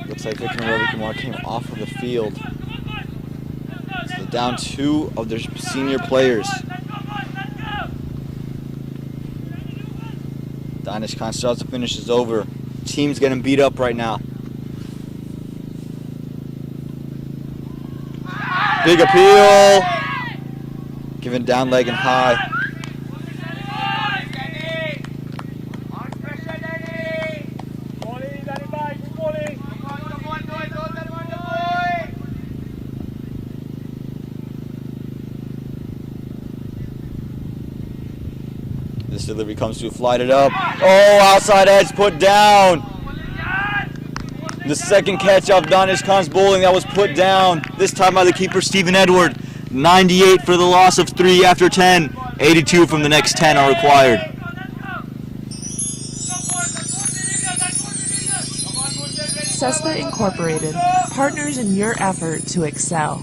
Looks like Vicken and Ravi Kumar came off of the field. So down 2 of their senior players. Danish Khan starts to finish is over. Team's getting beat up right now. Big appeal. Given down leg and high. This delivery comes to flight it up. Oh, outside edge put down. The second catch off Danish Khan's bowling that was put down. This time by the keeper Stephen Edward. 98 for the loss of 3 after 10. 82 from the next 10 are required. Cessna Incorporated, partners in your effort to excel.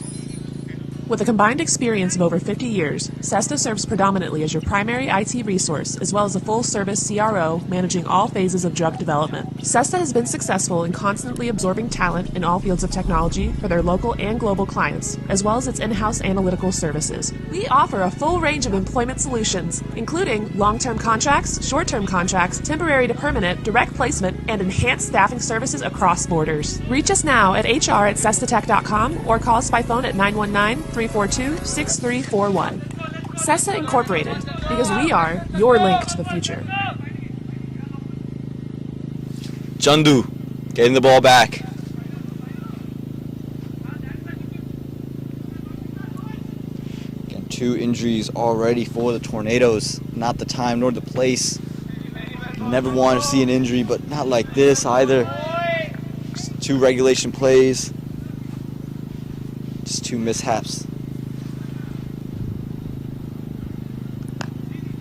With a combined experience of over 50 years, Cessna serves predominantly as your primary IT resource, as well as a full-service CRO managing all phases of drug development. Cessna has been successful in constantly absorbing talent in all fields of technology for their local and global clients, as well as its in-house analytical services. We offer a full range of employment solutions, including long-term contracts, short-term contracts, temporary to permanent, direct placement, and enhanced staffing services across borders. Reach us now at hr@cessnatech.com or call us by phone at 919-342-6341. Cessna Incorporated, because we are your link to the future. Chandu getting the ball back. Again, 2 injuries already for the Tornadoes. Not the time nor the place. Never want to see an injury, but not like this either. Just 2 regulation plays. Just 2 mishaps.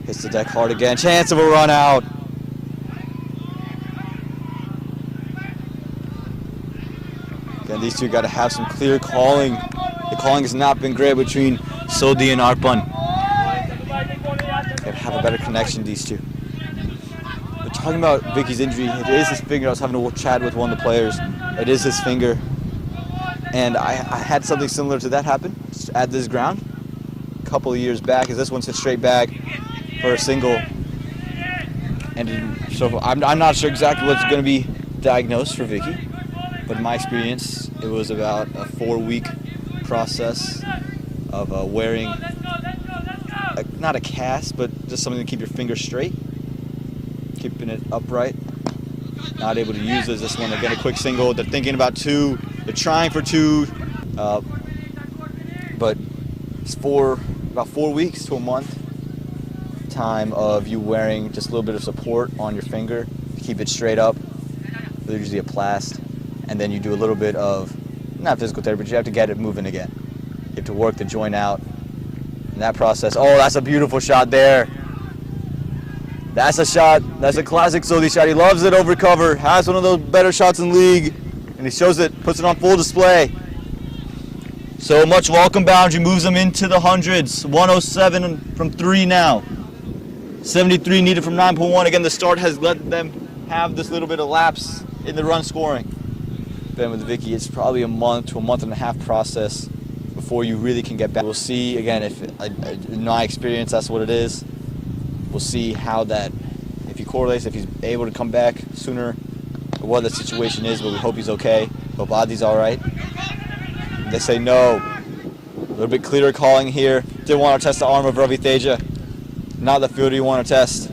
Hits the deck hard again. Chance of a run out. Again, these 2 got to have some clear calling. The calling has not been great between Sodhi and Arpan. Got to have a better connection, these 2. But talking about Vicky's injury, it is his finger. I was having a chat with one of the players. It is his finger. And I had something similar to that happen at this ground a couple of years back, as this one's hit straight back for a single. And so I'm not sure exactly what's going to be diagnosed for Vicky, but in my experience, it was about a 4-week process of wearing, not a cast, but just something to keep your finger straight, keeping it upright. Not able to use this one. Again, a quick single. They're thinking about 2. They're trying for 2, but it's about 4 weeks to a month time of you wearing just a little bit of support on your finger to keep it straight up. There's usually a plast, and then you do a little bit of, not physical therapy, but you have to get it moving again. You have to work the joint out. In that process, oh, that's a beautiful shot there. That's a shot. That's a classic Sodhi shot. He loves it over cover. Has one of those better shots in the league. And he shows it, puts it on full display. So much welcome boundary, moves them into the hundreds. 107 from 3 now. 73 needed from 9.1. Again, the start has let them have this little bit of lapse in the run scoring. Then with Vicky, it's probably a month to a month and a half process before you really can get back. We'll see, again, if in my experience, that's what it is. We'll see how that, if he correlates, if he's able to come back sooner, or what the situation is, but we hope he's okay. Hope Adi's all right. They say no. A little bit clearer calling here. Didn't want to test the arm of Ravi Teja. Not the fielder you want to test.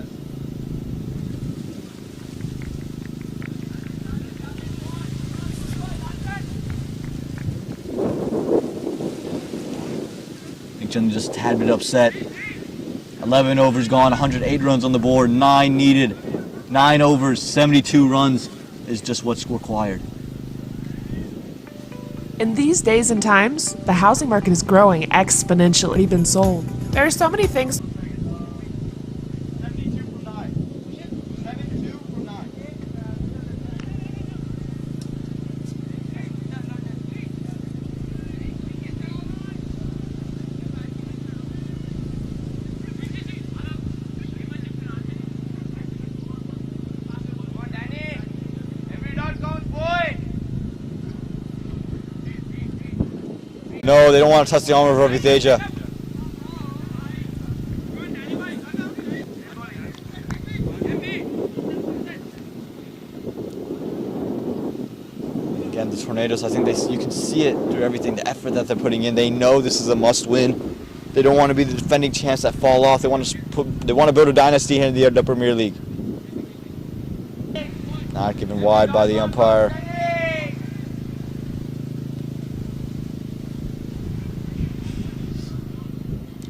Chun just a tad bit upset. 11 overs gone, 108 runs on the board, 9 needed. 9 overs, 72 runs is just what's required. In these days and times, the housing market is growing exponentially. Been sold. There are so many things. No, they don't want to touch the arm of Ravi Teja. Again, the Tornadoes, I think you can see it through everything, the effort that they're putting in. They know this is a must-win. They don't want to be the defending champs that fall off. They want to build a dynasty here in the Adda Premier League. Not given wide by the umpire.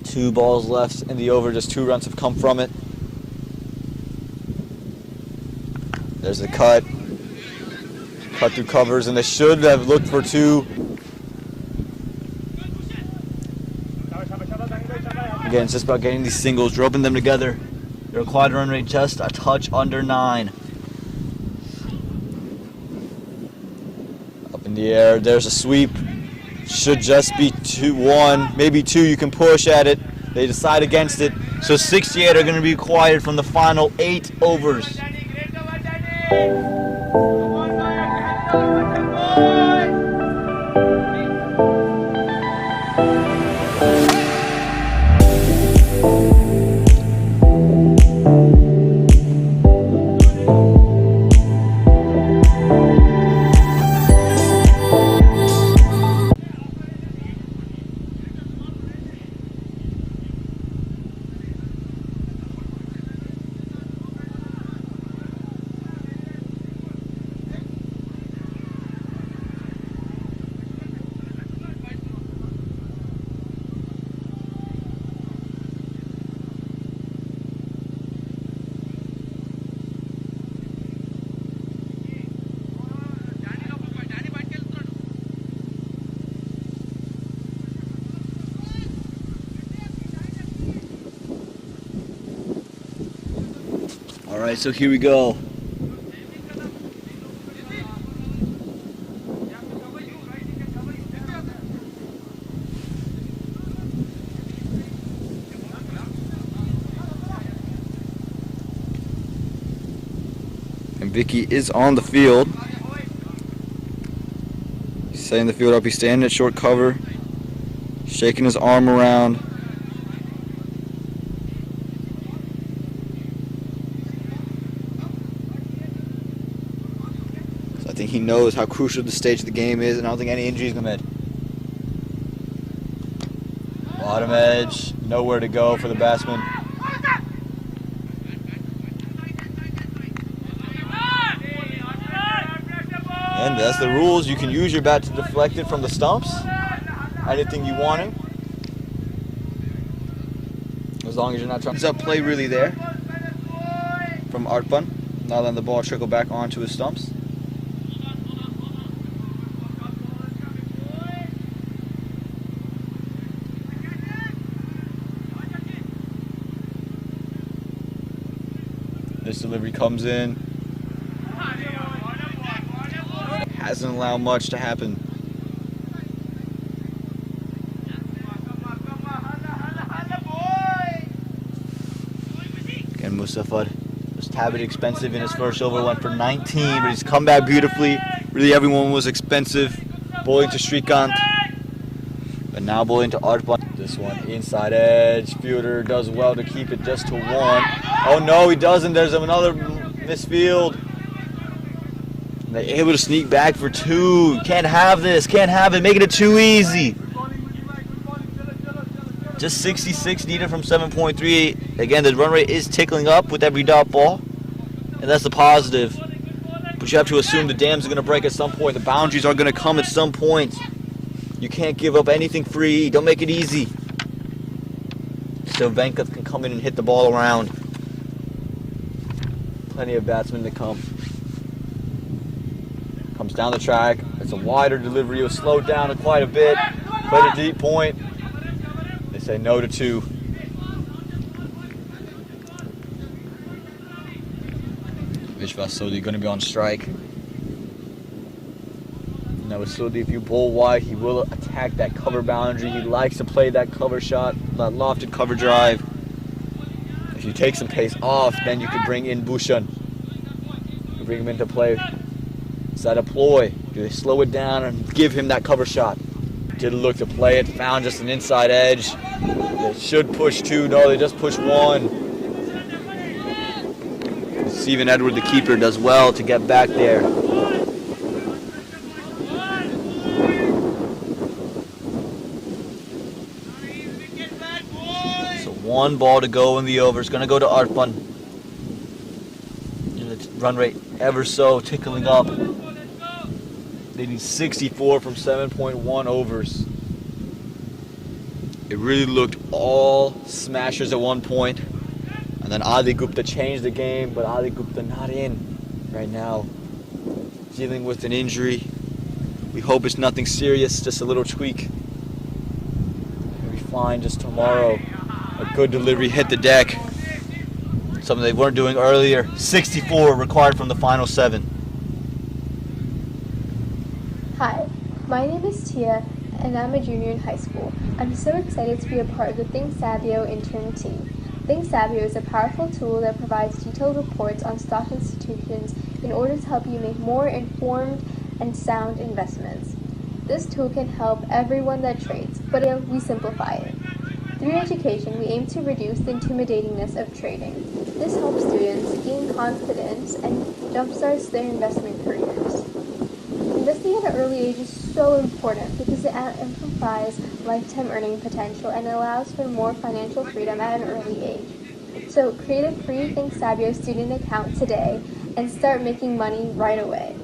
Two balls left in the over, just 2 runs have come from it. There's the cut. Cut through covers, and they should have looked for 2. Again, it's just about getting these singles, roping them together. Their required run rate just a touch under 9. Up in the air, there's a sweep. Should just be 2-1, maybe 2. You can push at it. They decide against it. So 68 are going to be required from the final 8 overs. Alright, so here we go. And Vicky is on the field. He's setting the field up. He's standing at short cover, shaking his arm around. I think he knows how crucial the stage of the game is, and I don't think any injuries come in. Bottom edge, nowhere to go for the batsman. And that's the rules. You can use your bat to deflect it from the stumps. Anything you want to. As long as you're not trying. He's up play really there from Artpan. Now letting the ball trickle back onto his stumps. This delivery comes in. Hasn't allowed much to happen. Again, Mustafa was a bit expensive in his first over, went for 19, but he's come back beautifully. Really, everyone was expensive. Bowling to Shrikant, but now bowling to Artpan. This one inside edge. Fielder does well to keep it just to 1. Oh no, he doesn't. There's another misfield. They're able to sneak back for 2. Can't have this. Can't have it. Making it too easy. Just 66 needed from 7.38. Again, the run rate is tickling up with every dot ball, and that's the positive. But you have to assume the dams are going to break at some point. The boundaries are going to come at some point. You can't give up anything free. Don't make it easy. So Venkath can come in and hit the ball around. Plenty of batsmen to come Comes down the track. It's a wider delivery. It was slowed down quite a bit. Played a deep point. They say no to 2. Vishwas Sodhi going to be on strike. Now with Sodhi, if you bowl wide, he will attack that cover boundary. He likes to play that cover shot, that lofted cover drive. If you take some pace off, then you could bring in Bhushan. You bring him into play. Is that a ploy? Do they slow it down and give him that cover shot? Did look to play it, found just an inside edge. They should push 2. No, they just push 1. Stephen Edward, the keeper, does well to get back there. So 1 ball to go in the over. It's going to go to Arpan. The run rate ever so tickling up. They need 64 from 7.1 overs. It really looked all smashers at one point. And then Adi Gupta changed the game, but Adi Gupta not in right now. Dealing with an injury. We hope it's nothing serious, just a little tweak. He'll be fine just tomorrow. A good delivery hit the deck. Something they weren't doing earlier. 64 required from the final 7. Hi, my name is Tia, and I'm a junior in high school. I'm so excited to be a part of the Think Sabio intern team. Think Sabio is a powerful tool that provides detailed reports on stock institutions in order to help you make more informed and sound investments. This tool can help everyone that trades, but we simplify it. Through education, we aim to reduce the intimidatingness of trading. This helps students gain confidence and jumpstarts their investment careers. Investing at an early age is so important because it amplifies lifetime earning potential and allows for more financial freedom at an early age. So create a free Think Sabio student account today and start making money right away.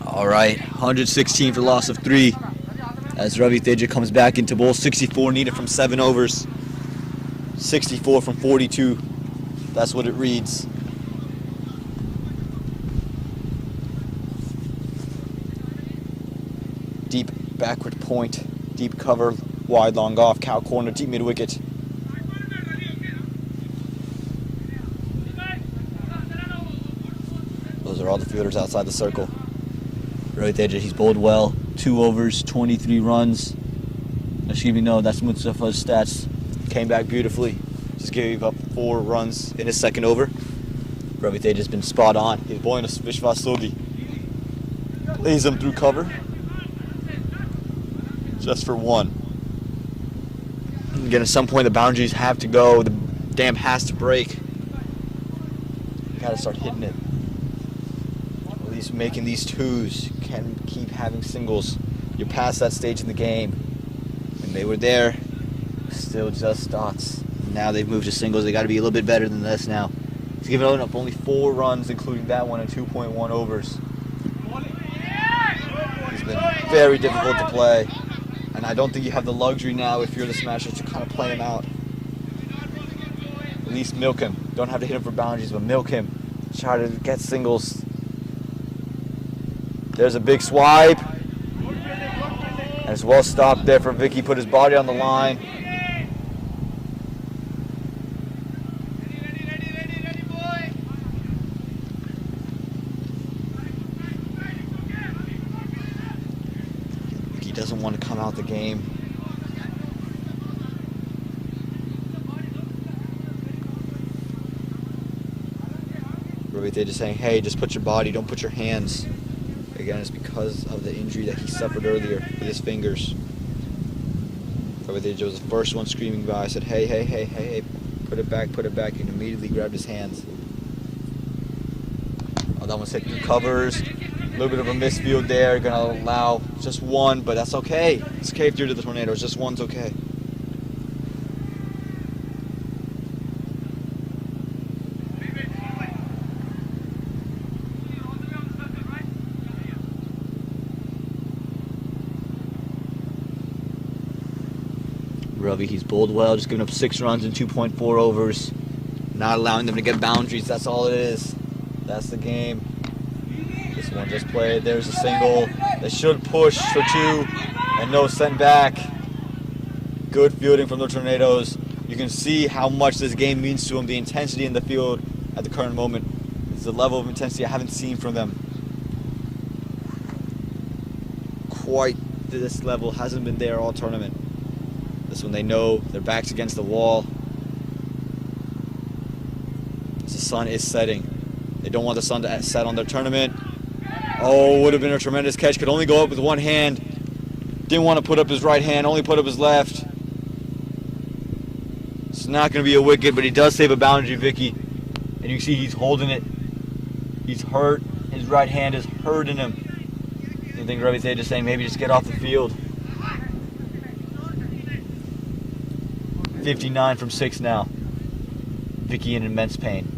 All right, 116 for loss of 3. As Ravi Teja comes back into bowl. 64 needed from 7 overs. 64 from 42. That's what it reads. Deep backward point. Deep cover. Wide long off. Cow corner. Deep mid wicket. Those are all the fielders outside the circle. Ravi Teja, he's bowled well. 2 overs, 23 runs. Excuse me, no, that's Mustafa's stats. Came back beautifully. Just gave up 4 runs in his second over. Ravi Teja's been spot on. He's bowling a Vishwas Sodhi. Lays him through cover. Just for 1. Again, at some point the boundaries have to go. The dam has to break. You gotta start hitting it. At least making these 2s. Can keep having singles. You're past that stage in the game. When they were there, still just dots. Now they've moved to singles. They got to be a little bit better than this now. He's given up only 4 runs, including that one in 2.1 overs. He's been very difficult to play, and I don't think you have the luxury now, if you're the smasher, to kind of play him out. At least milk him. Don't have to hit him for boundaries, but milk him. Try to get singles. There's a big swipe. And it's well stopped there from Vicky. Put his body on the line. Vicky doesn't want to come out the game. Ravi Teja saying, hey, just put your body, don't put your hands. Again, it's because of the injury that he suffered earlier with his fingers. Ravi Teja was the first one screaming by. I said, hey, hey, hey, hey, hey, put it back, put it back. And immediately grabbed his hands. Oh, that one's hit through covers. A little bit of a misfield there. Going to allow just 1, but that's okay. It's okay if you're to the Tornadoes. Just 1's okay. Ravi. He's bowled well, just giving up 6 runs in 2.4 overs. Not allowing them to get boundaries. That's all it is. That's the game. This one just played. There's a single. They should push for 2 and no sent back. Good fielding from the Tornadoes. You can see how much this game means to them. The intensity in the field at the current moment is a level of intensity I haven't seen from them. Quite this level hasn't been there all tournament. This one they know their back's against the wall. The sun is setting. They don't want the sun to set on their tournament. Oh, would have been a tremendous catch. Could only go up with one hand. Didn't want to put up his right hand, only put up his left. It's not going to be a wicket, but he does save a boundary, Vicky. And you can see he's holding it. He's hurt. His right hand is hurting him. I think Ravi Tej is saying maybe just get off the field. 59 from 6 now. Vicky in immense pain.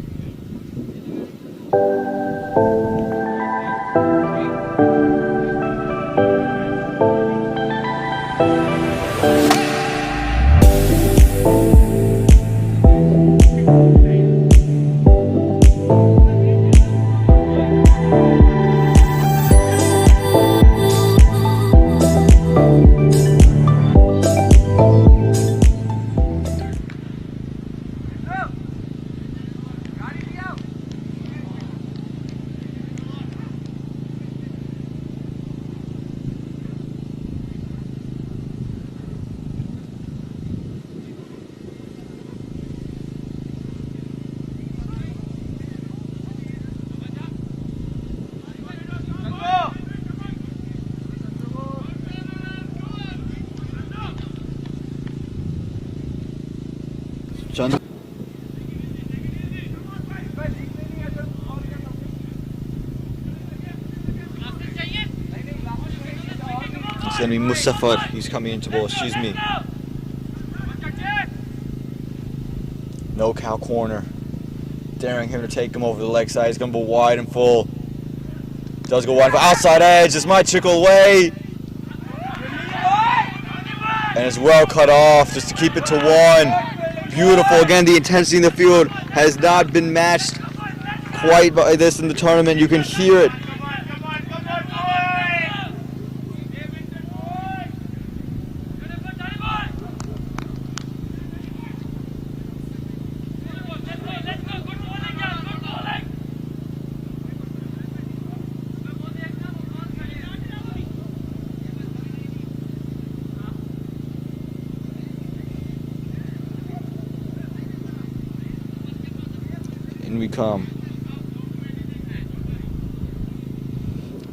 Chand. It's going to be Mustafa. He's coming into ball. Excuse me. No cow corner. Daring him to take him over the leg side. He's going to go wide and full. Does go wide for outside edge. This might trickle away. And it's well cut off just to keep it to 1. Beautiful. Again, the intensity in the field has not been matched quite by this in the tournament. You can hear it. In we come.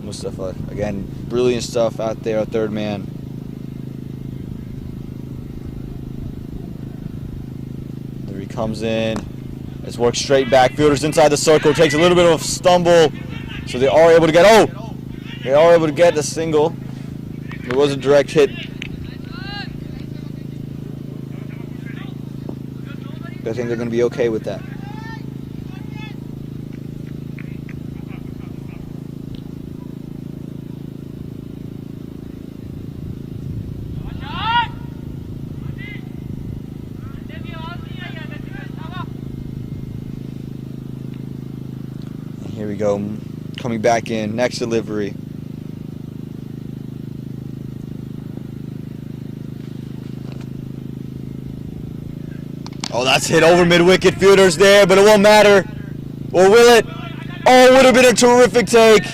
Mustafa, again, brilliant stuff out there, third man. There he comes in. It's worked straight back. Fielders inside the circle. Takes a little bit of a stumble. So they are able to get, they are able to get the single. It was a direct hit. I think they're going to be okay with that. Here we go, coming back in, next delivery. Oh, that's hit over mid-wicket, fielders there, but it won't matter. Or will it? Oh, it would have been a terrific take.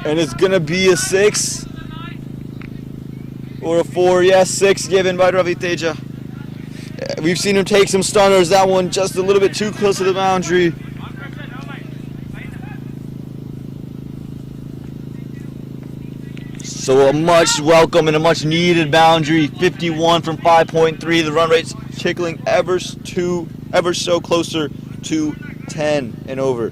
And it's going to be a 6. Or a 4, yes, 6 given by Ravi Teja. We've seen him take some stunners. That one just a little bit too close to the boundary. So a much welcome and a much needed boundary. 51 from 5.3. The run rate's tickling ever so closer to 10 and over.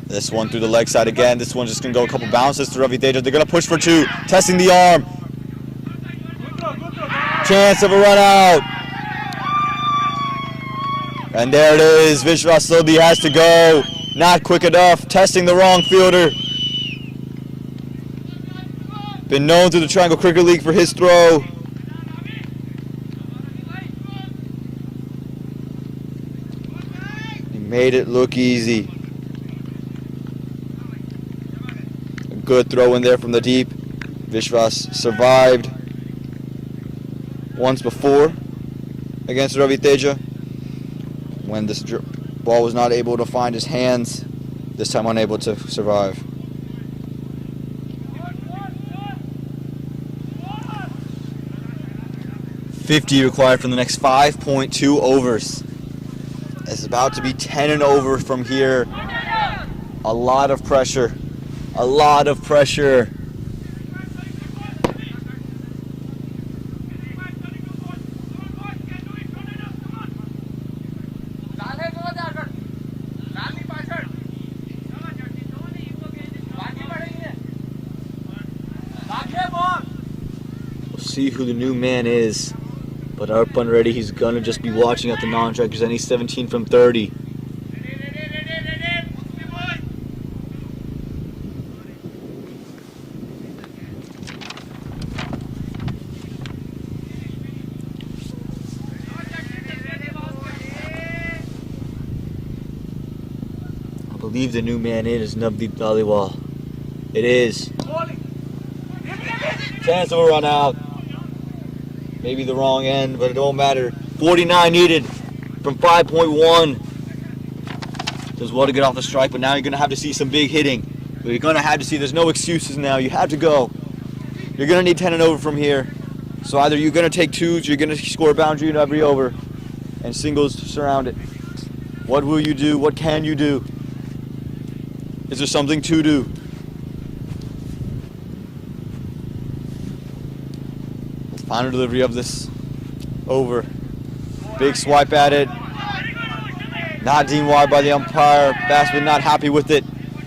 This one through the leg side again. This one's just going to go a couple bounces to Ravi Teja. They're going to push for 2. Testing the arm. Chance of a run out. And there it is. Vishwas Lodhi has to go. Not quick enough. Testing the wrong fielder. Been known to the Triangle Cricket League for his throw. He made it look easy. A good throw in there from the deep. Vishwas survived once before against Ravi Teja when this ball was not able to find his hands, this time unable to survive. .50 required for the next 5.2 overs. It's about to be 10 and over from here. A lot of pressure. A lot of pressure. We'll see who the new man is. But Arpan Reddy, he's gonna just be watching at the non-strikers, and he's 17 from 30. I believe the new man in is Navdeep Dhaliwal. It is. Chance of a run out. Maybe the wrong end, but it don't matter. 49 needed from 5.1. Does well to get off the strike, but now you're going to have to see some big hitting. You're going to have to see, there's no excuses now. You have to go. You're going to need 10 and over from here. So either you're going to take twos, you're going to score a boundary in every over, and singles surround it. What will you do? What can you do? Is there something to do? Final delivery of this over. Big swipe at it. Not deemed wide by the umpire. Batsman not happy with it.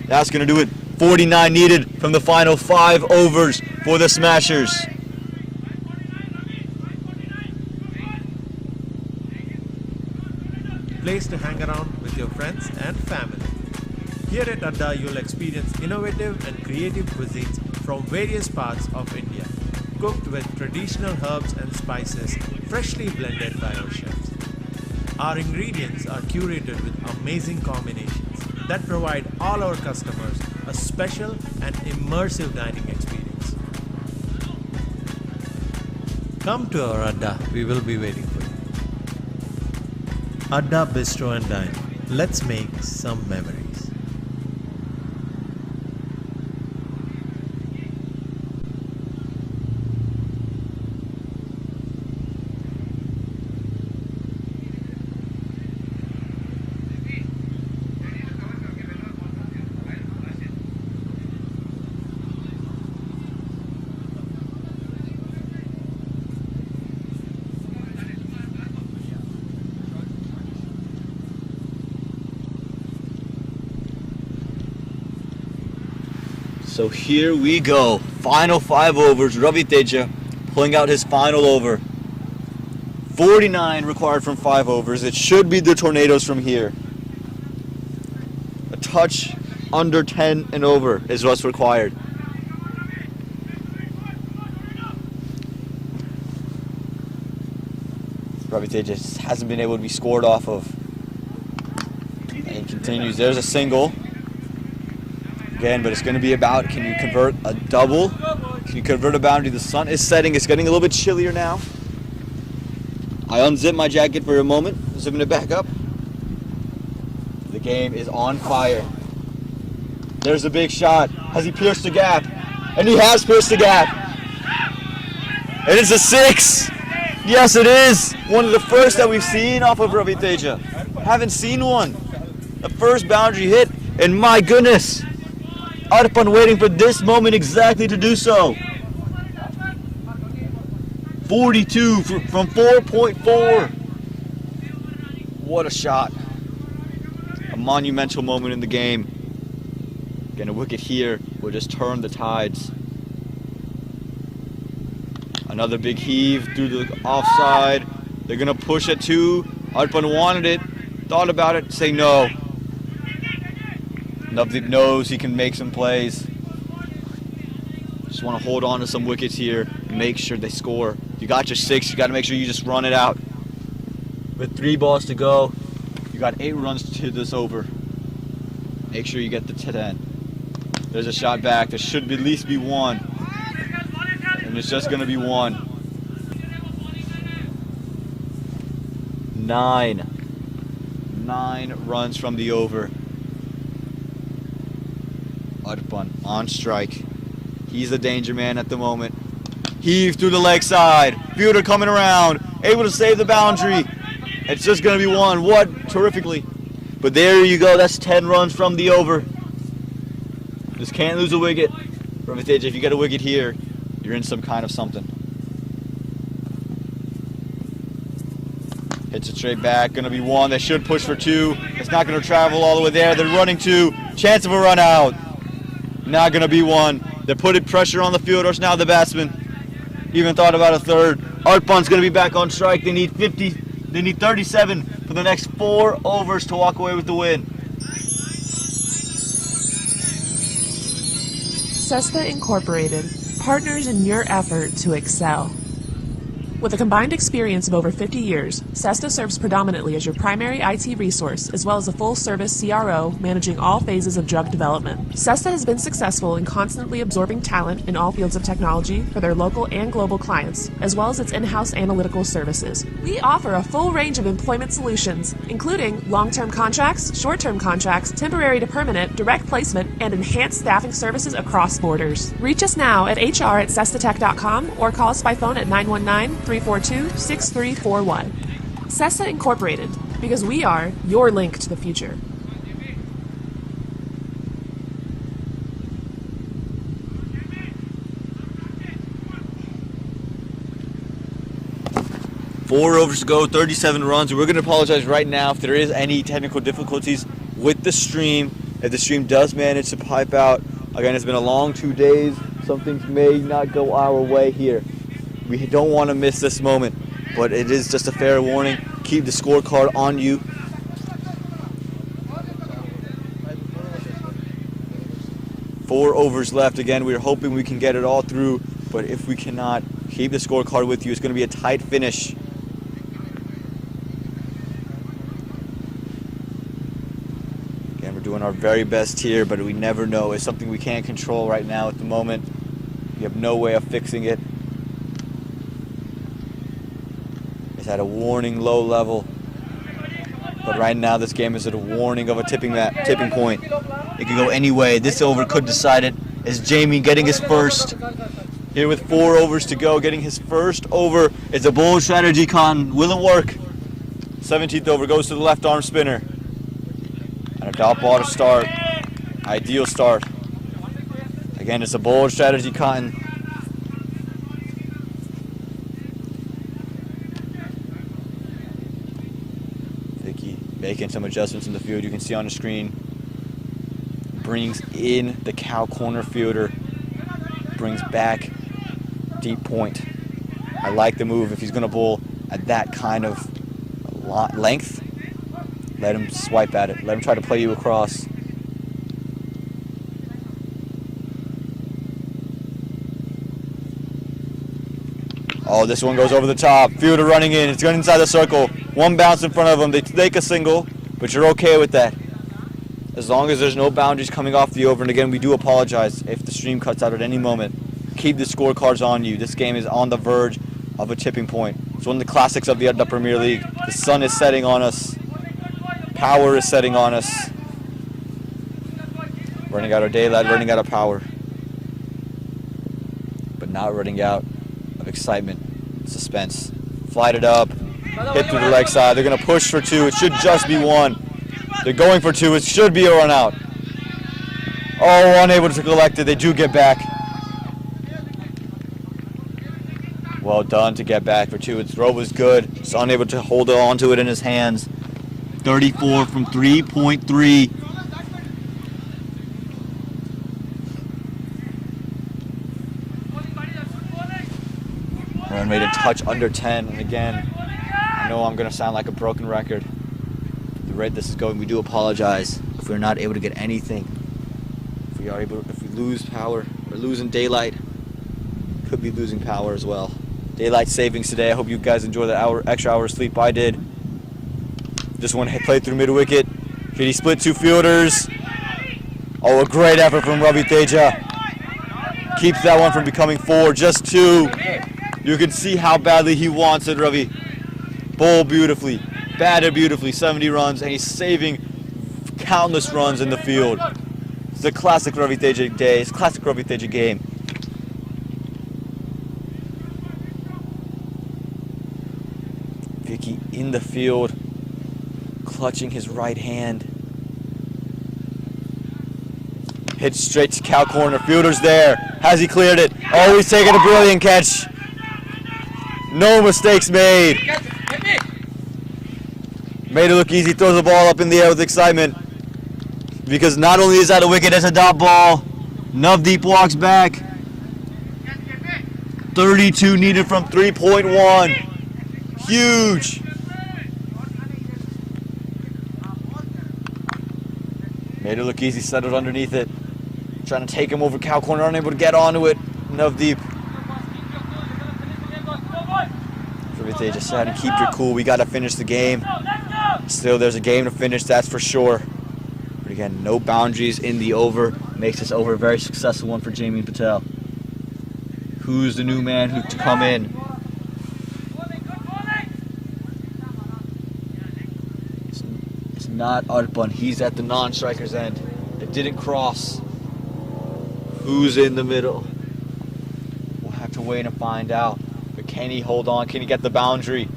That's going to do it. 49 needed from the final 5 overs for the Smashers. Place to hang around with your friends and family. Here at Adda, you'll experience innovative and creative cuisines from various parts of India, cooked with traditional herbs and spices freshly blended by our chefs. Our ingredients are curated with amazing combinations that provide all our customers a special and immersive dining experience. Come to our Adda, we will be waiting for you. Adda Bistro and Dine. Let's make some memories. So here we go. Final 5 overs. Ravi Teja pulling out his final over. 49 required from 5 overs. It should be the Tornadoes from here. A touch under 10 and over is what's required. Ravi Teja hasn't been able to be scored off of. And he continues. There's a single. Again, but it's going to be about, can you convert a double? Can you convert a boundary? The sun is setting. It's getting a little bit chillier now. I unzip my jacket for a moment, zipping it back up. The game is on fire. There's a big shot. Has he pierced the gap? And he has pierced the gap. And it's a 6. Yes, it is. One of the first that we've seen off of Ravi Teja. Haven't seen one. The first boundary hit, and my goodness. Arpan waiting for this moment exactly to do so. 42 from 4.4. What a shot. A monumental moment in the game. Again, a wicket here will just turn the tides. Another big heave through the offside. They're going to push it too. Arpan wanted it. thought about it, say no. Navdeep knows he can make some plays. Just want to hold on to some wickets here and make sure they score. You got your 6, you got to make sure you just run it out. With 3 balls to go, you got 8 runs to this over. Make sure you get the 10. There's a shot back. There should at least be 1. And it's just going to be 1. 9 runs from the over. Arpan on strike. He's the danger man at the moment. Heave through the leg side. Fielder coming around. Able to save the boundary. It's just going to be 1. What? Terrifically. But there you go. That's 10 runs from the over. Just can't lose a wicket. If you get a wicket here, you're in some kind of something. Hits it straight back. Going to be 1. They should push for 2. It's not going to travel all the way there. They're running 2. Chance of a run out. Not going to be 1. They're putting pressure on the fielders. Now the batsman even thought about a 3rd. Arpan's going to be back on strike. They need 50. They need 37 for the next 4 overs to walk away with the win. Cesta Incorporated, partners in your effort to excel. With a combined experience of over 50 years, Cesta serves predominantly as your primary IT resource, as well as a full-service CRO managing all phases of drug development. Cesta has been successful in constantly absorbing talent in all fields of technology for their local and global clients, as well as its in-house analytical services. We offer a full range of employment solutions, including long-term contracts, short-term contracts, temporary to permanent, direct placement, and enhanced staffing services across borders. Reach us now at hr@cestatech.com or call us by phone at 919-342-6341. Cesta Incorporated, because we are your link to the future. Four overs to go, 37 runs. We're going to apologize right now if there is any technical difficulties with the stream. If the stream does manage to pipe out, again, it's been a long 2 days. Some things may not go our way here. We don't want to miss this moment, but it is just a fair warning. Keep the scorecard on you. Four overs left. Again, we're hoping we can get it all through, but if we cannot, keep the scorecard with you. It's going to be a tight finish. Again, we're doing our very best here, but we never know. It's something we can't control right now at the moment. We have no way of fixing it. It's at a warning low level. But right now, this game is at a warning of a tipping point. It could go any way. This over could decide it. Is Jamie getting his first? Here with 4 overs to go, getting his first over. It's a bold strategy, Khan. Will it work? 17th over goes to the left arm spinner. And a dot ball to start. Ideal start. Again, it's a bold strategy, Cotton. Vicky making some adjustments in the field. You can see on the screen. Brings in the cow corner fielder. Brings back deep point. I like the move. If he's going to bowl at that kind of length, let him swipe at it. Let him try to play you across. Oh, this one goes over the top. Fielder running in. It's going inside the circle. One bounce in front of him. They take a single, but you're okay with that. As long as there's no boundaries coming off the over. And again, we do apologize if the stream cuts out at any moment. Keep the scorecards on you. This game is on the verge of a tipping point. It's one of the classics of the Adda Premier League. The sun is setting on us. Power is setting on us. Running out of daylight, running out of power. But not running out of excitement, suspense. Flight it up, hit through the leg side. They're going to push for 2. It should just be 1. They're going for 2. It should be a run out. Oh, unable to collect it. They do get back. Well done to get back for 2. Its throw was good. It's unable to hold on to it in his hands. 34 from 3.3. Run rate a touch under 10. And again, I know I'm going to sound like a broken record. The rate this is going. We do apologize if we're not able to get anything. If we lose power, we're losing daylight. Could be losing power as well. Daylight savings today. I hope you guys enjoy the extra hour of sleep I did. Just one play through mid wicket. He split 2 fielders. Oh, a great effort from Ravi Teja. Keeps that one from becoming 4, just 2. You can see how badly he wants it, Ravi. Bowled beautifully, batted beautifully, 70 runs, and he's saving countless runs in the field. It's a classic Ravi Teja day. It's a classic Ravi Teja game. Vicky in the field, clutching his right hand. Hit straight to cow corner. Fielder's there. Has he cleared it? Oh, he's taking a brilliant catch. No mistakes made. Made it look easy. Throws the ball up in the air with excitement. Because not only is that a wicket, it's a dot ball. Navdeep walks back. 32 needed from 3.1. Huge. Made it look easy. Settled underneath it. Trying to take him over cow corner, unable to get onto it. Navdeep. They just had to keep your cool. We got to finish the game. Still, there's a game to finish, that's for sure. But again, no boundaries in the over. Makes this over a very successful one for Jamie Patel. Who's the new man to come in? It's not Arpan. He's at the non-striker's end. It didn't cross. Who's in the middle? We'll have to wait and find out. But can he hold on? Can he get the boundary?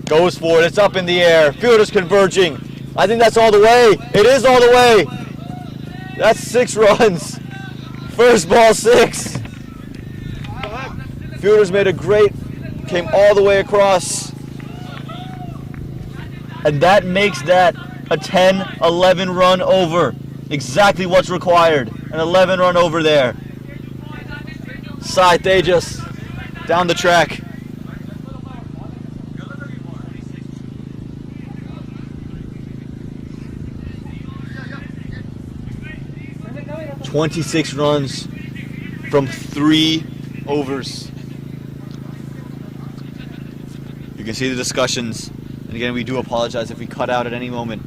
Goes for it. It's up in the air. Fielder's converging. I think that's all the way. It is all the way. That's 6 runs. First ball 6. Fielder's made a great, came all the way across. And that makes that a 10-11 run over. Exactly what's required. An 11 run over there. Sai Tejas down the track. "26 runs from 3 overs. You can see the discussions. And again, we do apologize if we cut out at any moment.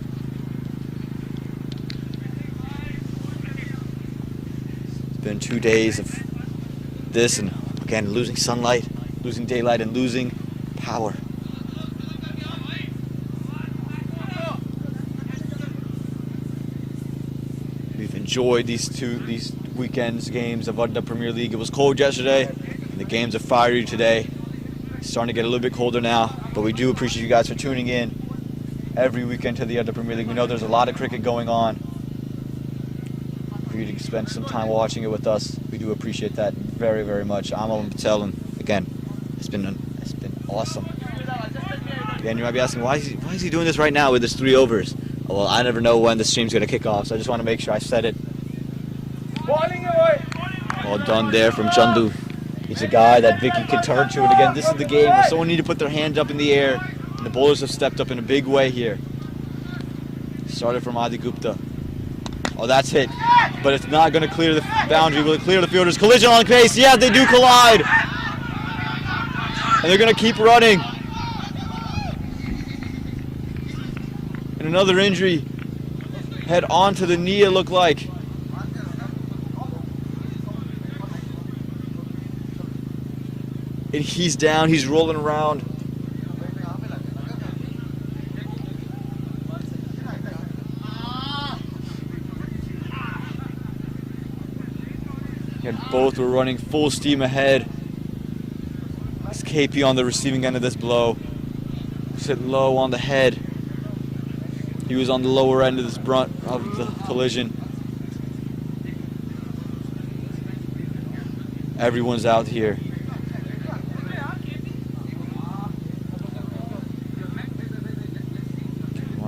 It's been 2 days of this, and again, losing sunlight, losing daylight, and losing power. We've enjoyed these weekends games of Adda Premier League. It was cold yesterday, and the games are fiery today. It's starting to get a little bit colder now, but we do appreciate you guys for tuning in every weekend to the Adda Premier League. We know there's a lot of cricket going on. For you to spend some time watching it with us, we do appreciate that very, very much. I'm Aman Patel, and again, it's been awesome. Again, you might be asking, why is he doing this right now with his 3 overs? Well, I never know when the stream's going to kick off, so I just want to make sure I said it. Well done there from Chandu. He's a guy that Vicky can turn to, and again, this is the game where someone needs to put their hand up in the air, and the bowlers have stepped up in a big way here. Started from Adi Gupta. Oh, that's hit, but it's not going to clear the boundary. Will it clear the fielders? Collision on pace. Yeah, they do collide, and they're going to keep running. And another injury. Head on to the knee, it looked like. And he's down, he's rolling around. And both were running full steam ahead. It's KP on the receiving end of this blow. He's hit low on the head. He was on the lower end of this brunt of the collision. Everyone's out here.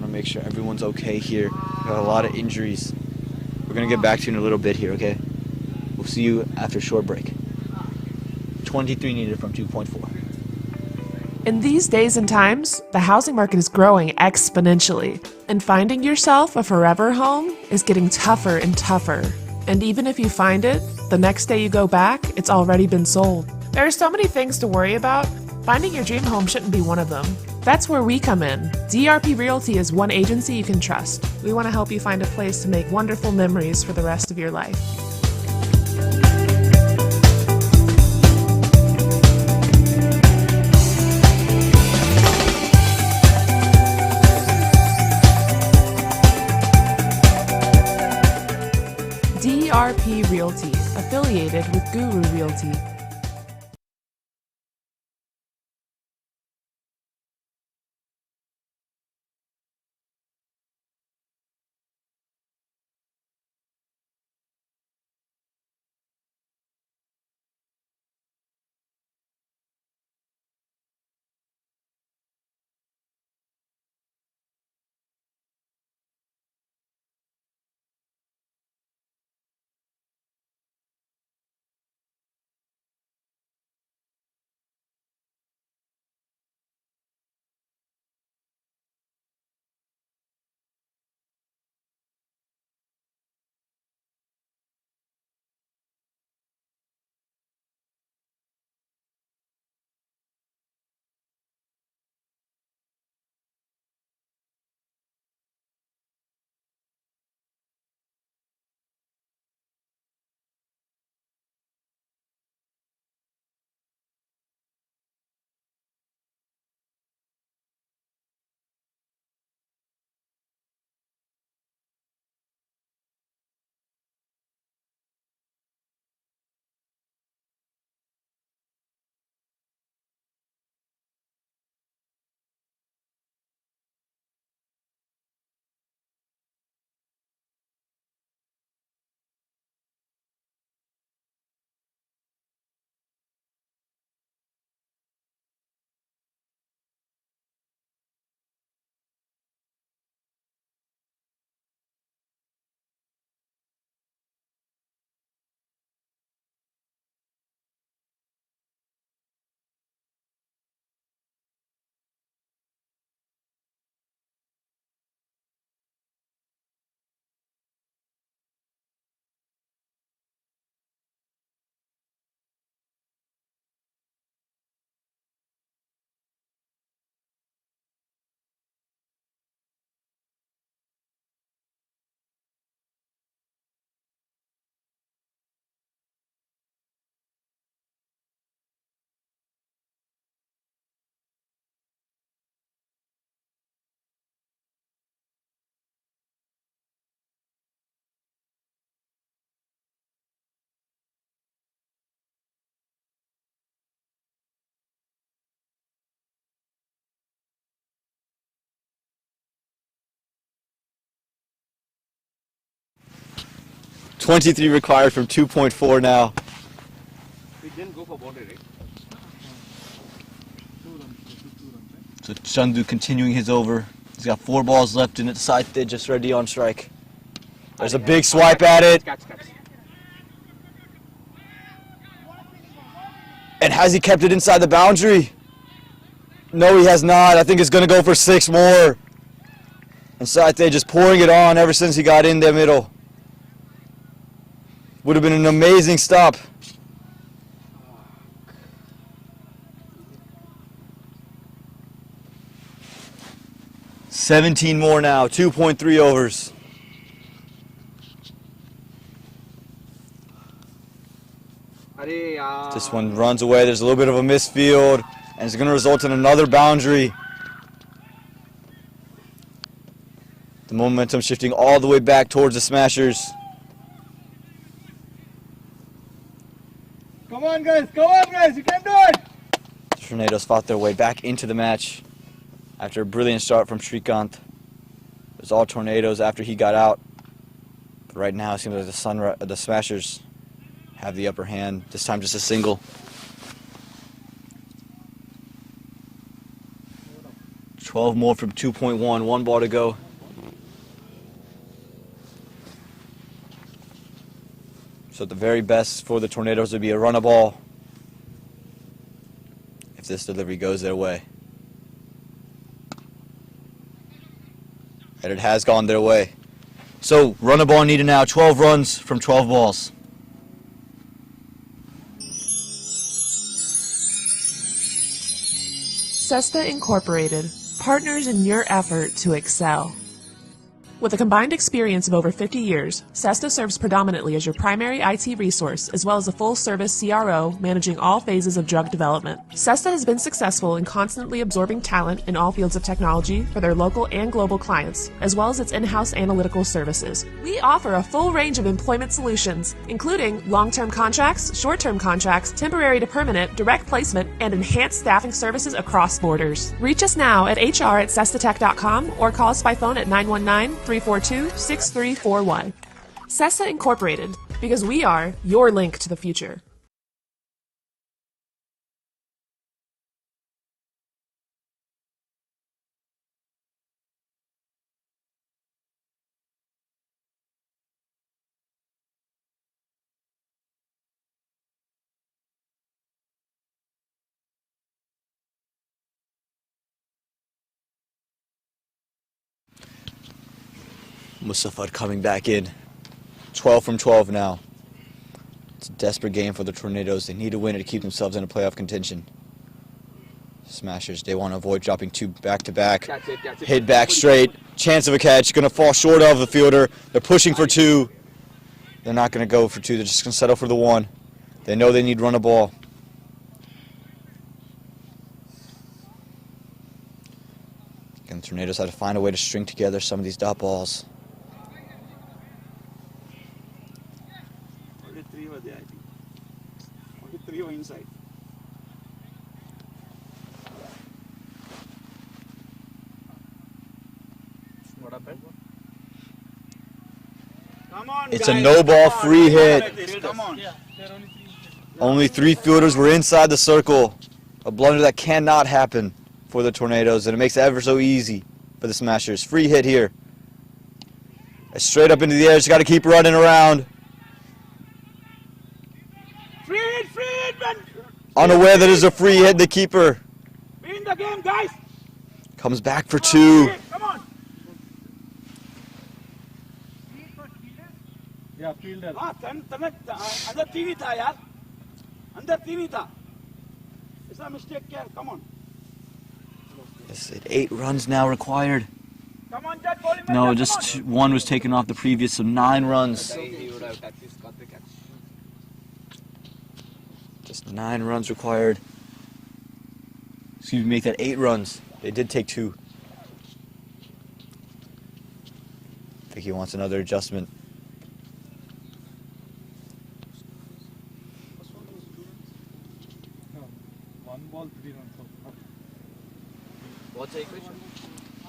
Make sure everyone's okay here. We've got a lot of injuries. We're going to get back to you in a little bit here, okay? We'll see you after a short break. 23 needed from 2.4. In these days and times, the housing market is growing exponentially, and finding yourself a forever home is getting tougher and tougher. And even if you find it, the next day you go back, it's already been sold. There are so many things to worry about. Finding your dream home shouldn't be one of them. That's where we come in. DRP Realty is one agency you can trust. We want to help you find a place to make wonderful memories for the rest of your life. DRP Realty, affiliated with Guru Realty. .23 required from 2.4 now. We didn't go for boundary, right? So Chandu continuing his over. He's got 4 balls left in it. Saite just ready on strike. There's a big swipe at it. And has he kept it inside the boundary? No, he has not. I think it's going to go for 6 more. And Saite just pouring it on ever since he got in the middle. Would have been an amazing stop. $17 more now, 2.3 overs. This one runs away. There's a little bit of a misfield, and it's going to result in another boundary. The momentum shifting all the way back towards the Smashers. Come on guys, you can do it! The Tornadoes fought their way back into the match after a brilliant start from Srikanth. It was all Tornadoes after he got out. But right now it seems like the Smashers have the upper hand. This time just a single. 12 more from 2.1, 1 ball to go. So at the very best for the Tornadoes would be a run a ball if this delivery goes their way. that it has gone their way. So, run a ball needed now, 12 runs from 12 balls. Cesta Incorporated, partners in your effort to excel. With a combined experience of over 50 years, Cesta serves predominantly as your primary IT resource as well as a full-service CRO managing all phases of drug development. Cesta has been successful in constantly absorbing talent in all fields of technology for their local and global clients, as well as its in-house analytical services. We offer a full range of employment solutions, including long-term contracts, short-term contracts, temporary to permanent, direct placement, and enhanced staffing services across borders. Reach us now at hr@cestatech.com or call us by phone at 919-342-6341. Cesta Incorporated, because we are your link to the future. Mustafa coming back in. 12 from 12 now. It's a desperate game for the Tornadoes. They need to win it to keep themselves in a playoff contention. Smashers, they want to avoid dropping two back-to-back. Hit back straight. Chance of a catch. Going to fall short of the fielder. They're pushing for two. They're not going to go for two. They're just going to settle for the one. They know they need to run a ball. Again, the Tornadoes have to find a way to string together some of these dot balls. Only three were there, I think. Only three were inside. What happened? Come on, It's guys, a no-ball come on, free hit. Come on. Only three fielders were inside the circle. A blunder that cannot happen for the Tornadoes, and it makes it ever so easy for the Smashers. Free hit here. It's straight up into the air. Just got to keep running around. Free hit, man. Unaware that it's a free hit, the keeper Win the game, guys. comes back for two. Come on. Yeah, fielder. अंदर तीन ही था यार. अंदर तीन ही था. ऐसा mistake क्या? Come on. Yes, 8 runs now required. Come on, Jack. Bowling No, man, just one was taken off the previous, so 9 runs. He would have at least got the catch. Just 9 runs required. Excuse me, make that 8 runs. They did take 2. I think he wants another adjustment. One ball, 3 runs. What's the equation?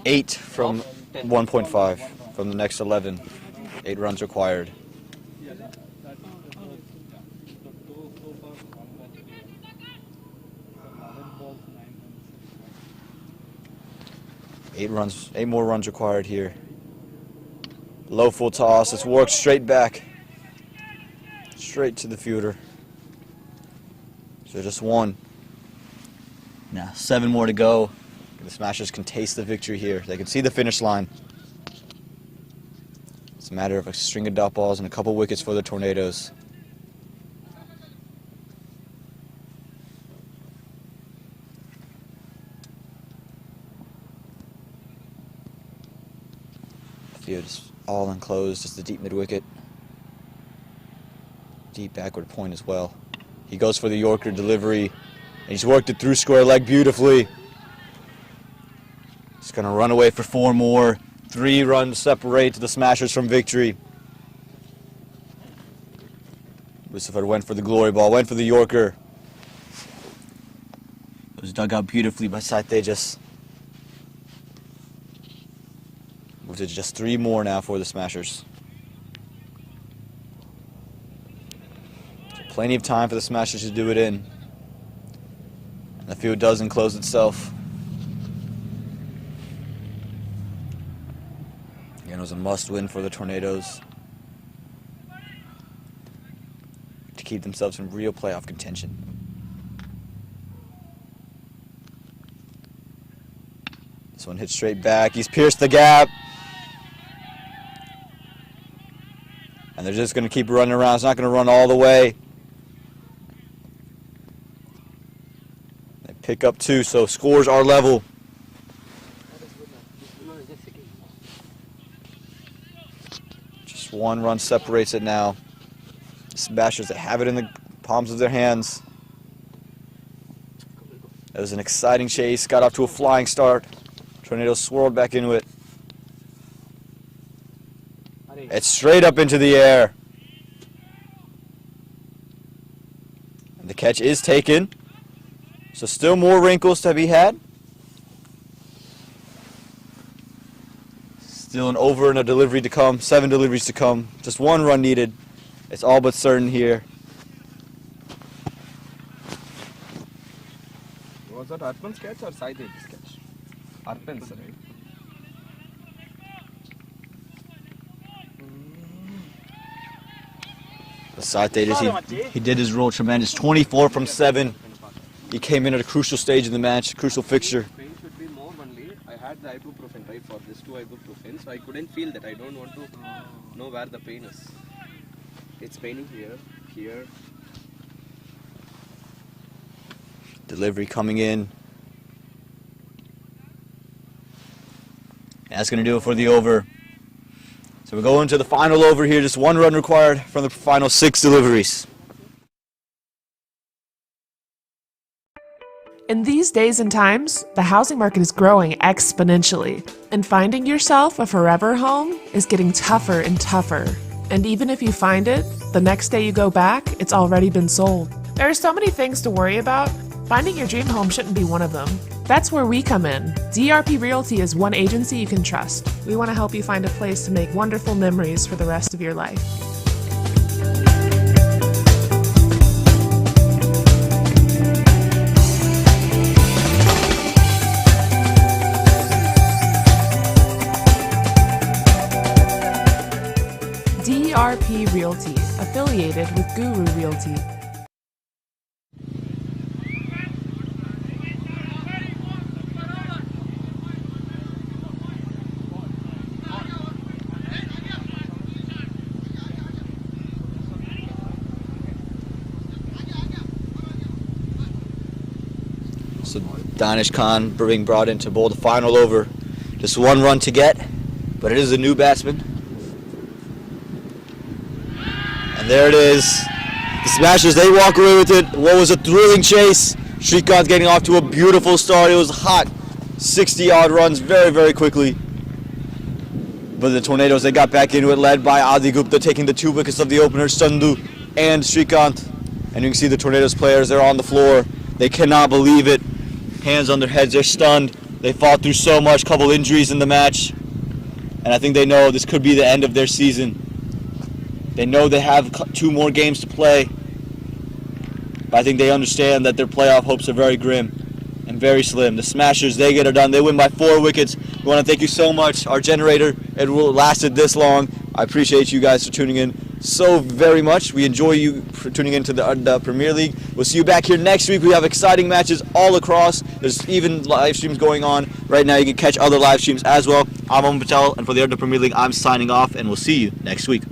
8 from 1.5 from the next 11. 8 runs required. 8 more runs required here. Low full toss. It's worked straight back. Straight to the fielder. So just 1. Now 7 more to go. The Smashers can taste the victory here. They can see the finish line. It's a matter of a string of dot balls and a couple wickets for the Tornadoes. The field is all enclosed, just the deep mid-wicket. Deep backward point as well. He goes for the Yorker delivery, and he's worked it through square leg beautifully. He's going to run away for 4 more. 3 runs separate the Smashers from victory. Mustafa went for the glory ball, went for the Yorker. It was dug out beautifully by Saitejas. Moved to just 3 more now for the Smashers. Plenty of time for the Smashers to do it in. And the field does enclose itself. Again, it was a must-win for the Tornadoes to keep themselves in real playoff contention. This one hits straight back. He's pierced the gap. And they're just going to keep running around. It's not going to run all the way. They pick up 2, so scores are level. Just 1 run separates it now. Smashers, they have it in the palms of their hands. It was an exciting chase. Got off to a flying start. Tornadoes swirled back into it. It's straight up into the air. And the catch is taken. So still more wrinkles to be had. Still an over and a delivery to come. 7 deliveries to come. Just 1 run needed. It's all but certain here. Was that Arpan's catch or Said's catch? Arpan's, right? He did his role tremendous. 24 from 7. He came in at a crucial stage in the match, crucial fixture. Pain should be more only. I had the ibuprofen, right, for this 2 ibuprofen, so I couldn't feel that. I don't want to know where the pain is. It's paining here, here. Delivery coming in. That's going to do it for the over. So we go into the final over here. Just 1 run required from the final 6 deliveries. In these days and times, the housing market is growing exponentially, and finding yourself a forever home is getting tougher and tougher. And even if you find it, the next day you go back, it's already been sold. There are so many things to worry about. Finding your dream home shouldn't be one of them. That's where we come in. DRP Realty is one agency you can trust. We want to help you find a place to make wonderful memories for the rest of your life. DRP Realty, affiliated with Guru Realty. So Danish Khan being brought in to bowl the final over. Just 1 run to get, but it is a new batsman. And there it is. The Smashers, they walk away with it. What was a thrilling chase. Srikanth getting off to a beautiful start. It was hot. 60-odd runs very, very quickly. But the Tornadoes, they got back into it, led by Adi Gupta, taking the 2 wickets of the openers, Sandhu and Srikanth. And you can see the Tornadoes players, they're on the floor. They cannot believe it. Hands on their heads, they're stunned. They fought through so much, couple injuries in the match. And I think they know this could be the end of their season. They know they have 2 more games to play. But I think they understand that their playoff hopes are very grim and very slim. The Smashers, they get it done. They win by 4 wickets. We want to thank you so much. Our generator, it lasted this long. I appreciate you guys for tuning in so very much. We enjoy you for tuning into the Adda Premier League. We'll see you back here next week. We have exciting matches all across. There's even live streams going on right now. You can catch other live streams as well. I'm Patel, and for the Adda Premier League, I'm signing off, and we'll see you next week.